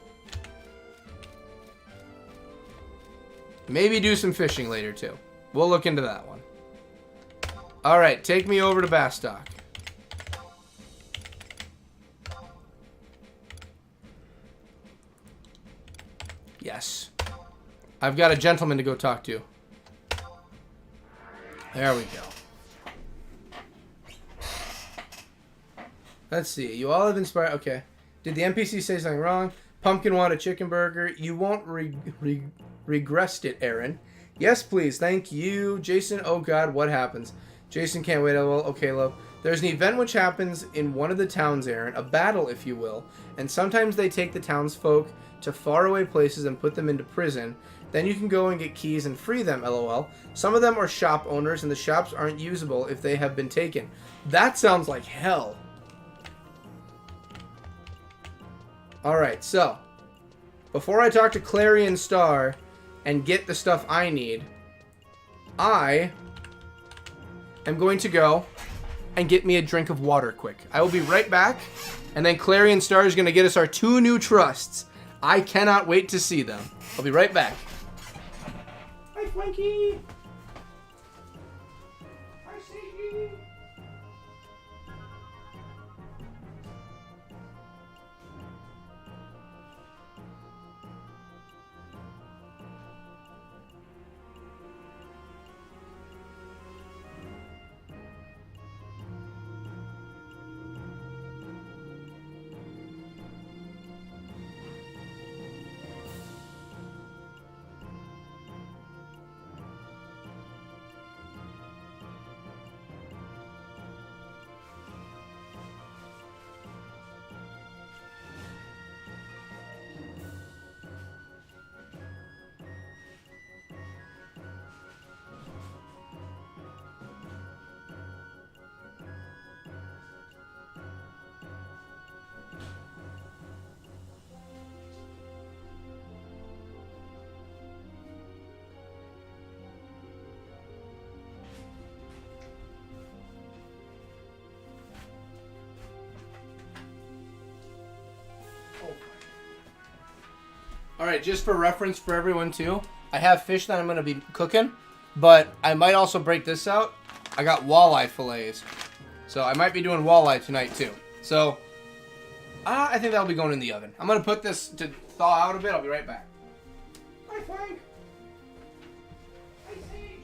Maybe do some fishing later, too. We'll look into that one. Alright, take me over to Bastock. Yes. I've got a gentleman to go talk to. There we go. Let's see. You all have inspired... Okay. Did the NPC say something wrong? Pumpkin want a chicken burger. You won't regressed it, Aaron. Yes, please. Thank you. Jason, oh god, what happens? Jason can't wait. Well, okay, love. There's an event which happens in one of the towns, Aaron. A battle, if you will. And sometimes they take the townsfolk to faraway places and put them into prison. Then you can go and get keys and free them, lol. Some of them are shop owners, and the shops aren't usable if they have been taken. That sounds like hell. Alright, so before I talk to Clarion Star and get the stuff I need, I am going to go and get me a drink of water quick. I will be right back, and then Clarion Star is going to get us our 2 new trusts. I cannot wait to see them. I'll be right back. Hi, Frankie. Hi, Siggy. Alright, just for reference for everyone too, I have fish that I'm going to be cooking, but I might also break this out. I got walleye fillets, so I might be doing walleye tonight too. So, I think that'll be going in the oven. I'm going to put this to thaw out a bit. I'll be right back. Hi, Frank. Hi, Sage.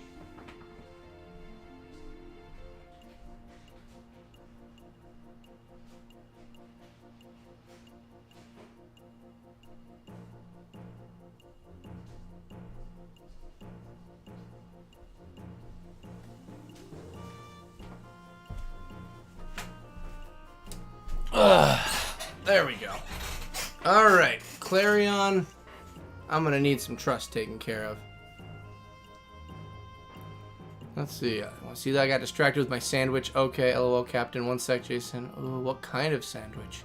There we go. Alright, Clarion. I'm gonna need some trust taken care of. Let's see. See that I got distracted with my sandwich. Okay, lol, Captain. One sec, Jason. Ooh, what kind of sandwich?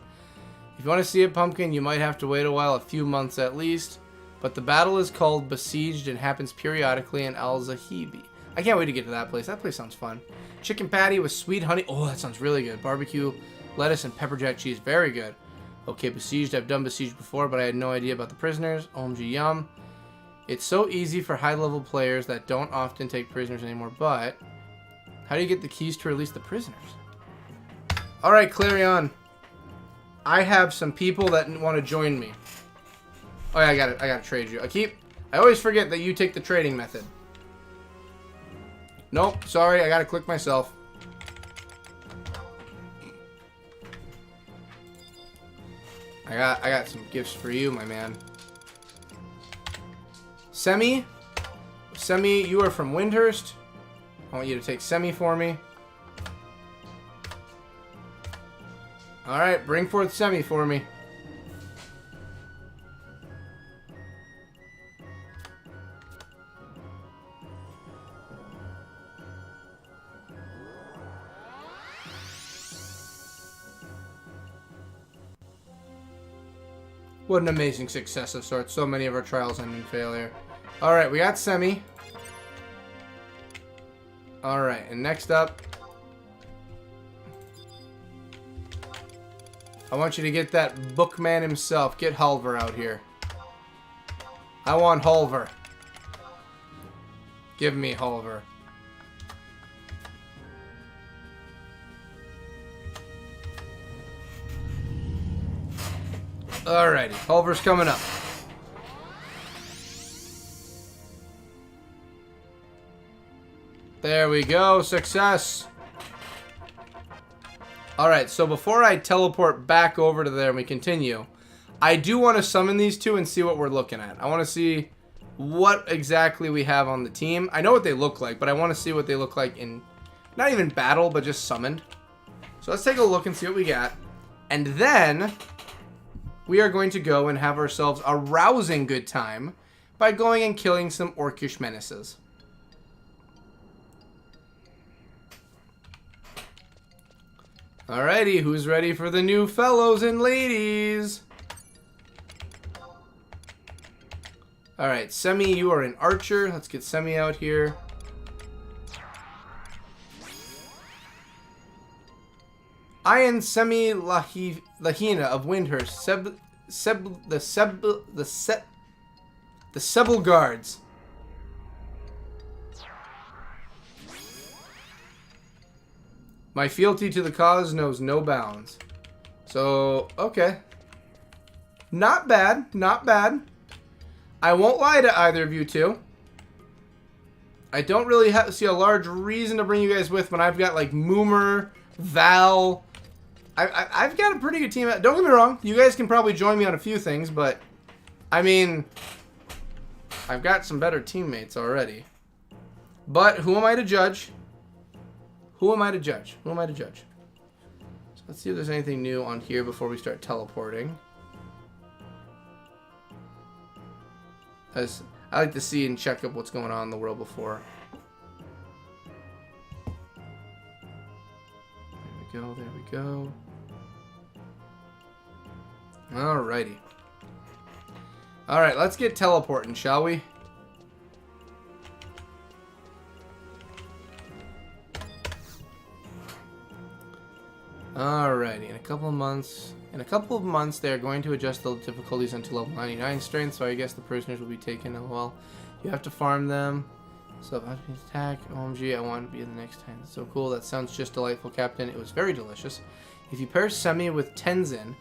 If you want to see it, Pumpkin, you might have to wait a while, a few months at least. But the battle is called Besieged and happens periodically in Al-Zahibi. I can't wait to get to that place. That place sounds fun. Chicken patty with sweet honey. Oh, that sounds really good. Barbecue, lettuce, and pepper jack cheese. Very good. Okay, Besieged. I've done Besieged before, but I had no idea about the prisoners. OMG, yum. It's so easy for high-level players that don't often take prisoners anymore, but how do you get the keys to release the prisoners? All right, Clarion. I have some people that want to join me. Oh yeah, I got it. I gotta trade you. I always forget that you take the trading method. Nope, sorry, I gotta click myself. I got some gifts for you, my man. Semi, you are from Windhurst. I want you to take Semi for me. All right, bring forth Semi for me. What an amazing success of sorts. So many of our trials end in failure. Alright, we got Semi. Alright, and next up, I want you to get that bookman himself. Get Hulver out here. I want Hulver. Give me Hulver. Alrighty, Hulver's coming up. There we go, success. Alright, so before I teleport back over to there and we continue, I do want to summon these two and see what we're looking at. I want to see what exactly we have on the team. I know what they look like, but I want to see what they look like in, not even battle, but just summoned. So let's take a look and see what we got. And then we are going to go and have ourselves a rousing good time by going and killing some orcish menaces. Alrighty, who's ready for the new fellows and ladies? Alright, Semi, you are an archer. Let's get Semi out here. I am Semi Lahina of Windhurst, the Sebel Guards. My fealty to the cause knows no bounds. So, okay. Not bad, not bad. I won't lie to either of you two. I don't really see a large reason to bring you guys with when I've got like Moomer, Val. I've got a pretty good team. Don't get me wrong. You guys can probably join me on a few things, but I mean, I've got some better teammates already. But who am I to judge? Who am I to judge? Who am I to judge? So let's see if there's anything new on here before we start teleporting. As I like to see and check up what's going on in the world before. There we go, there we go. Alrighty. Alright, let's get teleporting, shall we? Alrighty, in a couple of months, they are going to adjust the difficulties until level 99 strength, so I guess the prisoners will be taken as well. You have to farm them. So if I have to attack, OMG, I want to be the next time. That's so cool. That sounds just delightful, Captain. It was very delicious. If you pair Semi with Tenzin,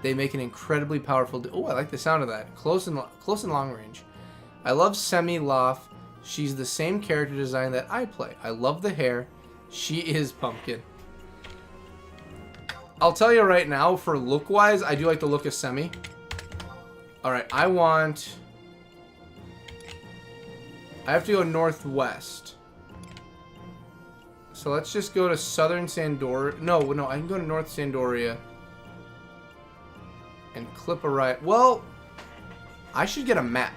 they make an incredibly powerful... Oh, I like the sound of that. Close and long range. I love Semi Loth. She's the same character design that I play. I love the hair. She is Pumpkin. I'll tell you right now, for look-wise, I do like the look of Semi. Alright, I have to go northwest. So let's just go to southern Sandoria. No, I can go to North Sandoria. And clip a right. Well, I should get a map.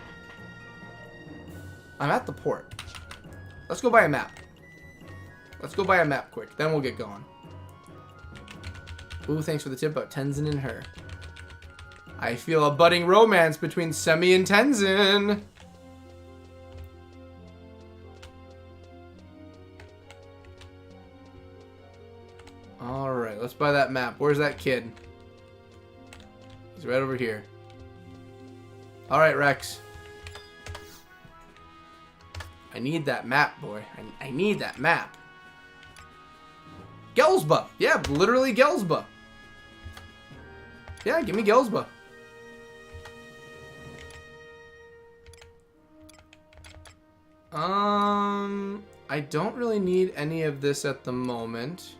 I'm at the port. Let's go buy a map. Let's go buy a map quick. Then we'll get going. Ooh, thanks for the tip about Tenzin and her. I feel a budding romance between Semi and Tenzin. Alright, let's buy that map. Where's that kid? He's right over here. Alright, Rex. I need that map, boy. I need that map. Gelsba. Yeah, literally Gelsba. Yeah, give me Gelsba. I don't really need any of this at the moment.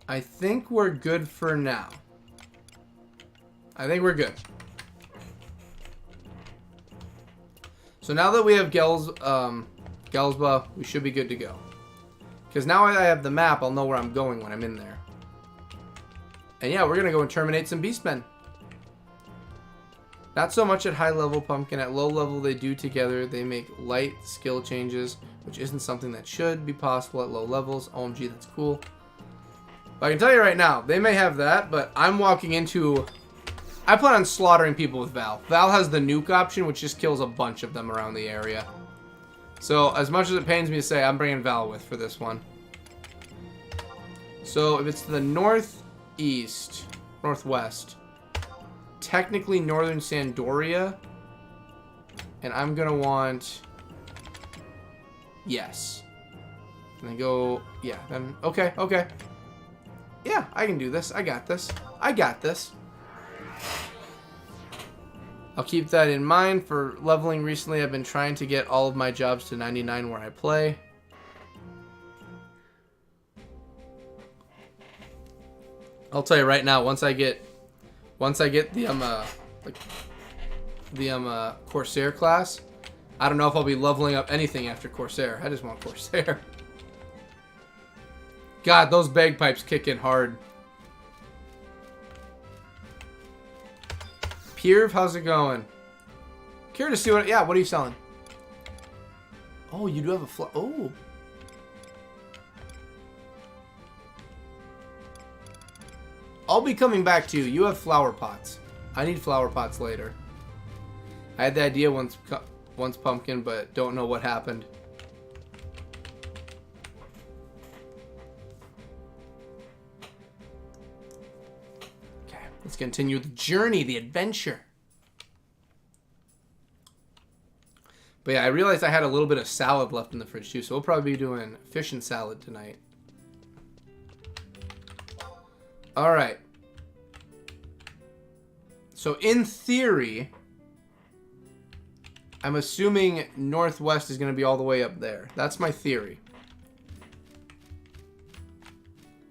I think we're good for now. I think we're good. So now that we have Gelsba, we should be good to go. Because now I have the map, I'll know where I'm going when I'm in there. And yeah, we're going to go and terminate some Beastmen. Not so much at high level, Pumpkin. At low level, they do together. They make light skill changes, which isn't something that should be possible at low levels. OMG, that's cool. But I can tell you right now, they may have that, but I'm walking into... I plan on slaughtering people with Val. Val has the nuke option, which just kills a bunch of them around the area. So, as much as it pains me to say, I'm bringing Val with for this one. So, if it's to the northeast, northwest, technically northern Sandoria, and I'm going to want... Yes. And then go... Yeah, then... Okay, okay. Yeah, I can do this. I got this. I got this. I'll keep that in mind for leveling. Recently, I've been trying to get all of my jobs to 99 where I play. I'll tell you right now, once I get the Corsair class, I don't know if I'll be leveling up anything after Corsair. I just want Corsair. God, those bagpipes kick in hard. Pierv, how's it going? Curious to see what... Yeah, what are you selling? Oh, you do have a... Oh. I'll be coming back to you. You have flower pots. I need flower pots later. I had the idea once Pumpkin, but don't know what happened. Let's continue the journey, the adventure. But yeah, I realized I had a little bit of salad left in the fridge too, so we'll probably be doing fish and salad tonight. Alright. So in theory, I'm assuming northwest is going to be all the way up there. That's my theory.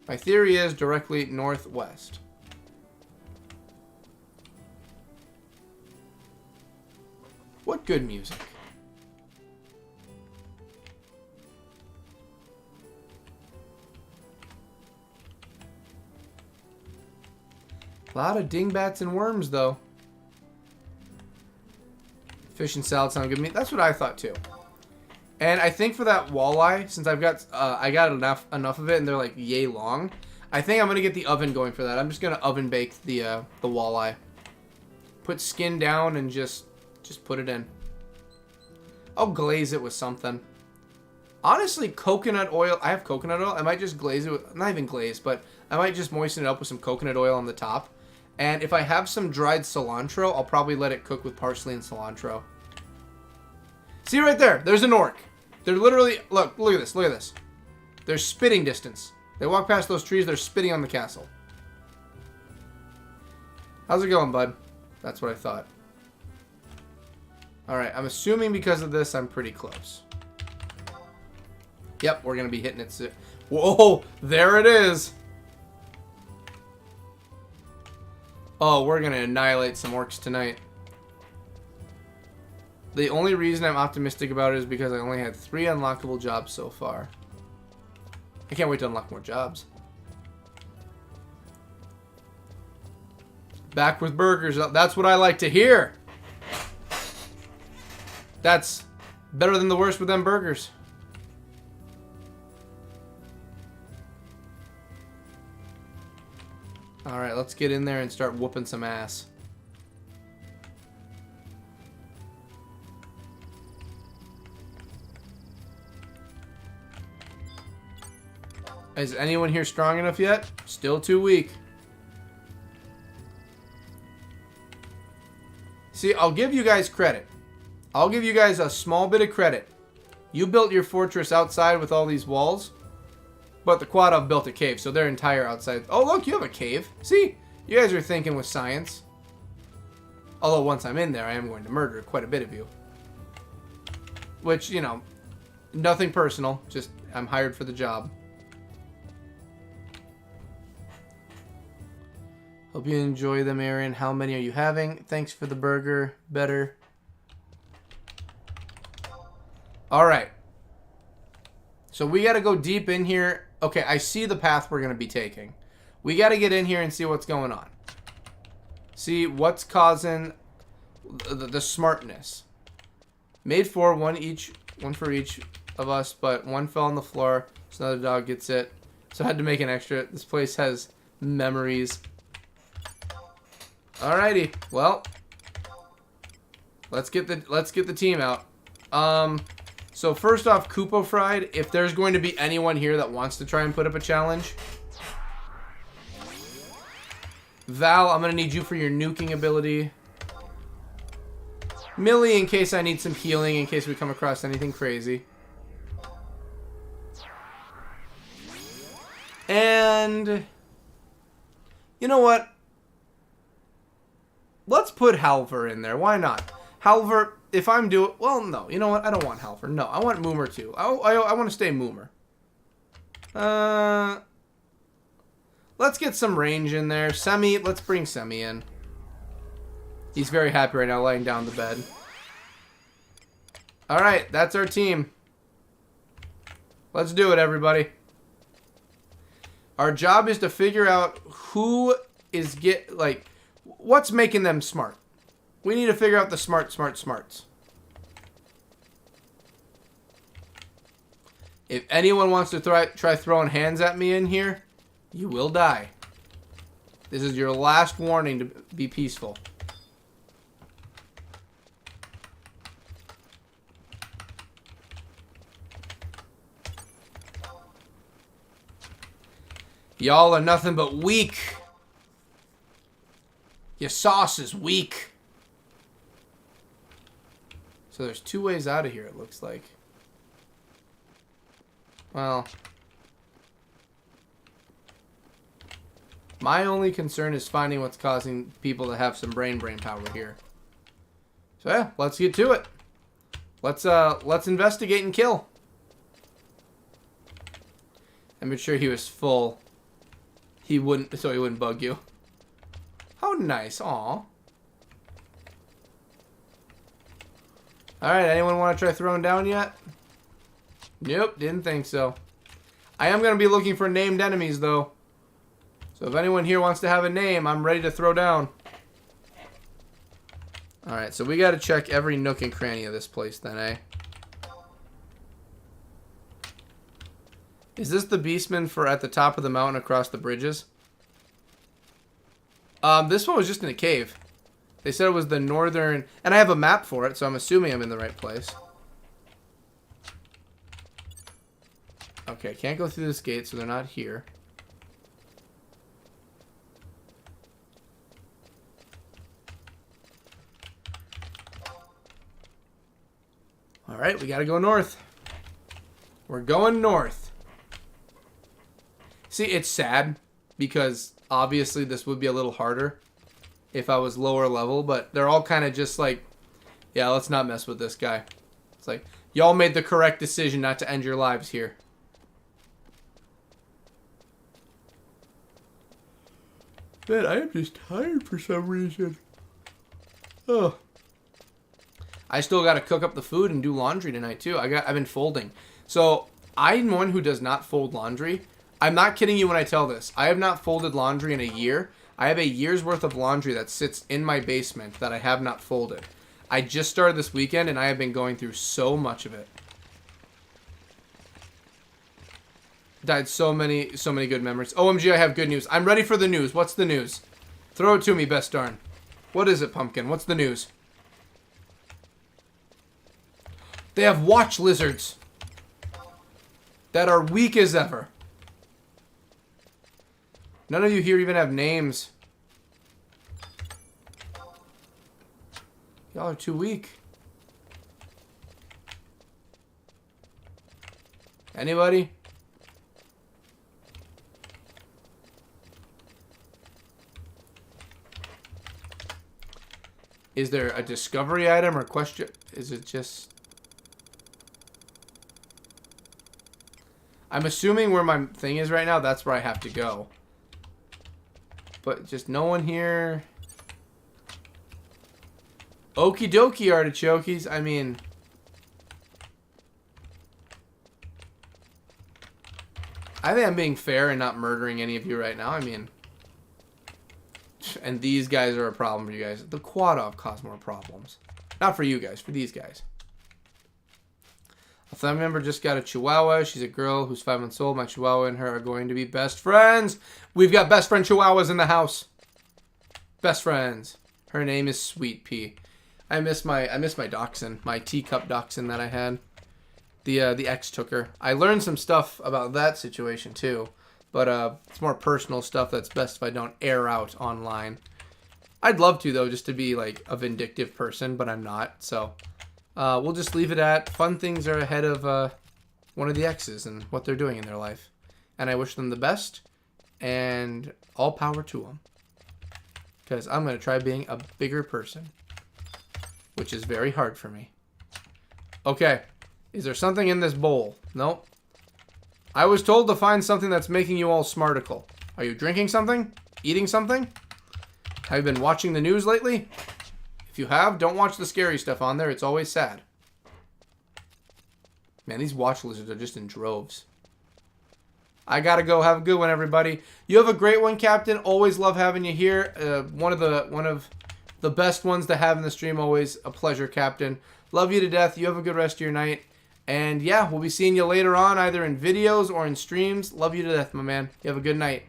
My theory is directly northwest. What good music. A lot of dingbats and worms, though. Fish and salad sound good to me. That's what I thought, too. And I think for that walleye, since I got enough of it, and they're like yay long, I think I'm gonna get the oven going for that. I'm just gonna oven bake the walleye. Put skin down and just put it in. I'll glaze it with something. Honestly, coconut oil. I have coconut oil. I might just glaze it with... Not even glaze, but I might just moisten it up with some coconut oil on the top. And if I have some dried cilantro, I'll probably let it cook with parsley and cilantro. See right there? There's an orc. They're literally... Look at this. Look at this. They're spitting distance. They walk past those trees. They're spitting on the castle. How's it going, bud? That's what I thought. Alright, I'm assuming because of this, I'm pretty close. Yep, we're going to be hitting it soon. Whoa, there it is. Oh, we're going to annihilate some orcs tonight. The only reason I'm optimistic about it is because I only had 3 unlockable jobs so far. I can't wait to unlock more jobs. Back with burgers. That's what I like to hear. That's better than the worst with them burgers. Alright, let's get in there and start whooping some ass. Is anyone here strong enough yet? Still too weak. See, I'll give you guys credit. I'll give you guys a small bit of credit. You built your fortress outside with all these walls, but the Quad built a cave, so their entire outside... Oh, look, you have a cave. See? You guys are thinking with science. Although once I'm in there, I am going to murder quite a bit of you. Which, you know, nothing personal. Just, I'm hired for the job. Hope you enjoy them, Aaron. How many are you having? Thanks for the burger. Better. Alright. So we got to go deep in here. Okay, I see the path we're going to be taking. We got to get in here and see what's going on. See what's causing the smartness. Made 4, one for each of us, but one fell on the floor, so another dog gets it. So I had to make an extra. This place has memories. Alrighty, well, let's get the team out. So first off, Koopo Fried, if there's going to be anyone here that wants to try and put up a challenge, Val, I'm gonna need you for your nuking ability. Millie, in case I need some healing, in case we come across anything crazy. And you know what? Let's put Halver in there. Why not? Halver, if I'm doing... Well, no. You know what? I don't want Halver. No, I want Moomer too. I want to stay Moomer. Let's get some range in there. Semi, let's bring Semi in. He's very happy right now laying down the bed. Alright, that's our team. Let's do it, everybody. Our job is to figure out who is what's making them smart. We need to figure out the smarts. If anyone wants to try throwing hands at me in here, you will die. This is your last warning to be peaceful. Y'all are nothing but weak. Your sauce is weak. So there's 2 ways out of here, it looks like. Well, my only concern is finding what's causing people to have some brain power here. So yeah, let's get to it. Let's investigate and kill. I made sure he was full. So he wouldn't bug you. How nice, aw. Alright, anyone want to try throwing down yet? Nope, didn't think so. I am going to be looking for named enemies, though. So if anyone here wants to have a name, I'm ready to throw down. Alright, so we got to check every nook and cranny of this place then, eh? Is this the Beastman for at the top of the mountain across the bridges? This one was just in a cave. They said it was the northern... And I have a map for it, so I'm assuming I'm in the right place. Okay, can't go through this gate, so they're not here. Alright, we gotta go north. We're going north. See, it's sad, because obviously this would be a little harder if I was lower level, but they're all kind of just like, yeah, let's not mess with this guy. It's like, y'all made the correct decision not to end your lives here. Man, I am just tired for some reason. Oh. I still got to cook up the food and do laundry tonight too. I've been folding. So, I'm one who does not fold laundry. I'm not kidding you when I tell this. I have not folded laundry in a year. I have a year's worth of laundry that sits in my basement that I have not folded. I just started this weekend and I have been going through so much of it. Died so many good memories. OMG, I have good news. I'm ready for the news. What's the news? Throw it to me, best darn. What is it, Pumpkin? What's the news? They have watch lizards that are weak as ever. None of you here even have names. Y'all are too weak. Anybody? Is there a discovery item or question? Is it just... I'm assuming where my thing is right now, that's where I have to go. But just no one here. Okie dokie, artichokes. I mean... I think I'm being fair and not murdering any of you right now. I mean... And these guys are a problem for you guys. The quad-off cause more problems. Not for you guys, for these guys. A family member just got a chihuahua. She's a girl who's 5 months old. My chihuahua and her are going to be best friends. We've got best friend chihuahuas in the house. Best friends. Her name is Sweet Pea. I miss my dachshund, my teacup dachshund that I had. The ex took her. I learned some stuff about that situation too. But it's more personal stuff that's best if I don't air out online. I'd love to, though, just to be, like, a vindictive person, but I'm not. So we'll just leave it at fun things are ahead of one of the exes and what they're doing in their life. And I wish them the best, and all power to them. Because I'm going to try being a bigger person, which is very hard for me. Okay, is there something in this bowl? Nope. I was told to find something that's making you all smarticle. Are you drinking something? Eating something? Have you been watching the news lately? If you have, don't watch the scary stuff on there. It's always sad. Man, these watch lizards are just in droves. I gotta go. Have a good one, everybody. You have a great one, Captain. Always love having you here. One of the best ones to have in the stream. Always a pleasure, Captain. Love you to death. You have a good rest of your night. And yeah, we'll be seeing you later on, either in videos or in streams. Love you to death, my man. You have a good night.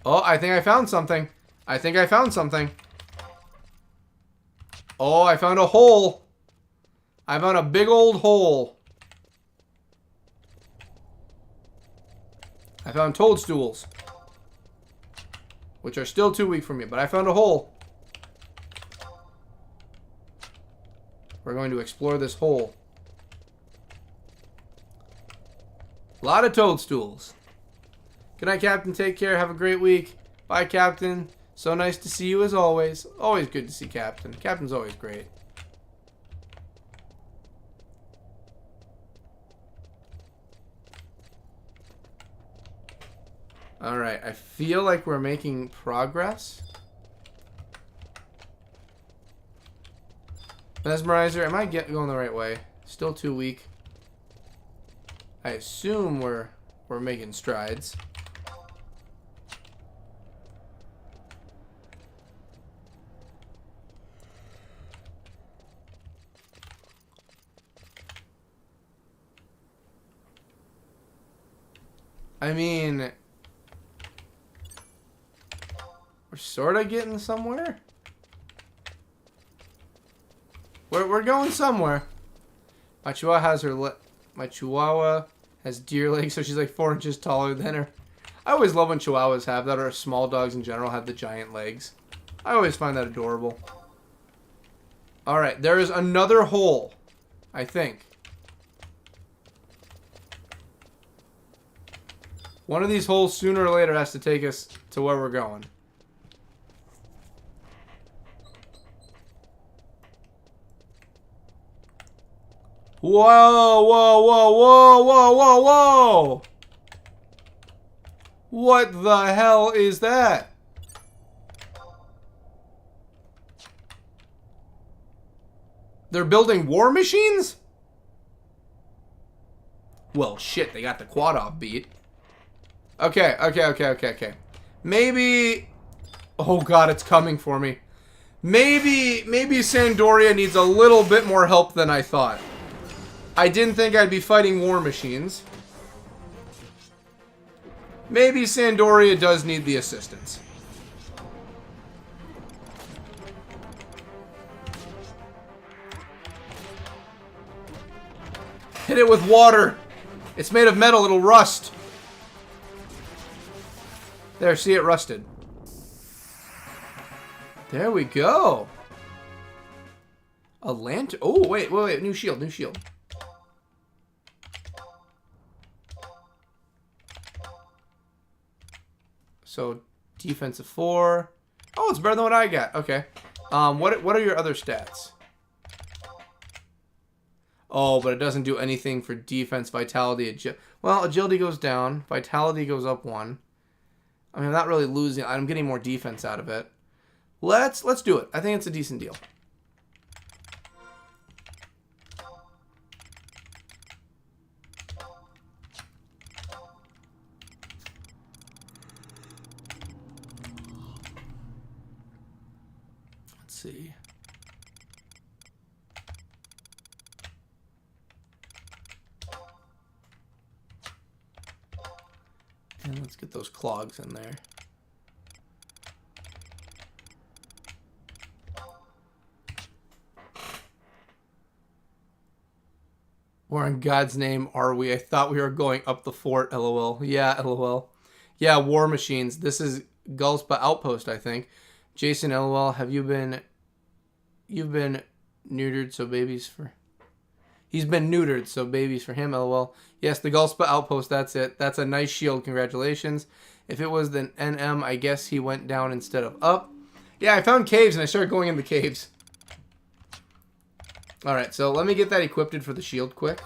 Oh, I think I found something. I think I found something. Oh, I found a hole. I found a big old hole. I found toadstools, which are still too weak for me, but I found a hole. We're going to explore this hole. A lot of toadstools. Good night, Captain. Take care. Have a great week. Bye, Captain. So nice to see you as always. Always good to see Captain. Captain's always great. Alright, I feel like we're making progress. Mesmerizer, am I going the right way? Still too weak. I assume we're making strides. I mean, we're sort of getting somewhere. We're going somewhere. My Chihuahua has deer legs, so she's like 4 inches taller than her. I always love when Chihuahuas have that, or small dogs in general have the giant legs. I always find that adorable. Alright, there is another hole, I think. One of these holes sooner or later has to take us to where we're going. Whoa, whoa, whoa, whoa, whoa, whoa, whoa! What the hell is that? They're building war machines? Well, shit, they got the quad off beat. Okay. Maybe... Oh god, it's coming for me. Maybe Sandoria needs a little bit more help than I thought. I didn't think I'd be fighting war machines. Maybe Sandoria does need the assistance. Hit it with water. It's made of metal, it'll rust. There, see, it rusted. There we go. A lantern. Oh, wait. New shield, new shield. So, defensive 4. Oh, it's better than what I got. Okay. What are your other stats? Oh, but it doesn't do anything for defense, vitality, well, agility goes down, vitality goes up 1. I mean, I'm not really losing. I'm getting more defense out of it. Let's do it. I think it's a decent deal. Let's see. And let's get those clogs in there. Where in God's name are we? I thought we were going up the fort, lol. Yeah, lol. Yeah, war machines. This is Gulspa Outpost, I think. Jason, lol, you've been neutered, so babies for... He's been neutered, so babies for him, lol. Yes, the Gulspa Outpost, that's it. That's a nice shield, congratulations. If it was the NM, I guess he went down instead of up. Yeah, I found caves, and I started going in the caves. Alright, so let me get that equipped for the shield quick.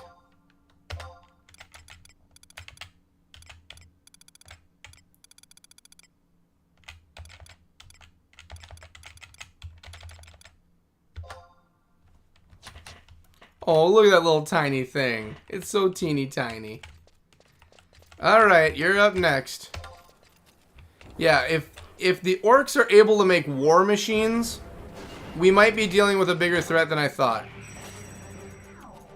Oh, look at that little tiny thing. It's so teeny tiny. Alright, you're up next. Yeah, if the orcs are able to make war machines, we might be dealing with a bigger threat than I thought.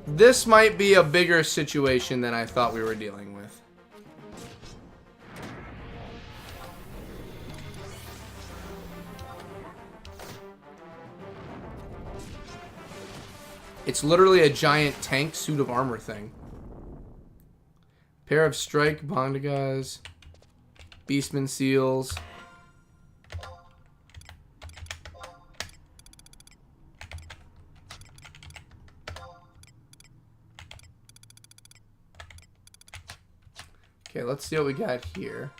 This might be a bigger situation than I thought we were dealing with. It's literally a giant tank suit of armor thing. Pair of strike bondigas, beastman seals. Okay, let's see what we got here.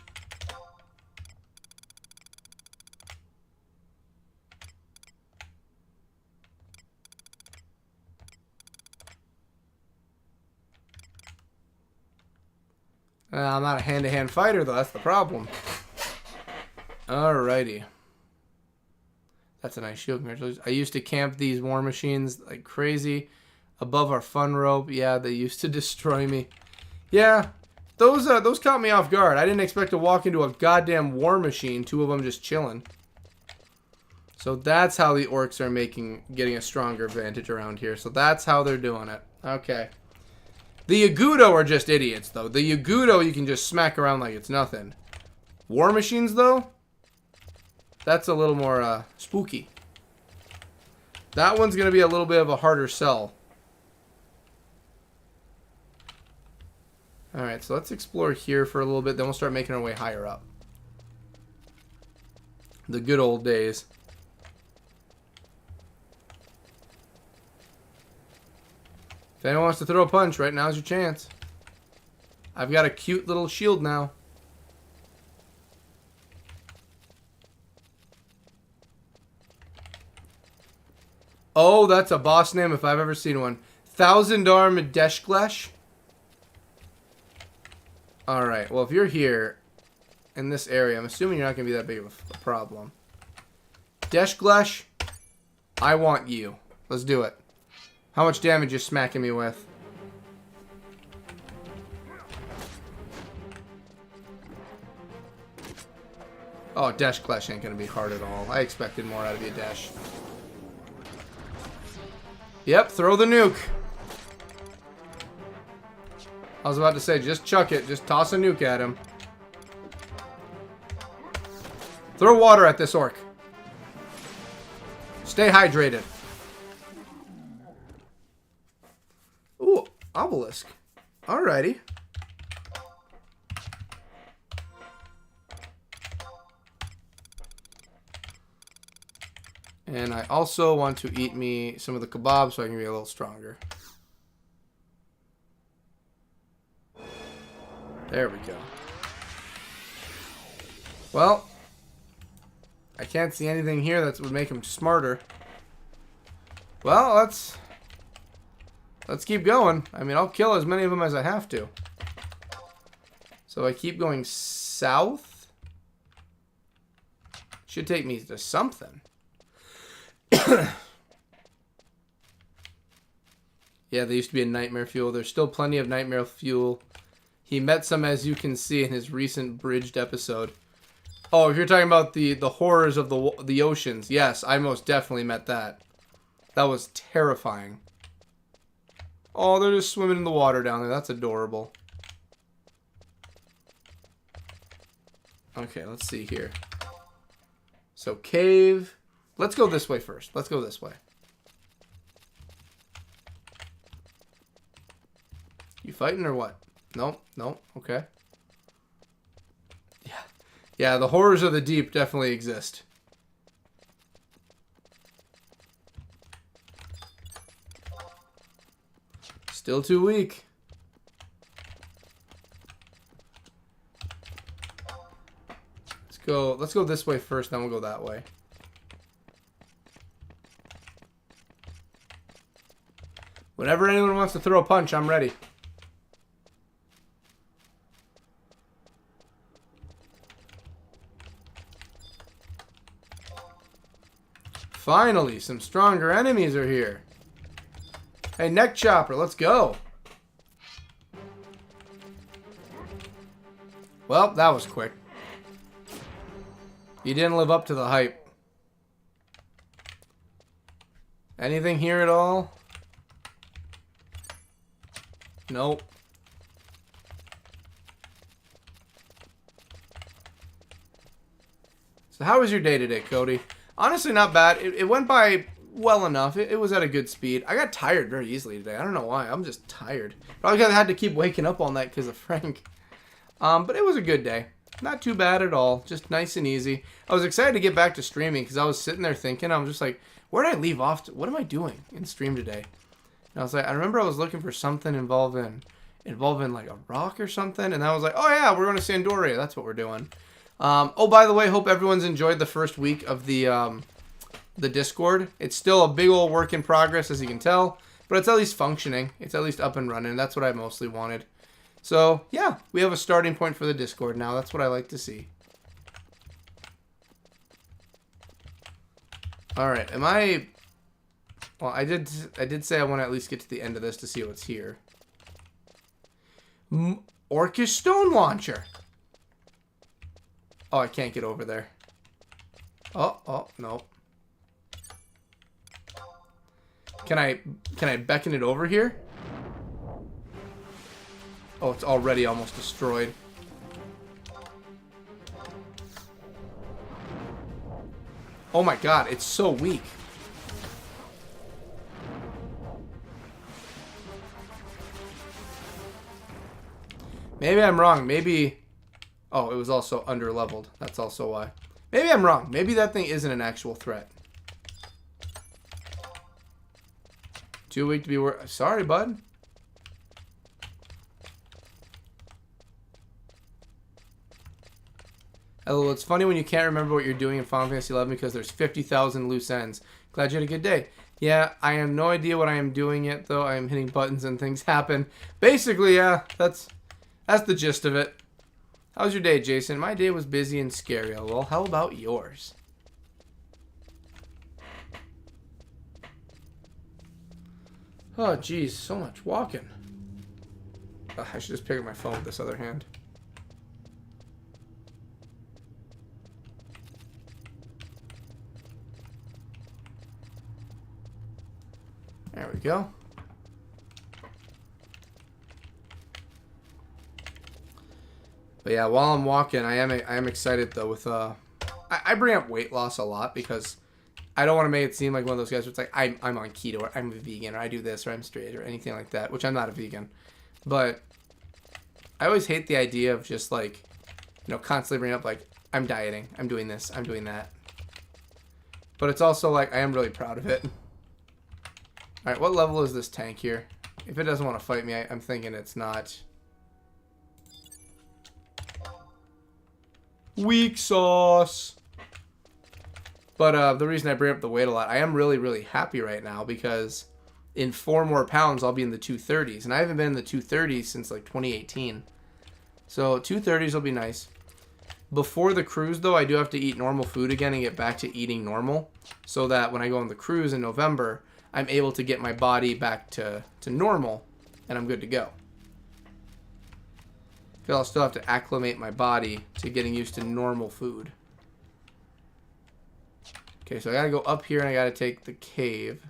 I'm not a hand-to-hand fighter, though. That's the problem. Alrighty. That's a nice shield. Congratulations. I used to camp these war machines like crazy above our fun rope. Yeah, they used to destroy me. Yeah, those caught me off guard. I didn't expect to walk into a goddamn war machine, 2 of them just chilling. So that's how the orcs are getting a stronger advantage around here. So that's how they're doing it. Okay. The Yagudo are just idiots, though. The Yagudo you can just smack around like it's nothing. War machines, though? That's a little more spooky. That one's going to be a little bit of a harder sell. Alright, so let's explore here for a little bit. Then we'll start making our way higher up. The good old days. If anyone wants to throw a punch, right now's your chance. I've got a cute little shield now. Oh, that's a boss name if I've ever seen one. Thousandar Medeshglesh. Alright, well if you're here in this area, I'm assuming you're not going to be that big of a problem. Deshglesh, I want you. Let's do it. How much damage you smacking me with? Oh, Dash Clash ain't gonna be hard at all. I expected more out of you, Dash. Yep, throw the nuke. I was about to say, just chuck it. Just toss a nuke at him. Throw water at this orc. Stay hydrated. Ooh, obelisk. Alrighty. And I also want to eat me some of the kebabs so I can be a little stronger. There we go. Well, I can't see anything here that would make him smarter. Well, let's keep going. I mean, I'll kill as many of them as I have to. So I keep going south. Should take me to something. Yeah, there used to be a nightmare fuel. There's still plenty of nightmare fuel. He met some, as you can see, in his recent bridged episode. Oh, if you're talking about the horrors of the oceans, yes, I most definitely met that. That was terrifying. Oh, they're just swimming in the water down there. That's adorable. Okay, let's see here. So, cave. Let's go this way first. Let's go this way. You fighting or what? Nope, nope, okay. Yeah, the horrors of the deep definitely exist. Still too weak. Let's go this way first, then we'll go that way. Whenever anyone wants to throw a punch, I'm ready. Finally, some stronger enemies are here. Hey, neck chopper, let's go. Well, that was quick. You didn't live up to the hype. Anything here at all? Nope. So how was your day today, Cody? Honestly, not bad. It went by well enough. It was at a good speed. I got tired very easily today. I don't know why. I'm just tired. Probably because I had to keep waking up all night because of Frank. But it was a good day. Not too bad at all. Just nice and easy. I was excited to get back to streaming because I was sitting there thinking, I was just like, where did I leave off to? What am I doing in stream today? And I was like, I remember I was looking for something involving like a rock or something. And I was like, oh yeah, we're going to Sandoria. That's what we're doing. Oh, by the way, hope everyone's enjoyed the first week of the Discord. It's still a big old work in progress, as you can tell, but it's at least functioning. It's at least up and running. That's what I mostly wanted. So, yeah, we have a starting point for the Discord now. That's what I like to see. All right, well, I did say I want to at least get to the end of this to see what's here. Orcish Stone Launcher. Oh, I can't get over there. Oh, no. Can I beckon it over here? Oh, it's already almost destroyed. Oh my god, it's so weak. Maybe I'm wrong. Maybe... Oh, it was also under-leveled. That's also why. Maybe I'm wrong. Maybe that thing isn't an actual threat. Too weak to be worth... Sorry, bud. Hello, it's funny when you can't remember what you're doing in Final Fantasy XI because there's 50,000 loose ends. Glad you had a good day. Yeah, I have no idea what I am doing yet, though. I am hitting buttons and things happen. Basically, yeah, that's the gist of it. How's your day, Jason? My day was busy and scary. Well, how about yours? Oh, geez, so much walking. I should just pick up my phone with this other hand. There we go. But yeah, while I'm walking, I am excited though with I bring up weight loss a lot because I don't want to make it seem like one of those guys where it's like I'm on keto or I'm a vegan or I do this or I'm straight or anything like that, which I'm not a vegan. But I always hate the idea of just like, you know, constantly bringing up like I'm dieting, I'm doing this, I'm doing that. But it's also like I am really proud of it. All right, what level is this tank here? If it doesn't want to fight me, I'm thinking it's not. Weak sauce. But the reason I bring up the weight a lot, I am really, really happy right now because in 4 more pounds, I'll be in the 230s. And I haven't been in the 230s since like 2018. So 230s will be nice. Before the cruise, though, I do have to eat normal food again and get back to eating normal. So that when I go on the cruise in November, I'm able to get my body back to normal. And I'm good to go. I'll still have to acclimate my body to getting used to normal food. Okay, so I gotta go up here and I gotta take the cave.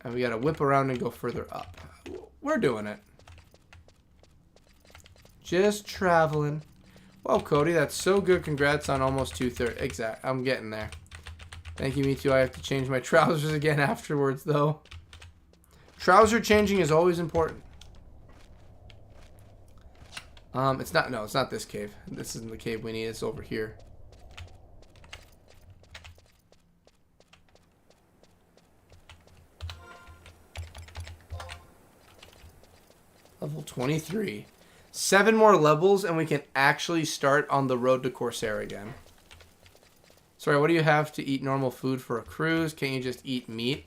And we gotta whip around and go further up. We're doing it. Just traveling. Well, Cody, that's so good. Congrats on almost 230. Exact. I'm getting there. Thank you, me too. I have to change my trousers again afterwards, though. Trouser changing is always important. It's not this cave. This isn't the cave we need. It's over here. Level 23. 7 more levels and we can actually start on the road to Corsair again. Sorry, what do you have to eat normal food for a cruise? Can't you just eat meat?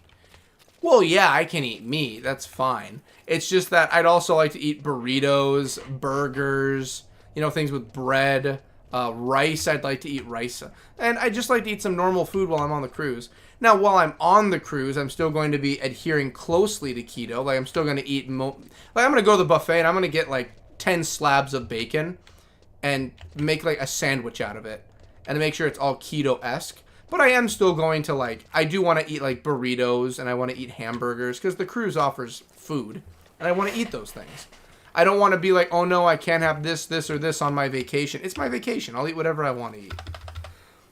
Well, yeah, I can eat meat. That's fine. It's just that I'd also like to eat burritos, burgers, you know, things with bread, rice. I'd like to eat rice. And I just like to eat some normal food while I'm on the cruise. Now, while I'm on the cruise, I'm still going to be adhering closely to keto. Like, I'm still going to eat... like, I'm going to go to the buffet and I'm going to get, like, 10 slabs of bacon and make, like, a sandwich out of it. And to make sure it's all keto-esque. But I am still going to, like, I do want to eat, like, burritos, and I want to eat hamburgers, because the cruise offers food, and I want to eat those things. I don't want to be like, oh, no, I can't have this, this, or this on my vacation. It's my vacation. I'll eat whatever I want to eat.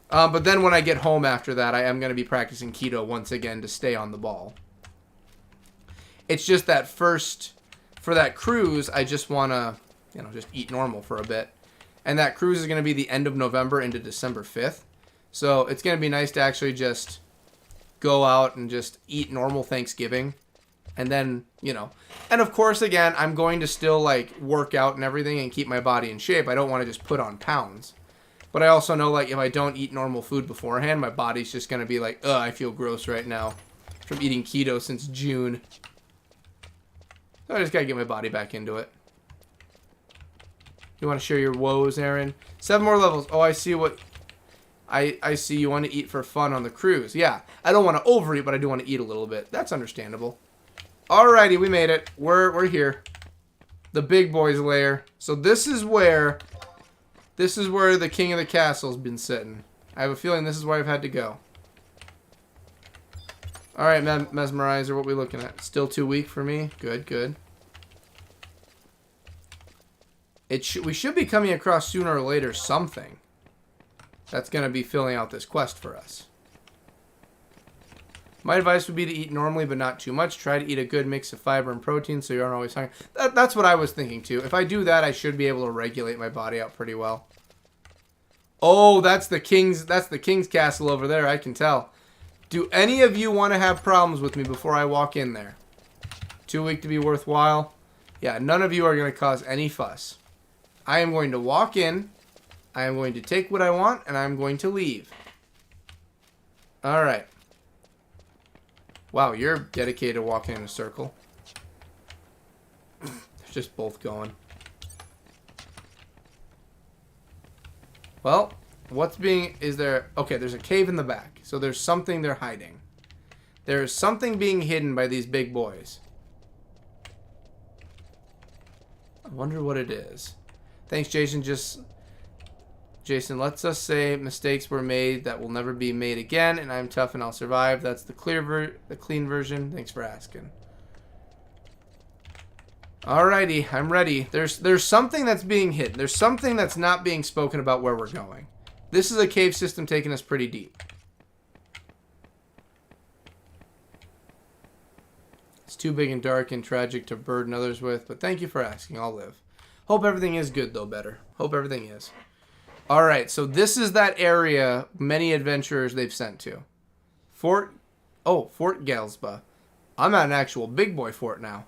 But then when I get home after that, I am going to be practicing keto once again to stay on the ball. It's just that first, for that cruise, I just want to, you know, just eat normal for a bit. And that cruise is going to be the end of November into December 5th. So it's going to be nice to actually just go out and just eat normal Thanksgiving. And then, you know, and of course, again, I'm going to still like work out and everything and keep my body in shape. I don't want to just put on pounds. But I also know, like, if I don't eat normal food beforehand, my body's just going to be like, ugh, I feel gross right now from eating keto since June. So I just got to get my body back into it. You want to share your woes, Aaron? 7 more levels. Oh, I see what... I see you want to eat for fun on the cruise. Yeah, I don't want to overeat, but I do want to eat a little bit. That's understandable. Alrighty, we made it. We're here. The big boys lair. So this is where the king of the castle's been sitting. I have a feeling this is where I've had to go. Alright, Mesmerizer, what we looking at? Still too weak for me? Good, good. We should be coming across sooner or later something that's going to be filling out this quest for us. My advice would be to eat normally, but not too much. Try to eat a good mix of fiber and protein so you aren't always hungry. That's what I was thinking, too. If I do that, I should be able to regulate my body out pretty well. Oh, that's the king's castle over there, I can tell. Do any of you want to have problems with me before I walk in there? Too weak to be worthwhile? Yeah, none of you are going to cause any fuss. I am going to walk in. I am going to take what I want, and I'm going to leave. Alright. Wow, you're dedicated to walking in a circle. They're just both going. Well, okay, there's a cave in the back. So there's something they're hiding. There's something being hidden by these big boys. I wonder what it is. Thanks, Jason. Jason lets us say mistakes were made that will never be made again, and I'm tough and I'll survive. That's the clean version. Thanks for asking. Alrighty, I'm ready. There's something that's being hidden. There's something that's not being spoken about where we're going. This is a cave system taking us pretty deep. It's too big and dark and tragic to burden others with, but thank you for asking. I'll live. Hope everything is good, though, better. Hope everything is. Alright, so this is that area many adventurers they've sent to. Fort Gelsba. I'm at an actual big boy fort now.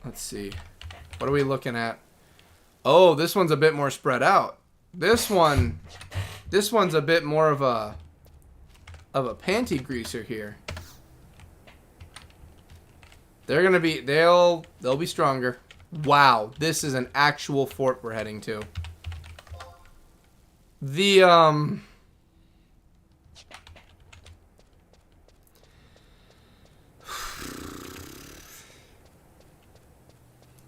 Let's see. What are we looking at? Oh, this one's a bit more spread out. This one's a bit more of a panty greaser here. They're gonna be they'll be stronger. Wow, this is an actual fort we're heading to.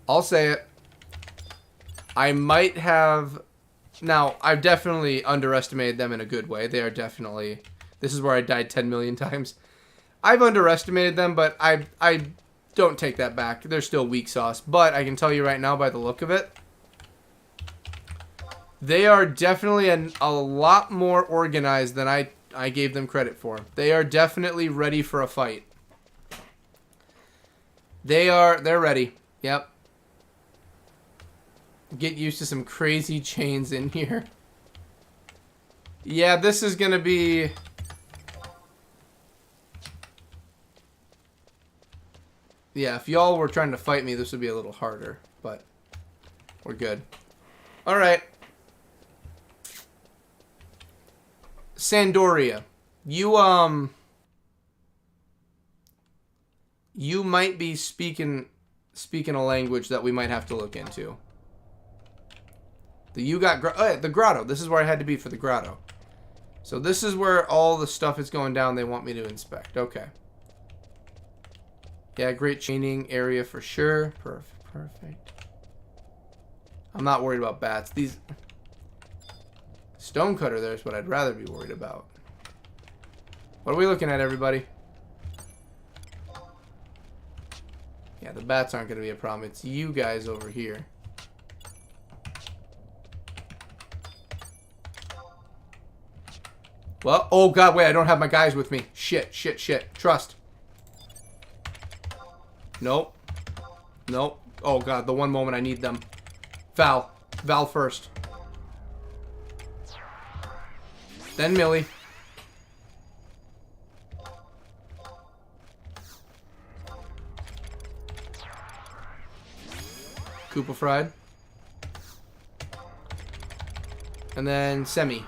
I'll say it. I might have... Now, I've definitely underestimated them in a good way. They are definitely... This is where I died 10 million times. I've underestimated them, but I don't take that back. They're still weak sauce. But I can tell you right now by the look of it, they are definitely a lot more organized than I gave them credit for. They are definitely ready for a fight. They're ready. Yep. Get used to some crazy chains in here. Yeah, this is gonna be... Yeah, if y'all were trying to fight me, this would be a little harder, but we're good. Alright. Sandoria. You might be speaking a language that we might have to look into. The grotto. This is where I had to be for the grotto. So this is where all the stuff is going down they want me to inspect. Okay. Yeah, great chaining area for sure. Perfect. I'm not worried about bats. These... Stonecutter there's what I'd rather be worried about. What are we looking at, everybody? Yeah, the bats aren't going to be a problem. It's you guys over here. Well, oh god, wait, I don't have my guys with me. Shit. Trust. Nope. Oh god, the one moment I need them. Val first. Then Millie. Koopa Fried. And then Semi.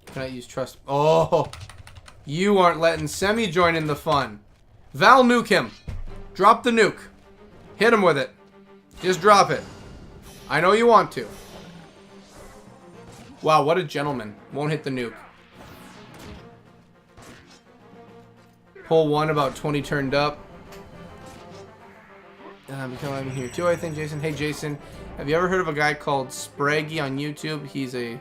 Can I use trust? Oh, you aren't letting Semi join in the fun. Val, nuke him. Drop the nuke. Hit him with it. Just drop it. I know you want to. Wow, what a gentleman. Won't hit the nuke. Pull one about 20 turned up. I'm here too, I think, Jason. Hey, Jason. Have you ever heard of a guy called Spraggy on YouTube? He's a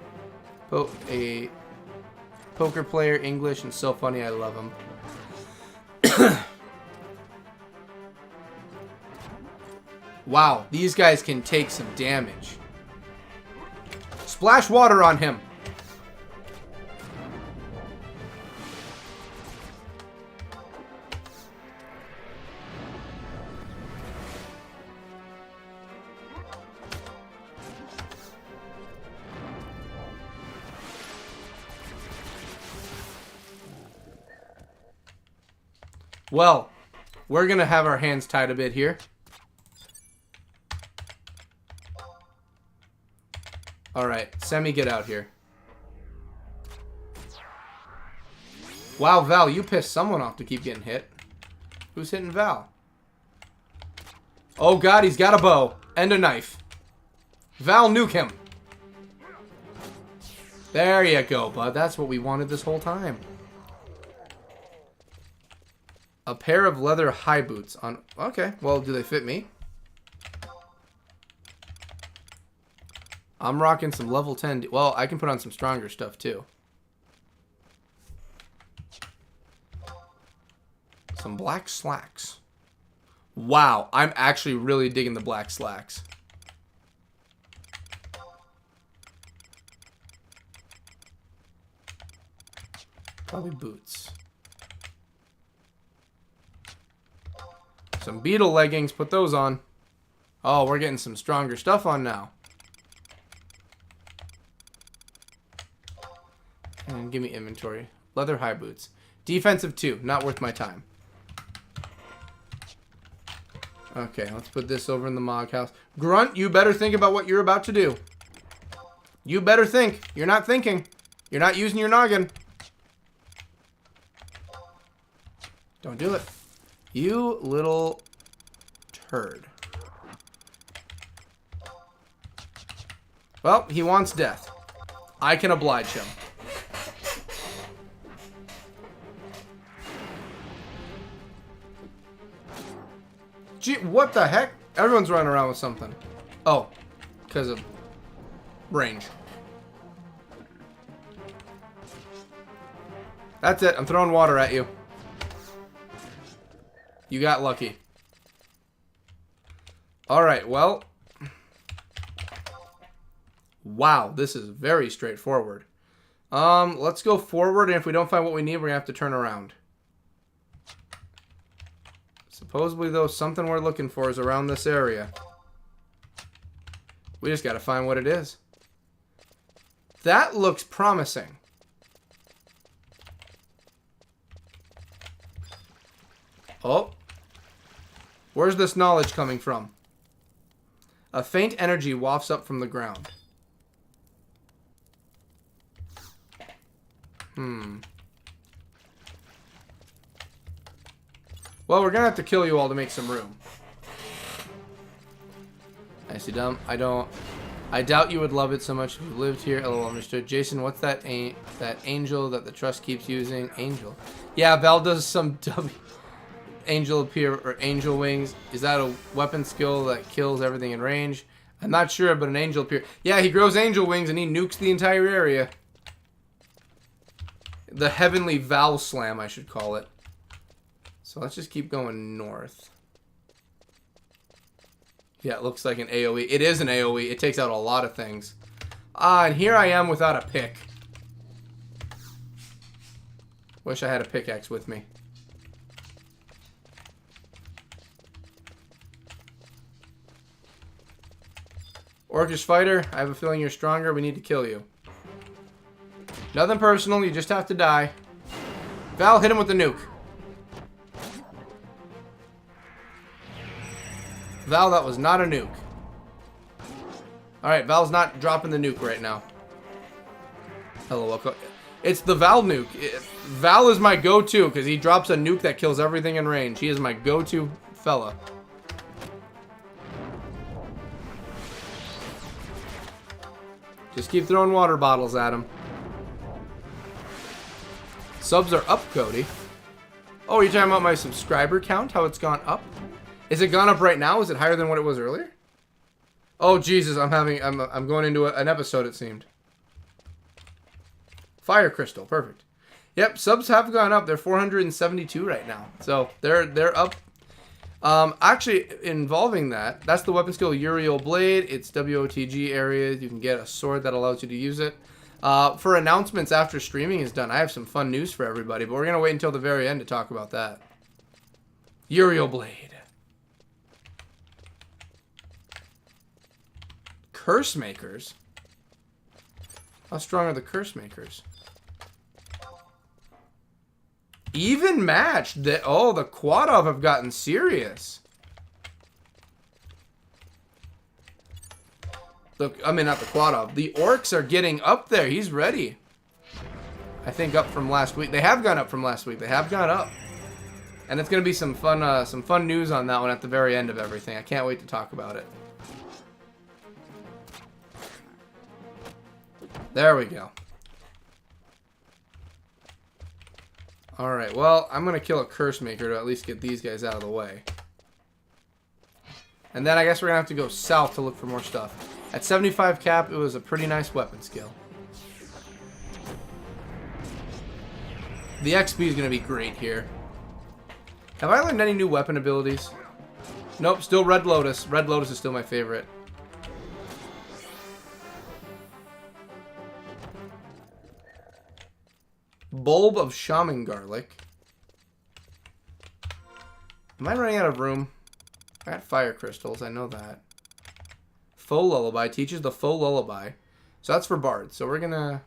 poker player, English, and so funny. I love him. Wow, these guys can take some damage. Splash water on him. Well, we're going to have our hands tied a bit here. Alright, Semi, get out here. Wow, Val, you pissed someone off to keep getting hit. Who's hitting Val? Oh god, he's got a bow and a knife. Val, nuke him. There you go, bud. That's what we wanted this whole time. A pair of leather high boots on... Okay, well, do they fit me? I'm rocking some level 10. Well, I can put on some stronger stuff too. Some black slacks. Wow, I'm actually really digging the black slacks. Probably boots. Some beetle leggings, put those on. Oh, we're getting some stronger stuff on now. And give me inventory. Leather high boots. Defensive 2, not worth my time. Okay, let's put this over in the Mog house. Grunt, you better think about what you're about to do. You better think. You're not thinking. You're not using your noggin. Don't do it. You little turd. Well, he wants death. I can oblige him. Gee, what the heck? Everyone's running around with something. Oh, because of range. That's it. I'm throwing water at you. You got lucky. Alright, well. Wow, this is very straightforward. Let's go forward, and if we don't find what we need, we're going to have to turn around. Supposedly, though, something we're looking for is around this area. We just got to find what it is. That looks promising. Oh. Where's this knowledge coming from? A faint energy wafts up from the ground. Well, we're gonna have to kill you all to make some room. I see, dumb. I doubt you would love it so much if you lived here. LOL, understood. Jason, what's that angel that the trust keeps using? Angel. Yeah, Val does some angel appear or angel wings. Is that a weapon skill that kills everything in range? I'm not sure, but an angel appear. Yeah, he grows angel wings and he nukes the entire area. The heavenly Val slam, I should call it. So let's just keep going north. Yeah, it looks like an AoE. It is an AoE. It takes out a lot of things. And here I am without a pick. Wish I had a pickaxe with me. Orcish fighter, I have a feeling you're stronger. We need to kill you. Nothing personal. You just have to die. Val, hit him with the nuke. Val, that was not a nuke. Alright, Val's not dropping the nuke right now. Hello, welcome. It's the Val nuke. Val is my go-to because he drops a nuke that kills everything in range. He is my go-to fella. Just keep throwing water bottles at him. Subs are up, Cody. Oh, you're talking about my subscriber count? How it's gone up? Is it gone up right now? Is it higher than what it was earlier? Oh, Jesus, I'm going into an episode, it seemed. Fire crystal, perfect. Yep, subs have gone up. They're 472 right now. So they're up. Actually, involving that, that's the weapon skill Uriel Blade. It's WOTG areas. You can get a sword that allows you to use it. For announcements after streaming is done, I have some fun news for everybody, but we're going to wait until the very end to talk about that. Uriel Blade. Curse makers? How strong are the curse makers? Even match. The Quadov have gotten serious. Look, I mean, not the Quadov. The Orcs are getting up there. He's ready. I think up from last week. They have gone up from last week. They have gone up. And it's going to be some fun news on that one at the very end of everything. I can't wait to talk about it. There we go. Alright, well, I'm going to kill a curse maker to at least get these guys out of the way. And then I guess we're going to have to go south to look for more stuff. At 75 cap, it was a pretty nice weapon skill. The XP is going to be great here. Have I learned any new weapon abilities? Nope, still Red Lotus. Red Lotus is still my favorite. Bulb of Shaman Garlic. Am I running out of room? I got fire crystals, I know that. Faux Lullaby teaches the Faux Lullaby. So that's for bards. So we're gonna...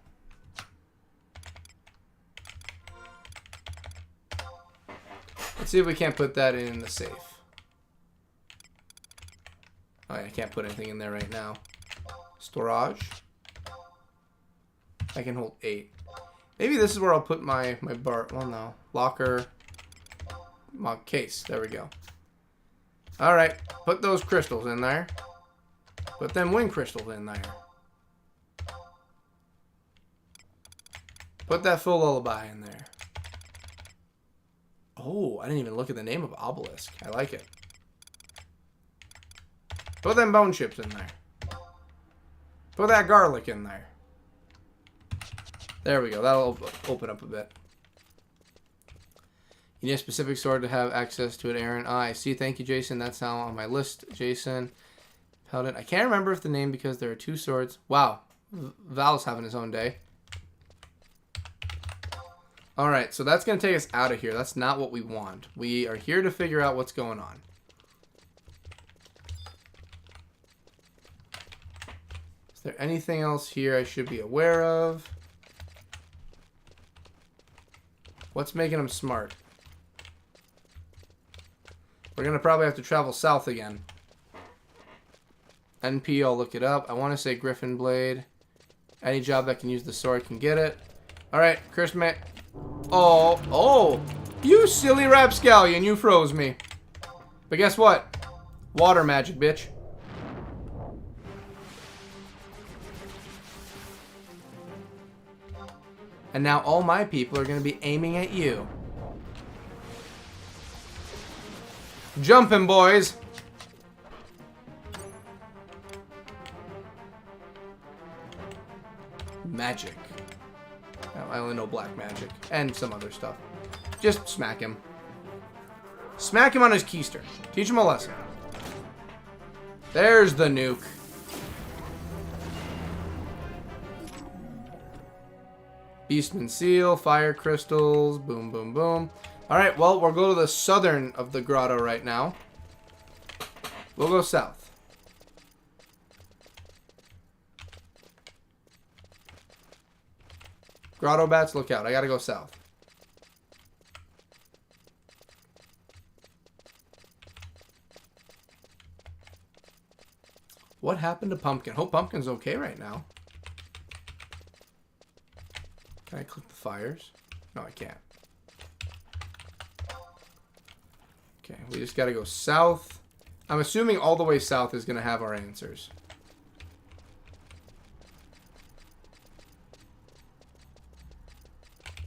Let's see if we can't put that in the safe. Oh, yeah, I can't put anything in there right now. Storage. I can hold 8. Maybe this is where I'll put my bar. Well, no. Locker. My case. There we go. Alright. Put those crystals in there. Put them wing crystals in there. Put that full lullaby in there. Oh, I didn't even look at the name of Obelisk. I like it. Put them bone chips in there. Put that garlic in there. There we go. That'll open up a bit. You need a specific sword to have access to it, Aaron. Ah, I see. Thank you, Jason. That's now on my list, Jason. Paladin. I can't remember if the name because there are 2 swords. Wow. Val's having his own day. Alright, so that's going to take us out of here. That's not what we want. We are here to figure out what's going on. Is there anything else here I should be aware of? What's making them smart? We're going to probably have to travel south again. NP, I'll look it up. I want to say Griffin Blade. Any job that can use the sword can get it. Alright, Chris, man. Oh, you silly rapscallion, you froze me. But guess what? Water magic, bitch. And now all my people are going to be aiming at you. Jumping, boys. Magic. I only know black magic. And some other stuff. Just smack him. Smack him on his keister. Teach him a lesson. There's the nuke. Beastman Seal, Fire Crystals, boom, boom, boom. Alright, well, we'll go to the southern of the grotto right now. We'll go south. Grotto bats, look out. I gotta go south. What happened to Pumpkin? Hope Pumpkin's okay right now. Can I click the fires? No, I can't. Okay, we just gotta go south. I'm assuming all the way south is gonna have our answers.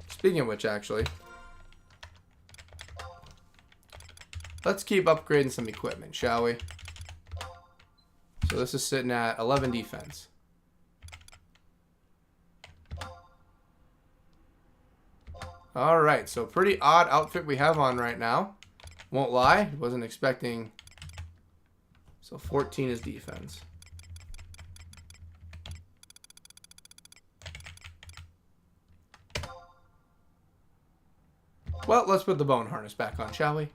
Speaking of which, actually, let's keep upgrading some equipment, shall we? So this is sitting at 11 defense. Alright, so pretty odd outfit we have on right now. Won't lie, wasn't expecting. So 14 is defense. Well, let's put the bone harness back on, shall we?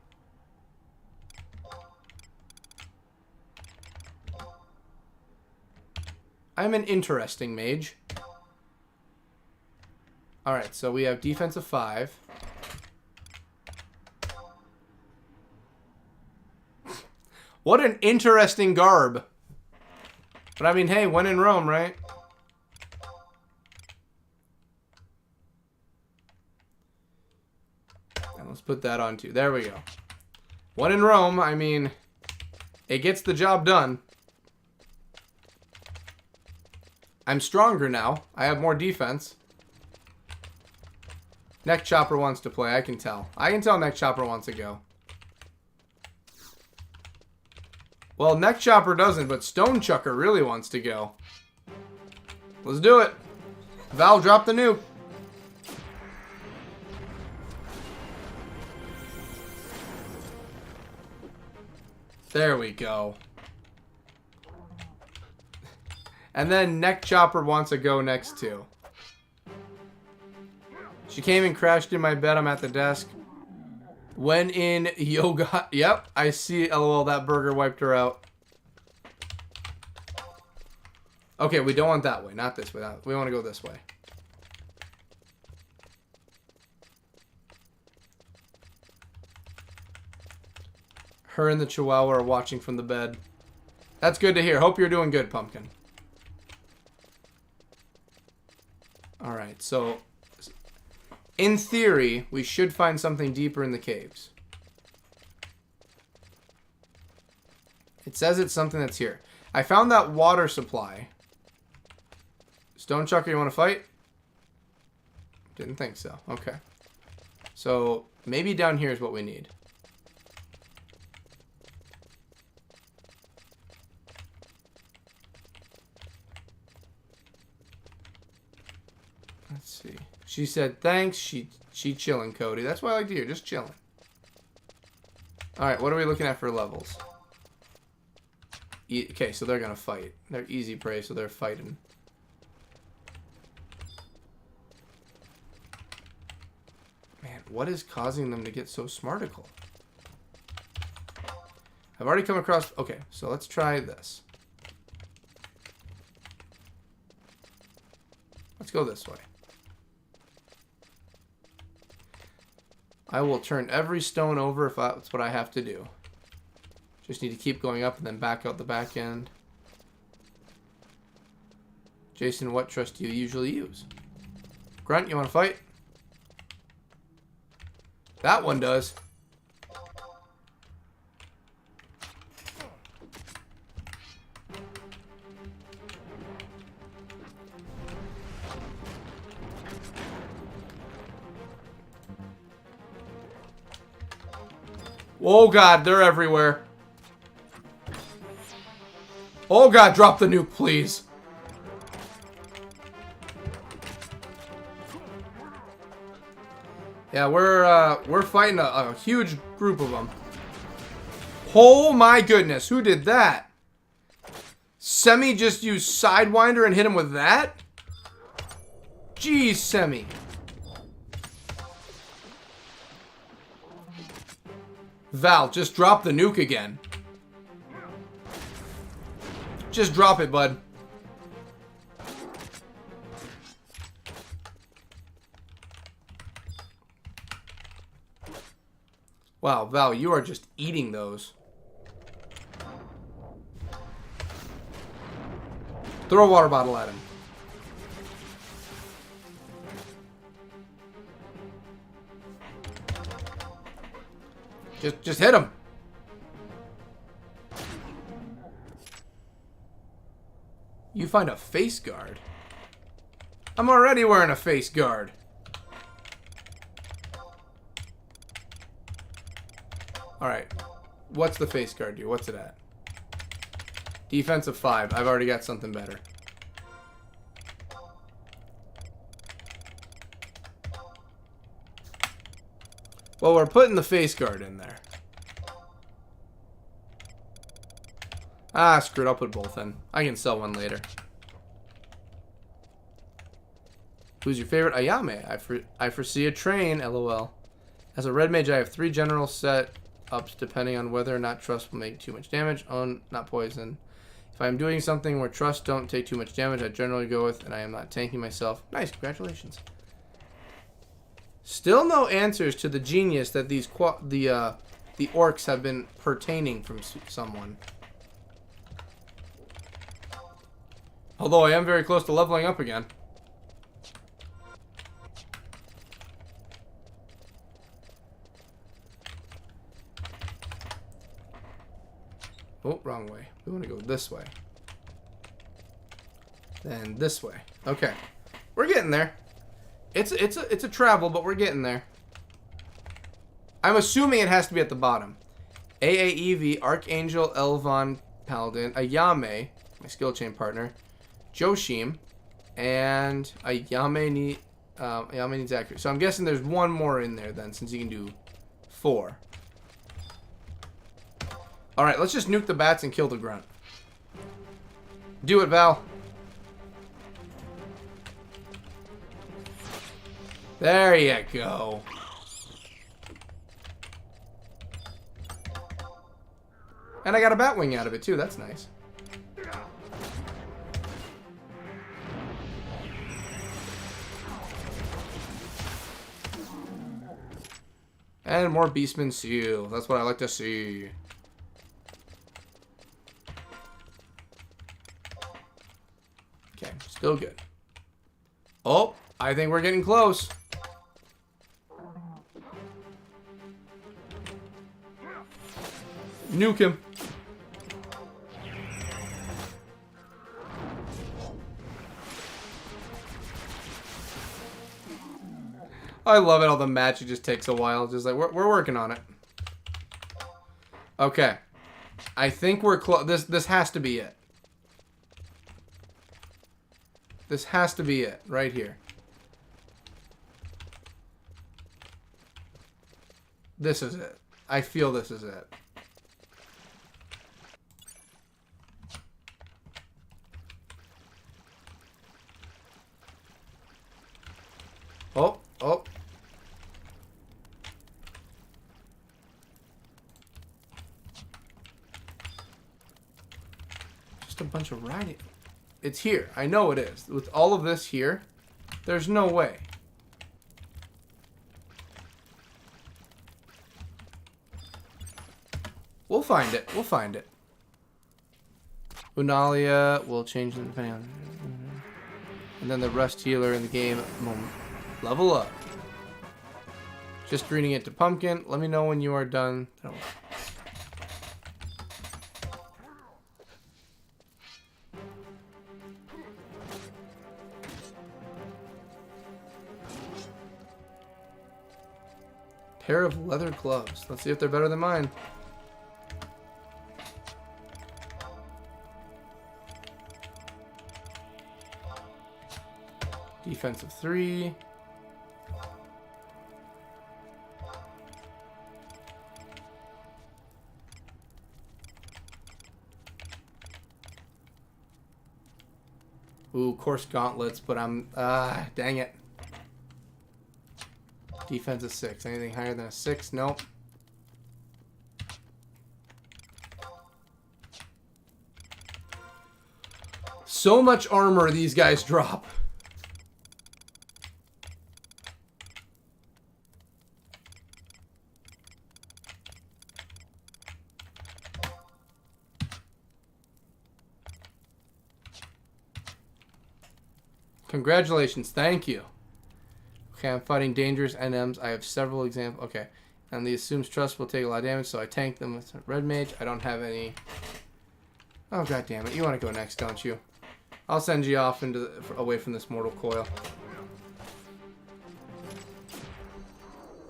I'm an interesting mage. Alright, so we have defense of 5. What an interesting garb. But I mean, hey, when in Rome, right? And let's put that on too. There we go. When in Rome, I mean, it gets the job done. I'm stronger now. I have more defense. Neck Chopper wants to play, I can tell. I can tell Neck Chopper wants to go. Well, Neck Chopper doesn't, but Stone Chucker really wants to go. Let's do it. Val, drop the nuke. There we go. And then Neck Chopper wants to go next too. She came and crashed in my bed. I'm at the desk. When in yoga. Yep, I see. LOL, that burger wiped her out. Okay, we don't want that way. Not this way. We want to go this way. Her and the Chihuahua are watching from the bed. That's good to hear. Hope you're doing good, Pumpkin. Alright, so in theory, we should find something deeper in the caves. It says it's something that's here. I found that water supply. Stone Chucker, you want to fight? Didn't think so. Okay. So, maybe down here is what we need. Let's see. She said thanks. She chilling, Cody. That's what I like to hear. Just chilling. Alright, what are we looking at for levels? Okay, so they're going to fight. They're easy prey, so they're fighting. Man, what is causing them to get so smarticle? I've already come across... Okay, so let's try this. Let's go this way. I will turn every stone over if that's what I have to do. Just need to keep going up and then back out the back end. Jason, what trust do you usually use? Grunt, you want to fight? That one does. Oh god, they're everywhere. Oh god, drop the nuke, please. Yeah, we're fighting a huge group of them. Oh my goodness, who did that? Semi just used Sidewinder and hit him with that? Jeez, Semi. Val, just drop the nuke again. Just drop it, bud. Wow, Val, you are just eating those. Throw a water bottle at him. Just hit him. You find a face guard. I'm already wearing a face guard. Alright. What's the face guard do? What's it at? Defensive 5. I've already got something better. Well, we're putting the face guard in there. Ah, screw it. I'll put both in. I can sell one later. Who's your favorite? Ayame. I foresee a train, LOL. As a red mage, I have 3 general set-ups depending on whether or not trust will make too much damage. Oh, not poison. If I'm doing something where trust don't take too much damage, I generally go with, and I am not tanking myself. Nice, congratulations. Still no answers to the genius that these the orcs have been pertaining from someone. Although I am very close to leveling up again. Oh, wrong way. We want to go this way. Then this way. Okay. We're getting there. It's a travel, but we're getting there. I'm assuming it has to be at the bottom. AAEV, Archangel, Elvon, Paladin, a Yame, my skill chain partner, Joshim, and a Yame needs accuracy. So I'm guessing there's one more in there then, since you can do 4. Alright, let's just nuke the bats and kill the grunt. Do it, Val. There you go. And I got a bat wing out of it too, that's nice. And more Beastman Seal. That's what I like to see. Okay, still good. Oh, I think we're getting close. Nuke him. I love it how the match just takes a while. Just like, we're working on it. Okay. I think we're close. This has to be it. This has to be it. Right here. This is it. I feel this is it. Oh, oh. Just a bunch of riding. It's here. I know it is. With all of this here, there's no way. We'll find it. We'll find it. Unalia will change the depending on... And then the rest healer in the game. Level up. Just reading it to Pumpkin. Let me know when you are done. Oh. Pair of leather gloves. Let's see if they're better than mine. Defensive 3. Ooh, course gauntlets, but I'm dang it. Defensive 6. Anything higher than a 6? Nope. So much armor these guys drop. Congratulations, thank you. Okay, I'm fighting dangerous NMs. I have several examples. Okay, and the assumes trust will take a lot of damage, so I tank them with red mage. I don't have any. Oh god damn it! You want to go next, don't you? I'll send you off into away from this mortal coil.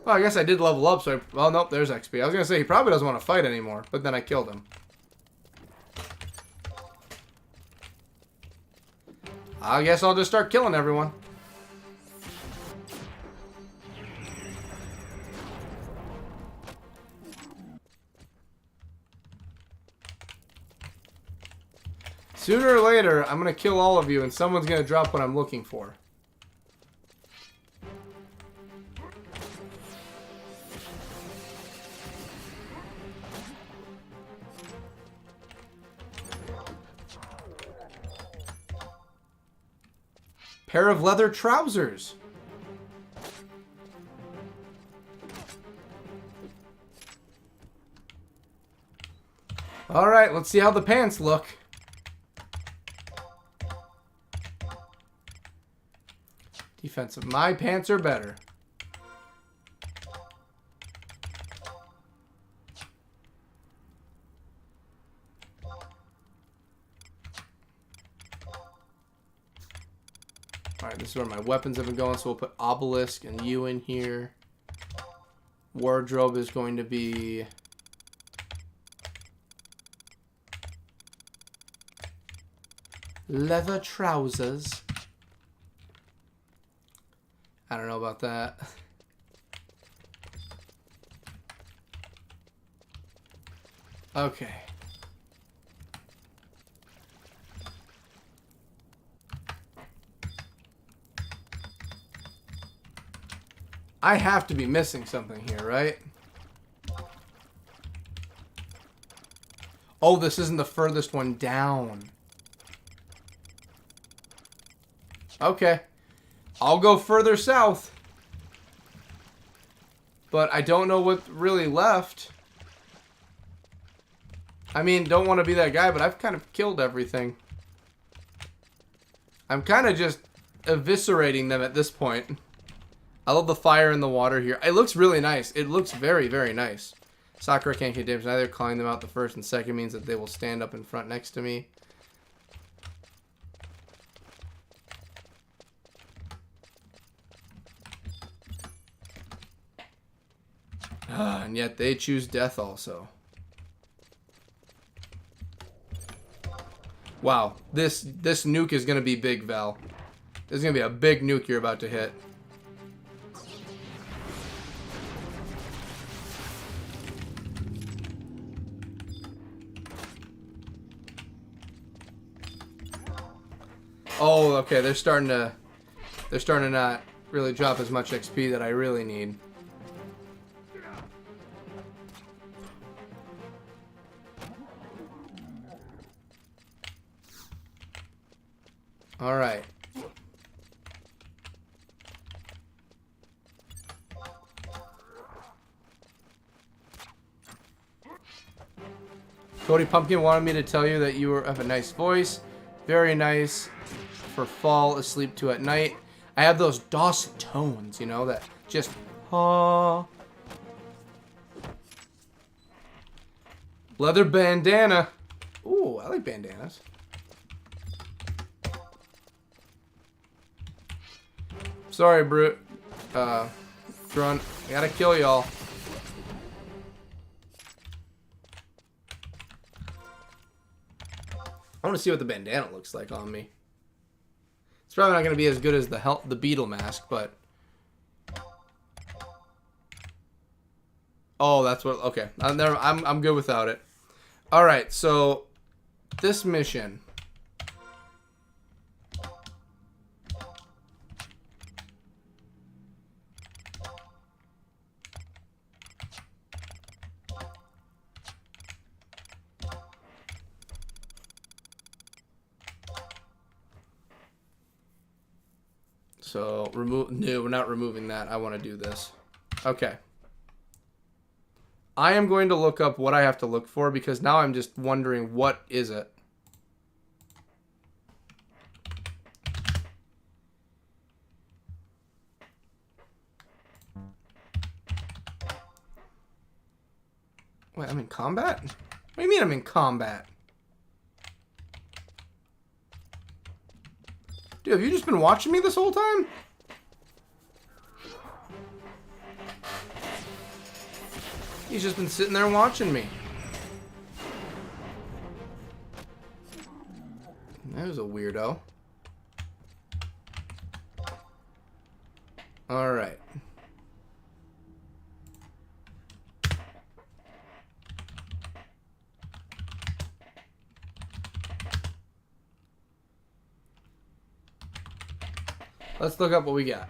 Well, I guess I did level up, so well, nope. There's XP. I was gonna say he probably doesn't want to fight anymore, but then I killed him. I guess I'll just start killing everyone. Sooner or later, I'm going to kill all of you and someone's going to drop what I'm looking for. Pair of leather trousers. All right, let's see how the pants look. Defensive. My pants are better. Alright, this is where my weapons have been going, so we'll put Obelisk and you in here. Wardrobe is going to be... Leather trousers. I don't know about that. Okay. I have to be missing something here, right? Oh, this isn't the furthest one down. Okay. I'll go further south. But I don't know what really left. I mean, don't want to be that guy, but I've kind of killed everything. I'm kind of just eviscerating them at this point. I love the fire in the water here. It looks really nice. It looks very, very nice. Sakura can't get damage. Neither calling them out the first and second means that they will stand up in front next to me. And yet they choose death also. Wow, this nuke is gonna be big, Val. This is gonna be a big nuke you're about to hit. Oh, okay, they're starting to not really drop as much XP that I really need. All right. Cody Pumpkin wanted me to tell you that you have a nice voice. Very nice for fall asleep to at night. I have those Dawson tones, you know, that just leather bandana. Ooh, I like bandanas. Sorry, Brute. Drun. I gotta kill y'all. I want to see what the bandana looks like on me. It's probably not going to be as good as the beetle mask, but... Oh, that's what... Okay. I'm good without it. Alright, so... This mission... So, remove... No, we're not removing that. I want to do this. Okay. I am going to look up what I have to look for because now I'm just wondering what is it. Wait, I'm in combat? What do you mean I'm in combat? Dude, have you just been watching me this whole time? He's just been sitting there watching me. That was a weirdo. Alright. Let's look up what we got.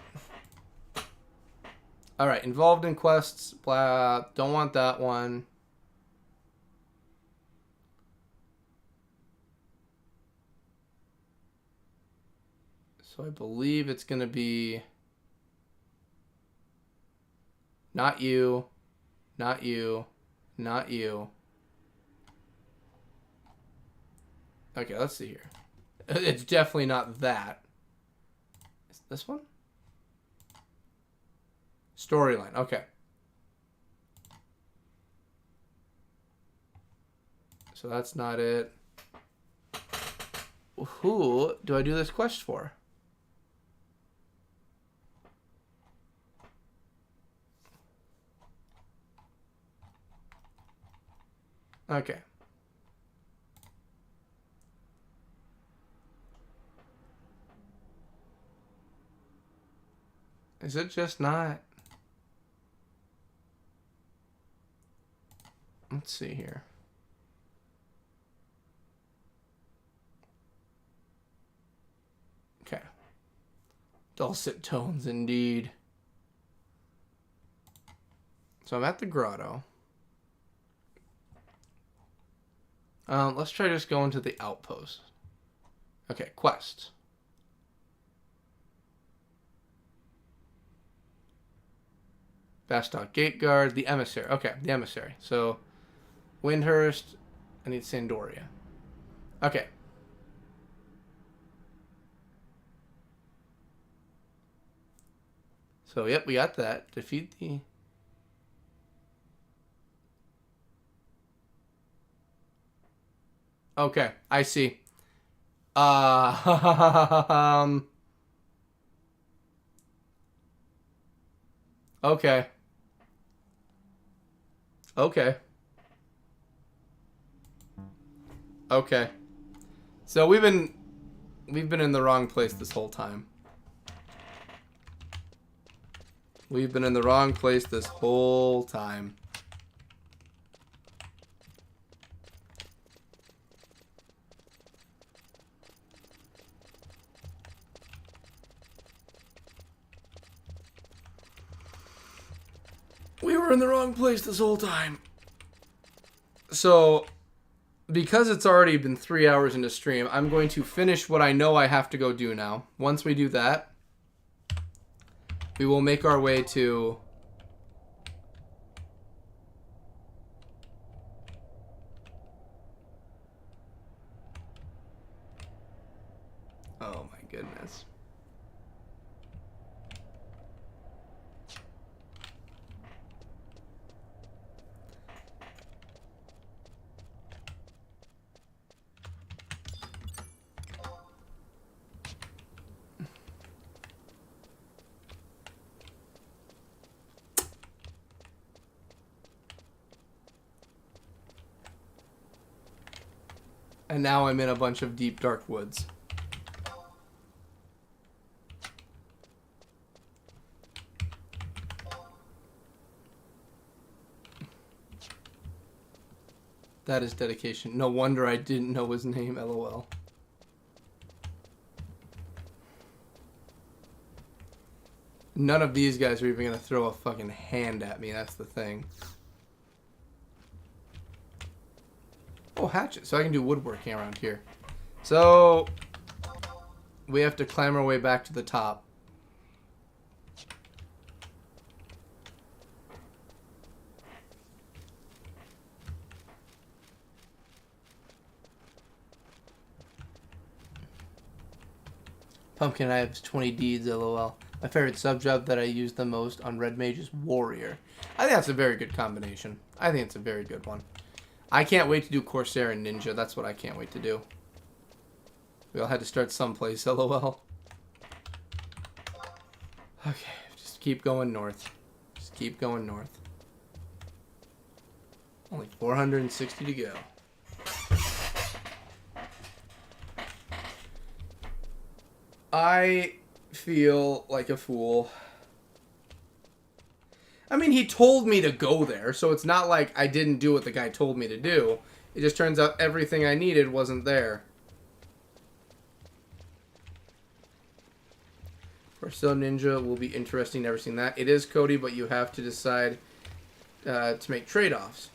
Alright, involved in quests, blah, don't want that one. So I believe it's going to be not you, not you, not you. Okay, let's see here. It's definitely not that. Is this one? Storyline, okay. So that's not it. Who do I do this quest for? Okay. Is it just not? Let's see here. Okay. Dulcet tones indeed. So I'm at the grotto. Let's try just going to the outpost. Okay, quest. Bastock Gate Guard, the Emissary. Okay, the Emissary. So, Windhurst, I need Sandoria. Okay. So, yep, we got that. Defeat the... Okay, I see. Okay. Okay. Okay. So we've been in the wrong place this whole time. We've been in the wrong place this whole time. We were in the wrong place this whole time. So, because it's already been 3 hours into stream, I'm going to finish what I know I have to go do now. Once we do that, we will make our way to... Oh my goodness. And now I'm in a bunch of deep, dark woods. That is dedication. No wonder I didn't know his name, LOL. None of these guys are even going to throw a fucking hand at me, that's the thing. Oh, hatchet. So I can do woodworking around here. So, we have to climb our way back to the top. Pumpkin, I have 20 deeds, LOL. My favorite sub-job that I use the most on Red Mage is Warrior. I think that's a very good combination. I think it's a very good one. I can't wait to do Corsair and Ninja. That's what I can't wait to do. We all had to start someplace, LOL. Okay, just keep going north. Just keep going north. Only 460 to go. I feel like a fool. I mean, he told me to go there, so it's not like I didn't do what the guy told me to do. It just turns out everything I needed wasn't there. Corsair Ninja will be interesting. Never seen that. It is, Cody, but you have to decide to make trade-offs.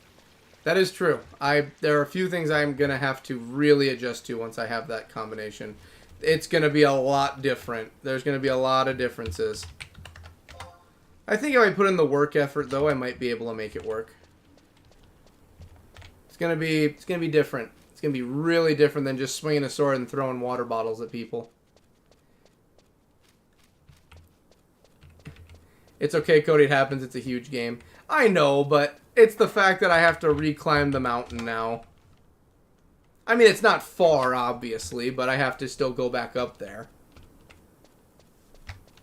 That is true. There are a few things I'm going to have to really adjust to once I have that combination. It's going to be a lot different. There's going to be a lot of differences. I think if I put in the work effort, though, I might be able to make it work. It's gonna be different. It's gonna be really different than just swinging a sword and throwing water bottles at people. It's okay, Cody. It happens. It's a huge game. I know, but it's the fact that I have to reclimb the mountain now. I mean, it's not far, obviously, but I have to still go back up there.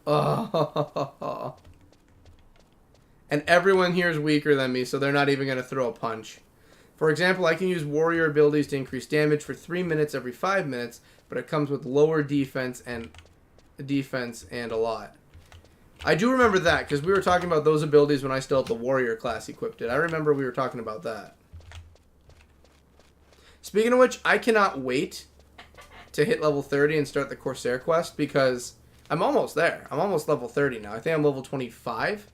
Oh. And everyone here is weaker than me, so they're not even going to throw a punch. For example, I can use warrior abilities to increase damage for 3 minutes every 5 minutes, but it comes with lower defense and a lot. I do remember that, because we were talking about those abilities when I still had the warrior class equipped. I remember we were talking about that. Speaking of which, I cannot wait to hit level 30 and start the Corsair quest, because I'm almost there. I'm almost level 30 now. I think I'm level 25.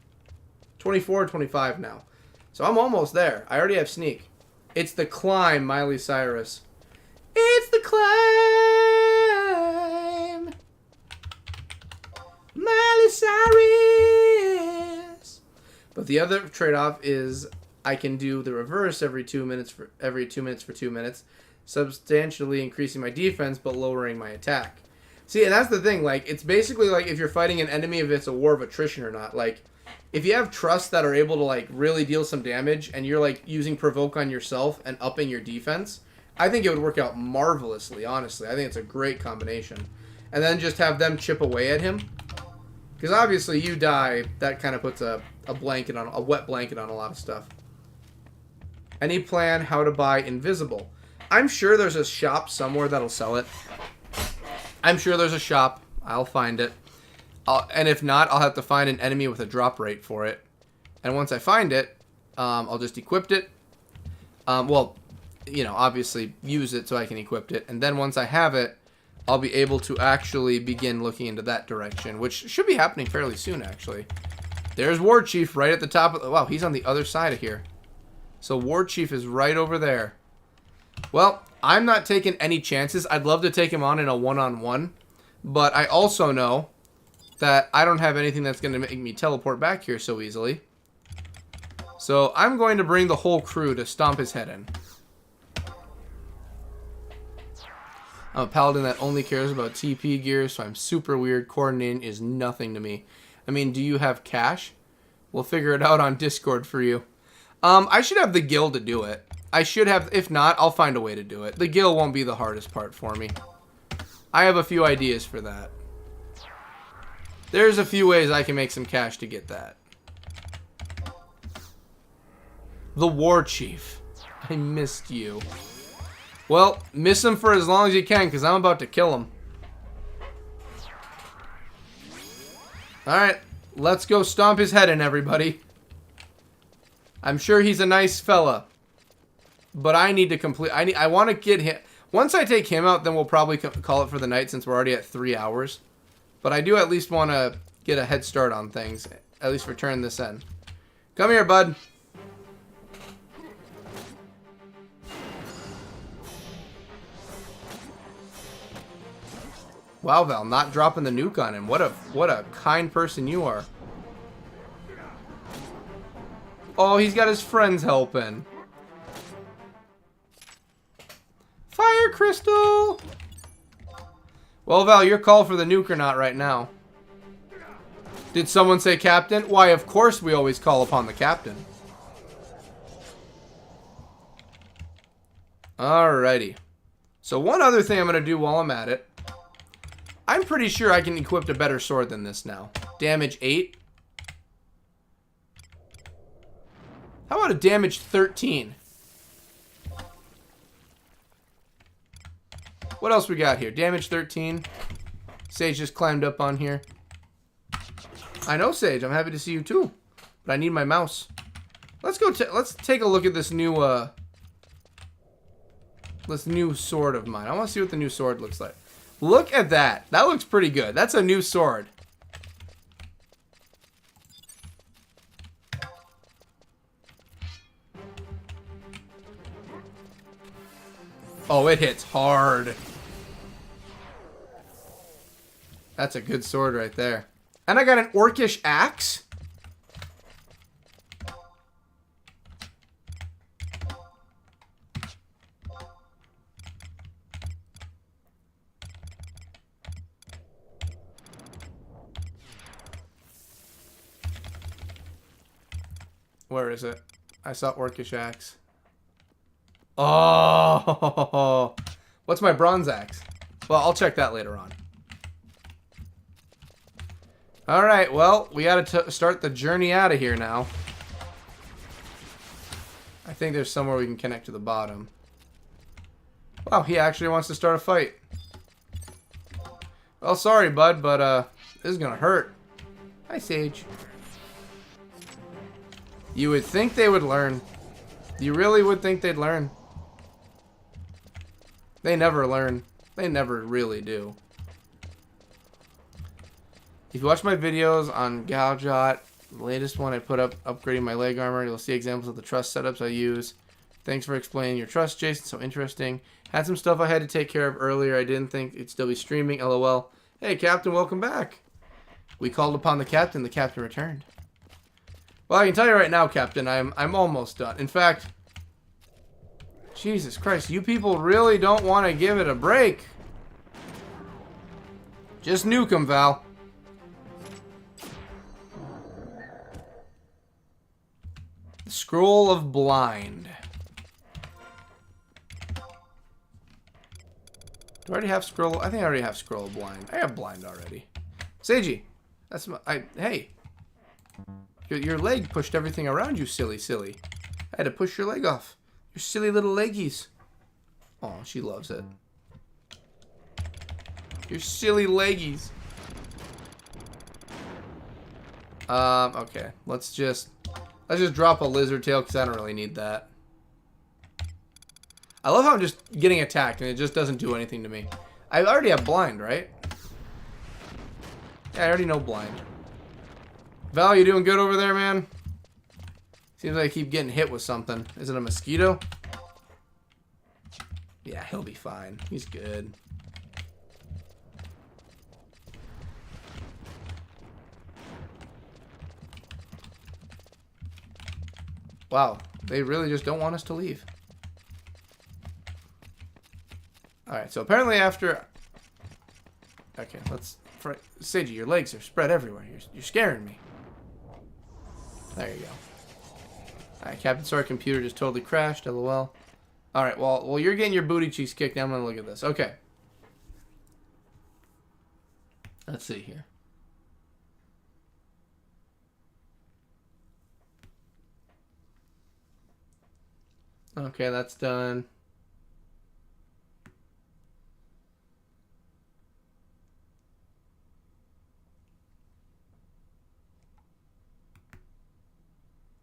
24 or 25 now. So I'm almost there. I already have sneak. It's the climb, Miley Cyrus. It's the climb. Miley Cyrus. But the other trade-off is I can do the reverse every 2 minutes for 2 minutes, substantially increasing my defense but lowering my attack. See, and that's the thing. Like, it's basically like if you're fighting an enemy, if it's a war of attrition or not. Like, if you have trusts that are able to like really deal some damage, and you're like using provoke on yourself and upping your defense, I think it would work out marvelously. Honestly, I think it's a great combination. And then just have them chip away at him. Because obviously you die, that kind of puts a wet blanket on a lot of stuff. Any plan how to buy invisible? I'm sure there's a shop somewhere that'll sell it. I'm sure there's a shop. I'll find it. And if not, I'll have to find an enemy with a drop rate for it. And once I find it, I'll just equip it. Well, you know, obviously use it so I can equip it. And then once I have it, I'll be able to actually begin looking into that direction, which should be happening fairly soon, actually. There's War Chief right at the top of the... Wow, he's on the other side of here. So War Chief is right over there. Well, I'm not taking any chances. I'd love to take him on in a one-on-one, but I also know that I don't have anything that's going to make me teleport back here so easily. So I'm going to bring the whole crew to stomp his head in. I'm a paladin that only cares about TP gear, so I'm super weird. Coordinating is nothing to me. I mean, do you have cash? We'll figure it out on Discord for you. I should have the guild to do it. I should have, if not, I'll find a way to do it. The guild won't be the hardest part for me. I have a few ideas for that. There's a few ways I can make some cash to get that. The War Chief. I missed you. Well, miss him for as long as you can, because I'm about to kill him. Alright, let's go stomp his head in, everybody. I'm sure he's a nice fella. But I need to complete... I want to get him... Once I take him out, then we'll probably call it for the night, since we're already at 3 hours. But I do at least want to get a head start on things. At least for turning this in. Come here, bud. Wow, Val, not dropping the nuke on him. What a kind person you are. Oh, he's got his friends helping. Fire crystal! Well, Val, your call for the nuke or not right now. Did someone say captain? Why, of course we always call upon the captain. Alrighty. So one other thing I'm going to do while I'm at it. I'm pretty sure I can equip a better sword than this now. Damage 8. How about a damage 13? What else we got here? Damage 13. Sage just climbed up on here. I know, Sage. I'm happy to see you too. But I need my mouse. Let's go. Let's take a look at this new sword of mine. I want to see what the new sword looks like. Look at that. That looks pretty good. That's a new sword. Oh, it hits hard. That's a good sword right there. And I got an orcish axe. Where is it? I saw orcish axe. Oh, what's my bronze axe? Well, I'll check that later on. All right, well, we got to start the journey out of here now. I think there's somewhere we can connect to the bottom. Wow, he actually wants to start a fight. Well, sorry, bud, but this is gonna hurt. Hi, Sage. You would think they would learn. You really would think they'd learn. They never learn. They never really do. If you watch my videos on Galjot, the latest one I put up, upgrading my leg armor, you'll see examples of the truss setups I use. Thanks for explaining your truss, Jason. So interesting. Had some stuff I had to take care of earlier. I didn't think it'd still be streaming. LOL. Hey, Captain, welcome back. We called upon the captain. The captain returned. Well, I can tell you right now, Captain, I'm almost done. In fact, Jesus Christ, you people really don't want to give it a break. Just nuke him, Val. The Scroll of Blind. Do I already have Scroll? I think I already have Scroll of Blind. I have Blind already. Seiji, that's my... hey. Your leg pushed everything around you, silly. I had to push your leg off. Your silly little leggies. Oh, she loves it. Your silly leggies. Okay. Let's just drop a lizard tail because I don't really need that. I love how I'm just getting attacked and it just doesn't do anything to me. I already have blind, right? Yeah, I already know blind. Val, you doing good over there, man? Seems like I keep getting hit with something. Is it a mosquito? Yeah, he'll be fine. He's good. Wow, they really just don't want us to leave. Alright, so apparently after... Okay, let's... Seiji, your legs are spread everywhere. You're scaring me. There you go. Alright, Captain, sorry, computer just totally crashed. LOL. Alright, well, you're getting your booty cheeks kicked. Now I'm going to look at this. Okay. Let's see here. Okay, that's done.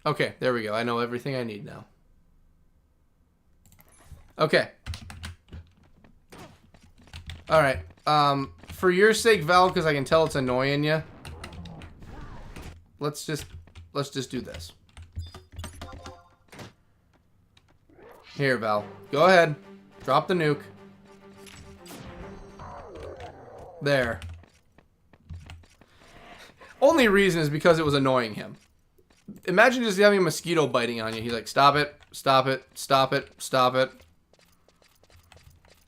Okay, there we go. I know everything I need now. Okay. Alright. For your sake, Val, because I can tell it's annoying you. Let's just do this. Here, Val. Go ahead. Drop the nuke. There. Only reason is because it was annoying him. Imagine just having a mosquito biting on you. He's like, stop it, stop it, stop it, stop it.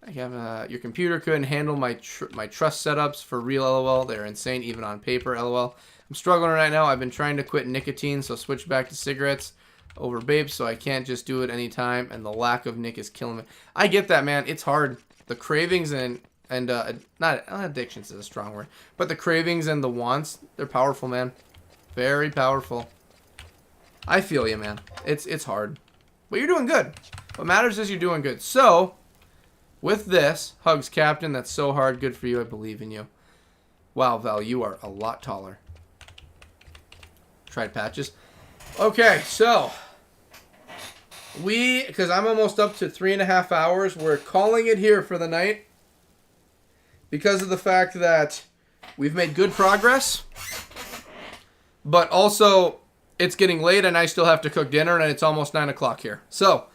I have, your computer couldn't handle my trust setups for real, LOL. They're insane, even on paper, LOL. I'm struggling right now. I've been trying to quit nicotine, so switch back to cigarettes over vapes, so I can't just do it anytime, and the lack of Nick is killing me. I get that, man. It's hard. The cravings and not addictions is a strong word, but the cravings and the wants, they're powerful, man. Very powerful. I feel you, man. It's hard. But you're doing good. What matters is you're doing good. So, with this, hugs, Captain. That's so hard. Good for you. I believe in you. Wow, Val, you are a lot taller. Tried patches. Okay, so because I'm almost up to 3.5 hours, we're calling it here for the night because of the fact that we've made good progress, but also it's getting late and I still have to cook dinner and it's almost 9 o'clock here. So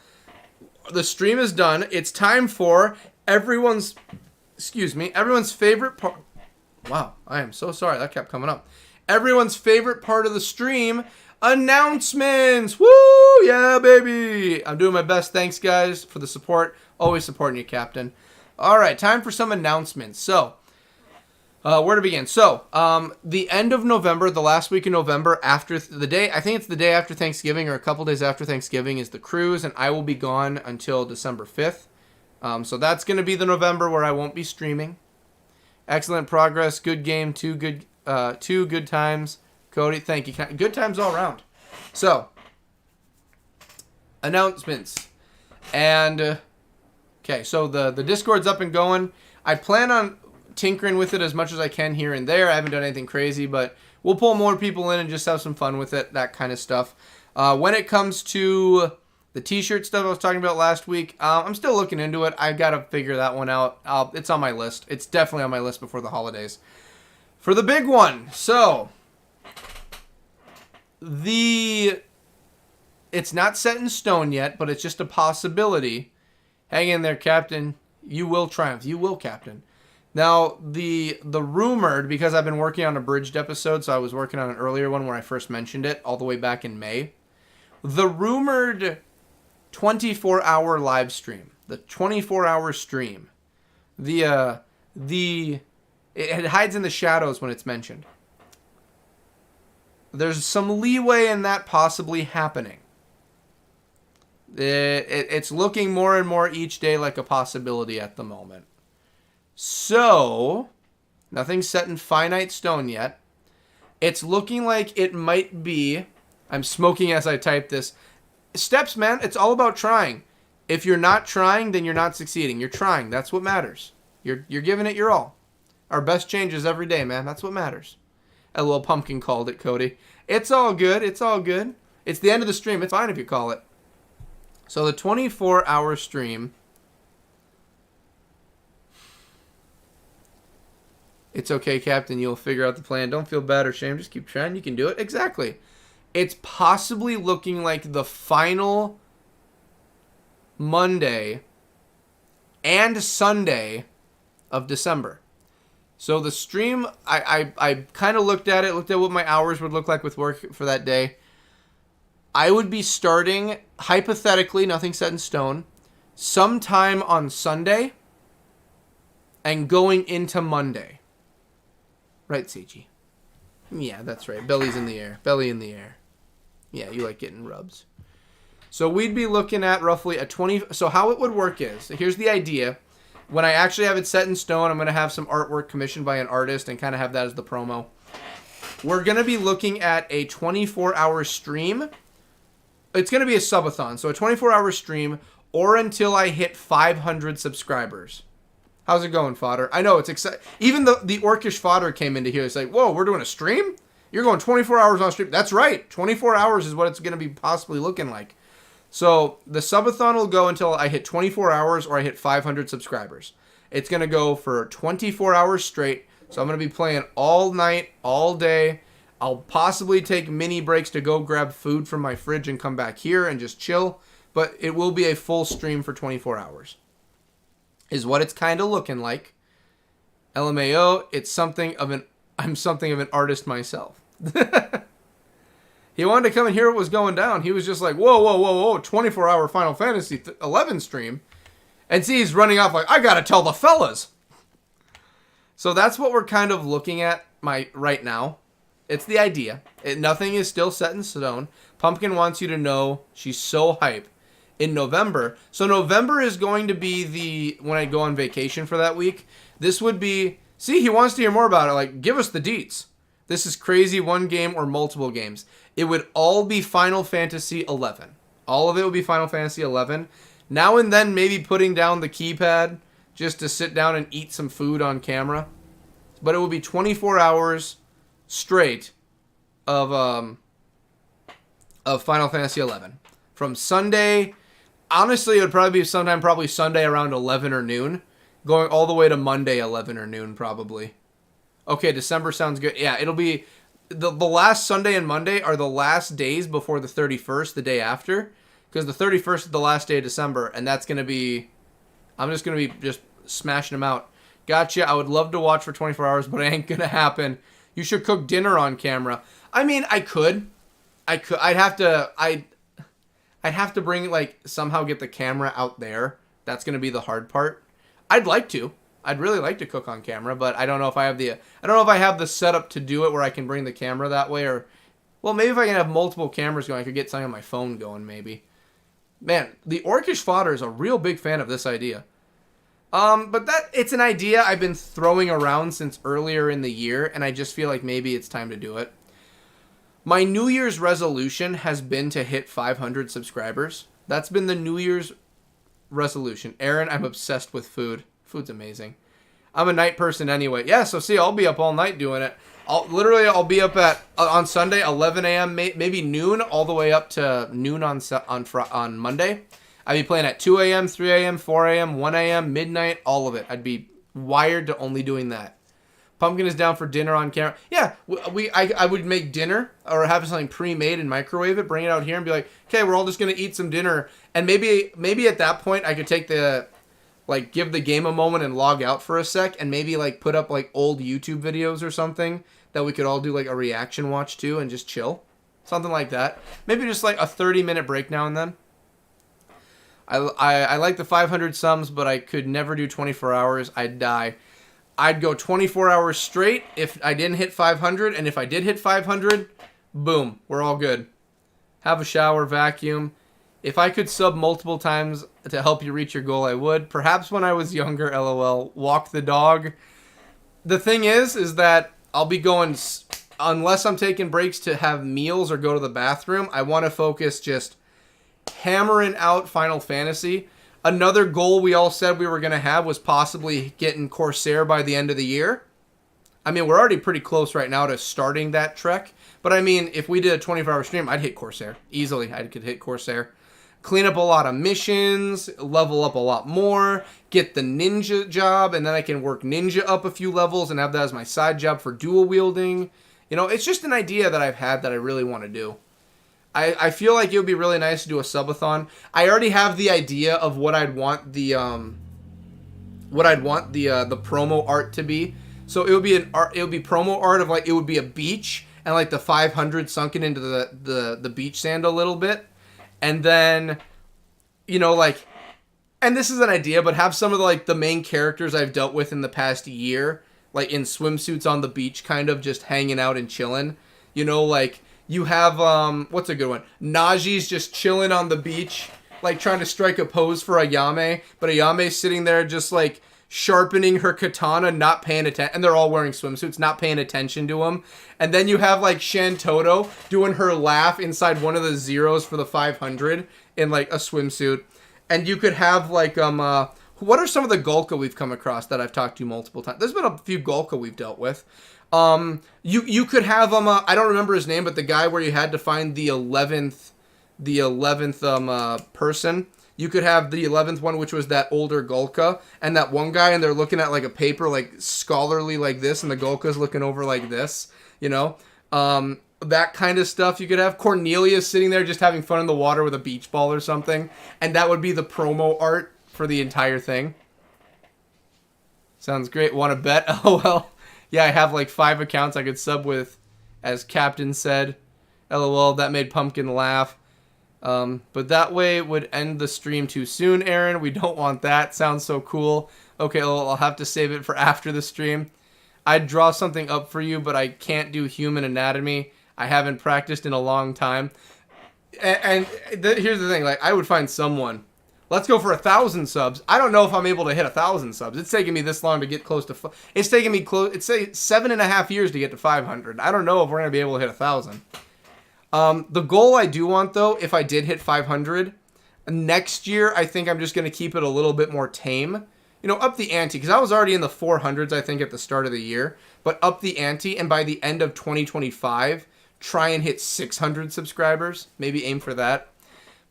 the stream is done. It's time for everyone's favorite part. Wow, I am so sorry. That kept coming up. Everyone's favorite part of the stream, announcements. Woo! Yeah, baby. I'm doing my best. Thanks, guys, for the support. Always supporting you, Captain. All right, time for some announcements. So, where to begin? So, the end of November, the last week in November, after the day, I think it's the day after Thanksgiving or a couple days after Thanksgiving is the cruise, and I will be gone until December 5th. So that's going to be the November where I won't be streaming. Excellent progress. Good game. Two good times. Cody, thank you. Good times all around. So, announcements. And, okay, so the Discord's up and going. I plan on tinkering with it as much as I can here and there. I haven't done anything crazy, but we'll pull more people in and just have some fun with it, that kind of stuff. When it comes to the t-shirt stuff I was talking about last week, I'm still looking into it. I got to figure that one out. It's on my list. It's definitely on my list before the holidays. For the big one, so it's not set in stone yet, but it's just a possibility. Hang in there, Captain. You will triumph. You will, Captain. Now, the rumored, because I've been working on a bridged episode, so I was working on an earlier one where I first mentioned it, all the way back in May. The rumored 24-hour live stream, the 24-hour stream, it hides in the shadows when it's mentioned. There's some leeway in that possibly happening. It's looking more and more each day like a possibility at the moment. So, nothing's set in finite stone yet. It's looking like it might be, I'm smoking as I type this, steps, man. It's all about trying. If you're not trying, then you're not succeeding. You're trying. That's what matters. You're giving it your all. Our best changes every day, man. That's what matters. A little pumpkin called it, Cody. It's all good. It's all good. It's the end of the stream. It's fine if you call it. So the 24-hour stream. It's okay, Captain. You'll figure out the plan. Don't feel bad or shame. Just keep trying. You can do it. Exactly. It's possibly looking like the final Monday and Sunday of December. So the stream, I kind of looked at what my hours would look like with work for that day. I would be starting, hypothetically, nothing set in stone, sometime on Sunday and going into Monday. Right, Seiji? Yeah, that's right. Belly's in the air. Belly in the air. Yeah, you like getting rubs. So we'd be looking at roughly a 20... So how it would work is, here's the idea. When I actually have it set in stone, I'm going to have some artwork commissioned by an artist and kind of have that as the promo. We're going to be looking at a 24-hour stream. It's going to be a subathon, so a 24-hour stream or until I hit 500 subscribers. How's it going, Fodder? I know, it's exciting. Even the Orcish Fodder came into here. It's like, whoa, we're doing a stream? You're going 24 hours on stream. That's right. 24 hours is what it's going to be possibly looking like. So the subathon will go until I hit 24 hours or I hit 500 subscribers. It's going to go for 24 hours straight. So I'm going to be playing all night, all day. I'll possibly take mini breaks to go grab food from my fridge and come back here and just chill. But it will be a full stream for 24 hours. Is what it's kind of looking like. LMAO, I'm something of an artist myself. He wanted to come and hear what was going down. He was just like, whoa, 24-hour Final Fantasy 11 stream. And see, he's running off like, I gotta tell the fellas. So that's what we're kind of looking at right now. It's the idea. Nothing is still set in stone. Pumpkin wants you to know she's so hype. In November. So November is going to be when I go on vacation for that week. This would be, see, he wants to hear more about it. Like, give us the deets. This is crazy, one game or multiple games. It would all be Final Fantasy 11. All of it would be Final Fantasy 11. Now and then maybe putting down the keypad just to sit down and eat some food on camera. But it would be 24 hours straight of Final Fantasy 11. From Sunday... Honestly, it would probably be probably Sunday around 11 or noon. Going all the way to Monday 11 or noon, probably. Okay, December sounds good. Yeah, it'll be... The last Sunday and Monday are the last days before the 31st, the day after. Because the 31st is the last day of December, and that's going to be... I'm just going to be just smashing them out. Gotcha, I would love to watch for 24 hours, but it ain't going to happen. You should cook dinner on camera. I mean, I could. I'd have to bring, like, somehow get the camera out there. That's going to be the hard part. I'd like to. I'd really like to cook on camera, but I don't know if I have the setup to do it where I can bring the camera that way, or, well, maybe if I can have multiple cameras going, I could get something on my phone going, maybe. Man, the Orcish Fodder is a real big fan of this idea. But it's an idea I've been throwing around since earlier in the year, and I just feel like maybe it's time to do it. My New Year's resolution has been to hit 500 subscribers. That's been the New Year's resolution. Aaron, I'm obsessed with food. Food's amazing. I'm a night person anyway. Yeah, so see, I'll be up all night doing it. I'll be up at on Sunday 11 a.m. maybe noon all the way up to noon on Monday. I'd be playing at 2 a.m., 3 a.m., 4 a.m., 1 a.m., midnight, all of it. I'd be wired to only doing that. Pumpkin is down for dinner on camera. Yeah, I would make dinner or have something pre-made and microwave it, bring it out here and be like, okay, we're all just going to eat some dinner. And maybe at that point I could take give the game a moment and log out for a sec and maybe like put up like old YouTube videos or something that we could all do like a reaction watch to and just chill. Something like that. Maybe just like a 30-minute break now and then. I like the 500 subs, but I could never do 24 hours. I'd die. I'd go 24 hours straight if I didn't hit 500, and if I did hit 500, boom, we're all good. Have a shower, vacuum. If I could sub multiple times to help you reach your goal, I would. Perhaps when I was younger, LOL. Walk the dog. The thing is that I'll be going, unless I'm taking breaks to have meals or go to the bathroom, I want to focus just hammering out Final Fantasy. Another goal we all said we were going to have was possibly getting Corsair by the end of the year. I mean, we're already pretty close right now to starting that trek. But I mean, if we did a 24-hour stream, I'd hit Corsair. Easily, I could hit Corsair. Clean up a lot of missions, level up a lot more, get the ninja job, and then I can work ninja up a few levels and have that as my side job for dual wielding. You know, it's just an idea that I've had that I really want to do. I feel like it would be really nice to do a subathon. I already have the idea of what I'd want the promo art to be. So it would be promo art of like it would be a beach and like the 500 sunken into the beach sand a little bit, and then and this is an idea, but have some of the main characters I've dealt with in the past year like in swimsuits on the beach, kind of just hanging out and chilling. You have, what's a good one? Najee's just chilling on the beach, like trying to strike a pose for Ayame, but Ayame's sitting there just like sharpening her katana, not paying attention, and they're all wearing swimsuits, not paying attention to him. And then you have like Shantoto doing her laugh inside one of the zeros for the 500 in like a swimsuit. And you could have like, what are some of the Golka we've come across that I've talked to multiple times? There's been a few Golka we've dealt with. You could have I don't remember his name, but the guy where you had to find the 11th person. You could have the 11th one, which was that older Golka, and that one guy, and they're looking at like a paper, like scholarly like this, and the Golka's looking over like this, that kind of stuff. You could have Cornelia sitting there just having fun in the water with a beach ball or something, and that would be the promo art for the entire thing. Sounds great. Want to bet? Oh, well. Yeah, I have like 5 accounts I could sub with, as Captain said. LOL, that made Pumpkin laugh. But that way would end the stream too soon, Aaron. We don't want that. Sounds so cool. Okay, well, I'll have to save it for after the stream. I'd draw something up for you, but I can't do human anatomy. I haven't practiced in a long time. And here's the thing. Like, I would find someone. Let's go for 1,000 subs. I don't know if I'm able to hit 1,000 subs. It's taking me this long to get close to... It's taking me it's 7.5 years to get to 500. I don't know if we're going to be able to hit 1,000. The goal I do want, though, if I did hit 500, next year, I think I'm just going to keep it a little bit more tame. Up the ante. Because I was already in the 400s, I think, at the start of the year. But up the ante, and by the end of 2025, try and hit 600 subscribers. Maybe aim for that.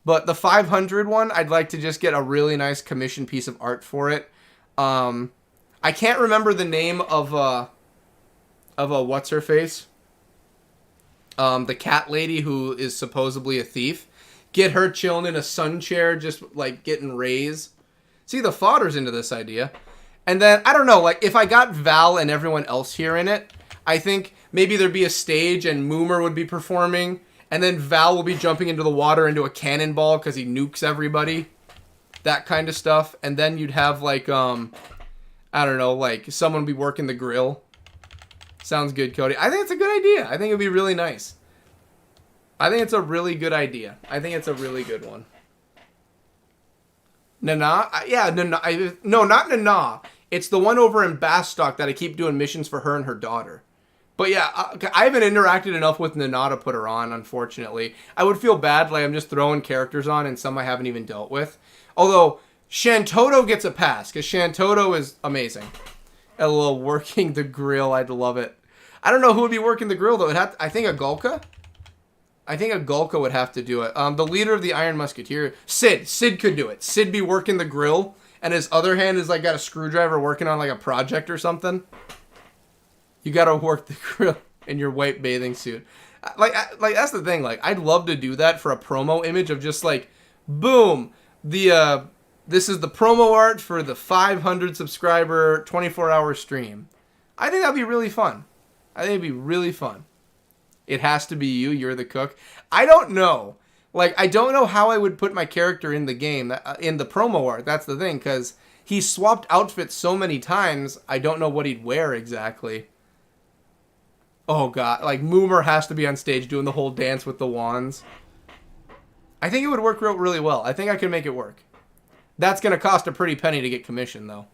But the 500 one, I'd like to just get a really nice commission piece of art for it. I can't remember the name of what's her face? The cat lady who is supposedly a thief. Get her chilling in a sun chair, just like getting rays. See, the fodder's into this idea. And then, I don't know, like if I got Val and everyone else here in it, I think maybe there'd be a stage and Moomer would be performing. And then Val will be jumping into the water into a cannonball because he nukes everybody. That kind of stuff. And then you'd have like, I don't know, like someone be working the grill. Sounds good, Cody. I think it's a good idea. I think it'd be really nice. I think it's a really good idea. I think it's a really good one. Nana? Yeah, Nana. No, not Nana. It's the one over in Bastock that I keep doing missions for her and her daughter. But yeah, I haven't interacted enough with Nana to put her on, unfortunately. I would feel bad, like I'm just throwing characters on and some I haven't even dealt with. Although, Shantoto gets a pass, because Shantoto is amazing. LOL, working the grill. I'd love it. I don't know who would be working the grill, though. I think a Gulka? I think a Gulka would have to do it. The leader of the Iron Musketeer, Sid. Sid could do it. Sid be working the grill, and his other hand is like got a screwdriver working on like a project or something. You gotta work the grill in your white bathing suit. Like that's the thing. Like, I'd love to do that for a promo image of just like, boom, this is the promo art for the 500 subscriber 24-hour stream. I think that'd be really fun. I think it'd be really fun. It has to be you. You're the cook. I don't know. Like, I don't know how I would put my character in the game, in the promo art. That's the thing, because he swapped outfits so many times, I don't know what he'd wear exactly. Oh, God. Like, Moomer has to be on stage doing the whole dance with the wands. I think it would work really well. I think I can make it work. That's going to cost a pretty penny to get commission, though.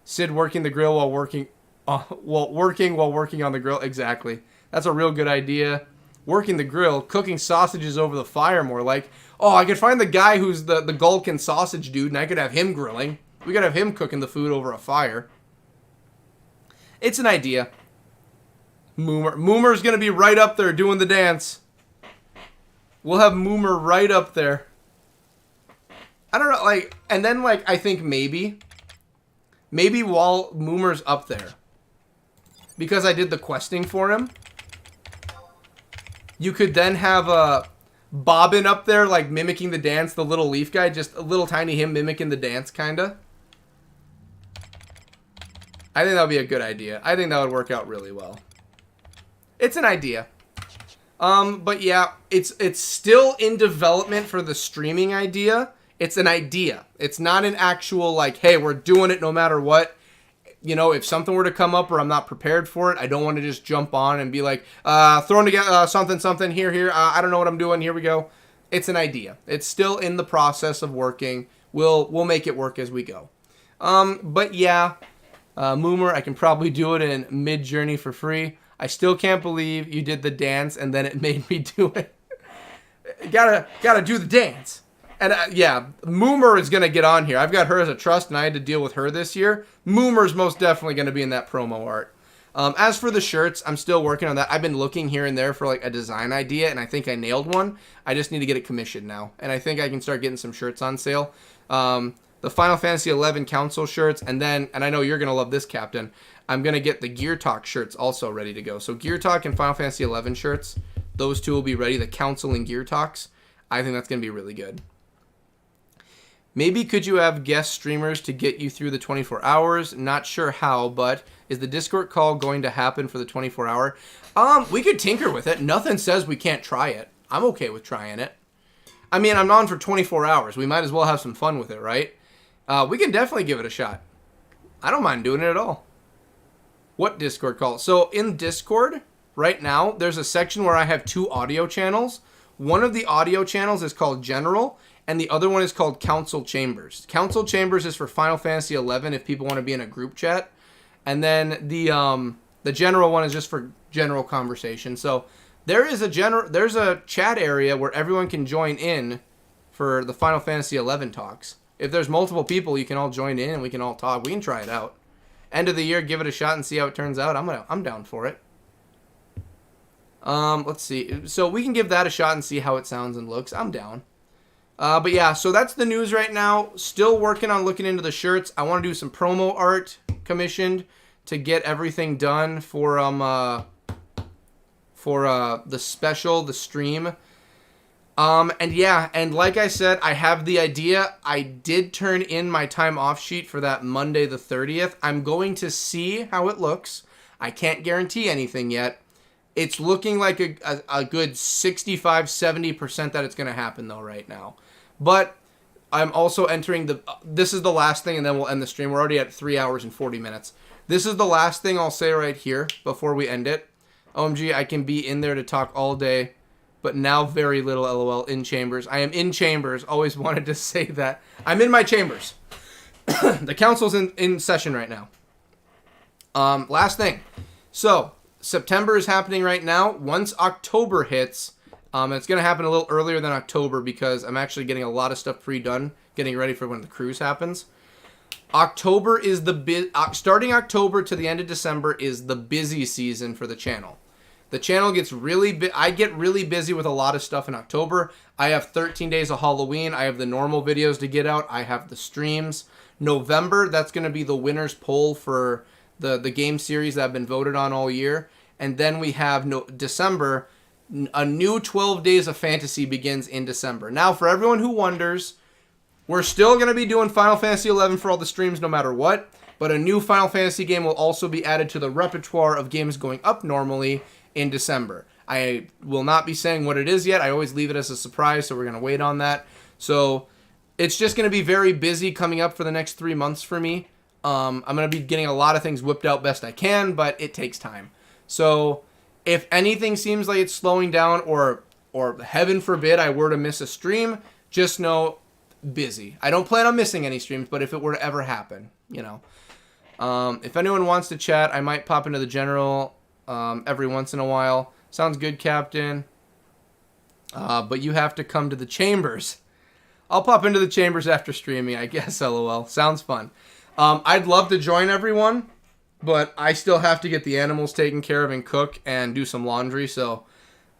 Sid working the grill while working on the grill. Exactly. That's a real good idea. Working the grill, cooking sausages over the fire more like. Oh, I could find the guy who's the Gulkin sausage dude, and I could have him grilling. We could have him cooking the food over a fire. It's an idea. Moomer's going to be right up there doing the dance. We'll have Moomer right up there. I don't know, like, and then, like, I think maybe while Moomer's up there, because I did the questing for him, you could then have Bobbin up there, like, mimicking the dance, the little leaf guy, just a little tiny him mimicking the dance, kinda. I think that would be a good idea. I think that would work out really well. It's an idea. But yeah, it's still in development for the streaming idea. It's an idea. It's not an actual, like, hey, we're doing it no matter what. You know, if something were to come up or I'm not prepared for it, I don't want to just jump on and be like, throwing together something, here, I don't know what I'm doing, here we go. It's an idea. It's still in the process of working. We'll make it work as we go. But yeah, Moomer, I can probably do it in mid-journey for free. I still can't believe you did the dance and then it made me do it. gotta do the dance. And yeah, Moomer is going to get on here. I've got her as a trust, and I had to deal with her this year. Moomer's most definitely going to be in that promo art. As for the shirts, I'm still working on that. I've been looking here and there for like a design idea, and I think I nailed one. I just need to get it commissioned now. And I think I can start getting some shirts on sale. The Final Fantasy XI Council shirts, and I know you're going to love this, Captain. I'm going to get the Gear Talk shirts also ready to go. So Gear Talk and Final Fantasy XI shirts, those two will be ready. The Council and Gear Talks, I think that's going to be really good. Maybe could you have guest streamers to get you through the 24 hours? Not sure how, but is the Discord call going to happen for the 24 hour? We could tinker with it. Nothing says we can't try it. I'm okay with trying it. I mean, I'm on for 24 hours. We might as well have some fun with it, right? We can definitely give it a shot. I don't mind doing it at all. What Discord call? So in Discord, right now, there's a section where I have 2 audio channels. One of the audio channels is called General, and the other one is called Council Chambers. Council Chambers is for Final Fantasy XI if people want to be in a group chat. And then the general one is just for general conversation. So there's a chat area where everyone can join in for the Final Fantasy XI talks. If there's multiple people, you can all join in and we can all talk. We can try it out. End of the year, give it a shot and see how it turns out. I'm down for it. Let's see. So we can give that a shot and see how it sounds and looks. I'm down. But yeah, so that's the news right now. Still working on looking into the shirts. I want to do some promo art commissioned to get everything done for the special, the stream. And yeah, and like I said, I have the idea. I did turn in my time off sheet for that Monday the 30th. I'm going to see how it looks. I can't guarantee anything yet. It's looking like a good 65-70% that it's going to happen though right now. But I'm also entering this is the last thing and then we'll end the stream. We're already at 3 hours and 40 minutes. This is the last thing I'll say right here before we end it. OMG, I can be in there to talk all day, but now very little LOL in chambers. I am in chambers. Always wanted to say that. I'm in my chambers. The council's in session right now. Last thing. So, September is happening right now. Once October hits, it's going to happen a little earlier than October because I'm actually getting a lot of stuff pre-done, getting ready for when the cruise happens. October is starting October to the end of December is the busy season for the channel. The channel gets I get really busy with a lot of stuff in October. I have 13 days of Halloween. I have the normal videos to get out. I have the streams. November, that's going to be the winner's poll for the game series that have been voted on all year. And then we have December. A new 12 days of fantasy begins in December. Now, for everyone who wonders, we're still going to be doing Final Fantasy XI for all the streams no matter what. But a new Final Fantasy game will also be added to the repertoire of games going up normally in December. I will not be saying what it is yet. I always leave it as a surprise, so we're going to wait on that. So it's just going to be very busy coming up for the next 3 months for me. I'm going to be getting a lot of things whipped out best I can, but it takes time. So if anything seems like it's slowing down or heaven forbid I were to miss a stream, just know busy. I don't plan on missing any streams, but if it were to ever happen, you know. If anyone wants to chat, I might pop into the general every once in a while. Sounds good, Captain. But you have to come to the chambers. I'll pop into the chambers after streaming, I guess, LOL. Sounds fun. I'd love to join everyone, but I still have to get the animals taken care of and cook and do some laundry, so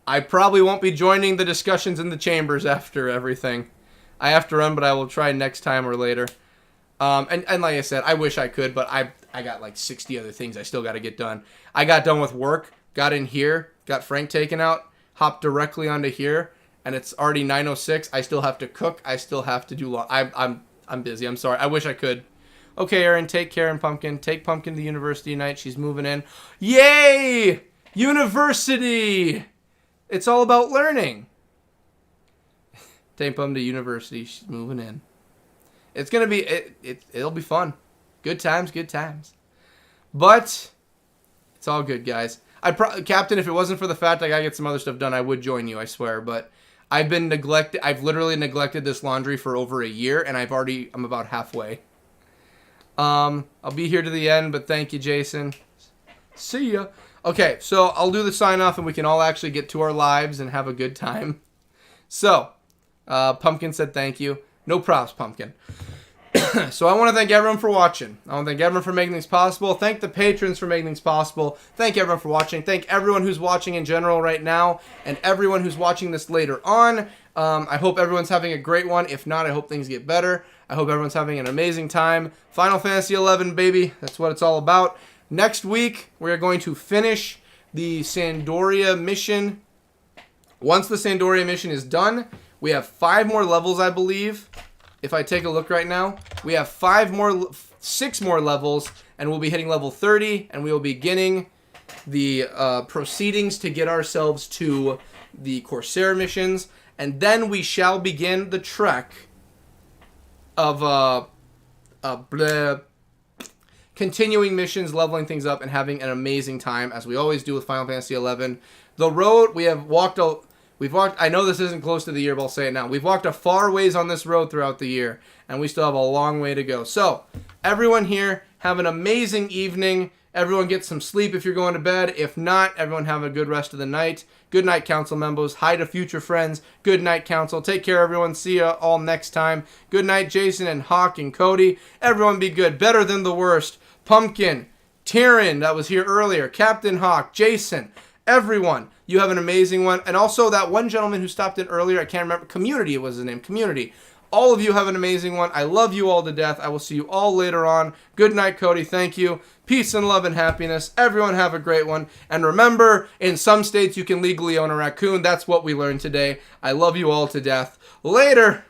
I probably won't be joining the discussions in the chambers after everything. I have to run, but I will try next time or later. And like I said, I wish I could, but I got like 60 other things I still got to get done. I got done with work, got in here, got Frank taken out, hopped directly onto here, and it's already 9:06. I still have to cook. I still have to do I'm busy. I'm sorry. I wish I could. Okay, Aaron, take care, and Pumpkin. Take Pumpkin to university tonight. She's moving in. Yay! University! It's all about learning. Take Pumpkin to university. She's moving in. It's going to be, it'll be fun. Good times, good times. But it's all good, guys. Captain, if it wasn't for the fact I got to get some other stuff done, I would join you, I swear. But I've literally neglected this laundry for over a year, and I'm about halfway. I'll be here to the end, but thank you, Jason. See ya. Okay, so I'll do the sign off, and we can all actually get to our lives and have a good time. So, Pumpkin said thank you. No props, Pumpkin. So I want to thank everyone for watching. I want to thank everyone for making things possible. Thank the patrons for making things possible. Thank everyone for watching. Thank everyone who's watching in general right now, and everyone who's watching this later on. I hope everyone's having a great one. If not, I hope things get better. I hope everyone's having an amazing time. Final Fantasy XI, baby. That's what it's all about. Next week, we're going to finish the Sandoria mission. Once the Sandoria mission is done, we have 5 more levels, I believe. If I take a look right now, we have 6 more levels, and we'll be hitting level 30, and we will be beginning the proceedings to get ourselves to the Corsair missions, and then we shall begin the trek of continuing missions, leveling things up, and having an amazing time, as we always do with Final Fantasy XI. The road, we have walked out. We've walked, I know this isn't close to the year, but I'll say it now. We've walked a far ways on this road throughout the year, and we still have a long way to go. So, everyone here, have an amazing evening. Everyone get some sleep if you're going to bed. If not, everyone have a good rest of the night. Good night, Council members. Hi to future friends. Good night, Council. Take care, everyone. See ya all next time. Good night, Jason and Hawk and Cody. Everyone be good. Better than the worst. Pumpkin, Tyrion, that was here earlier, Captain Hawk, Jason, everyone. You have an amazing one. And also that one gentleman who stopped in earlier, I can't remember, Community was his name, Community. All of you have an amazing one. I love you all to death. I will see you all later on. Good night, Cody. Thank you. Peace and love and happiness. Everyone have a great one. And remember, in some states you can legally own a raccoon. That's what we learned today. I love you all to death. Later.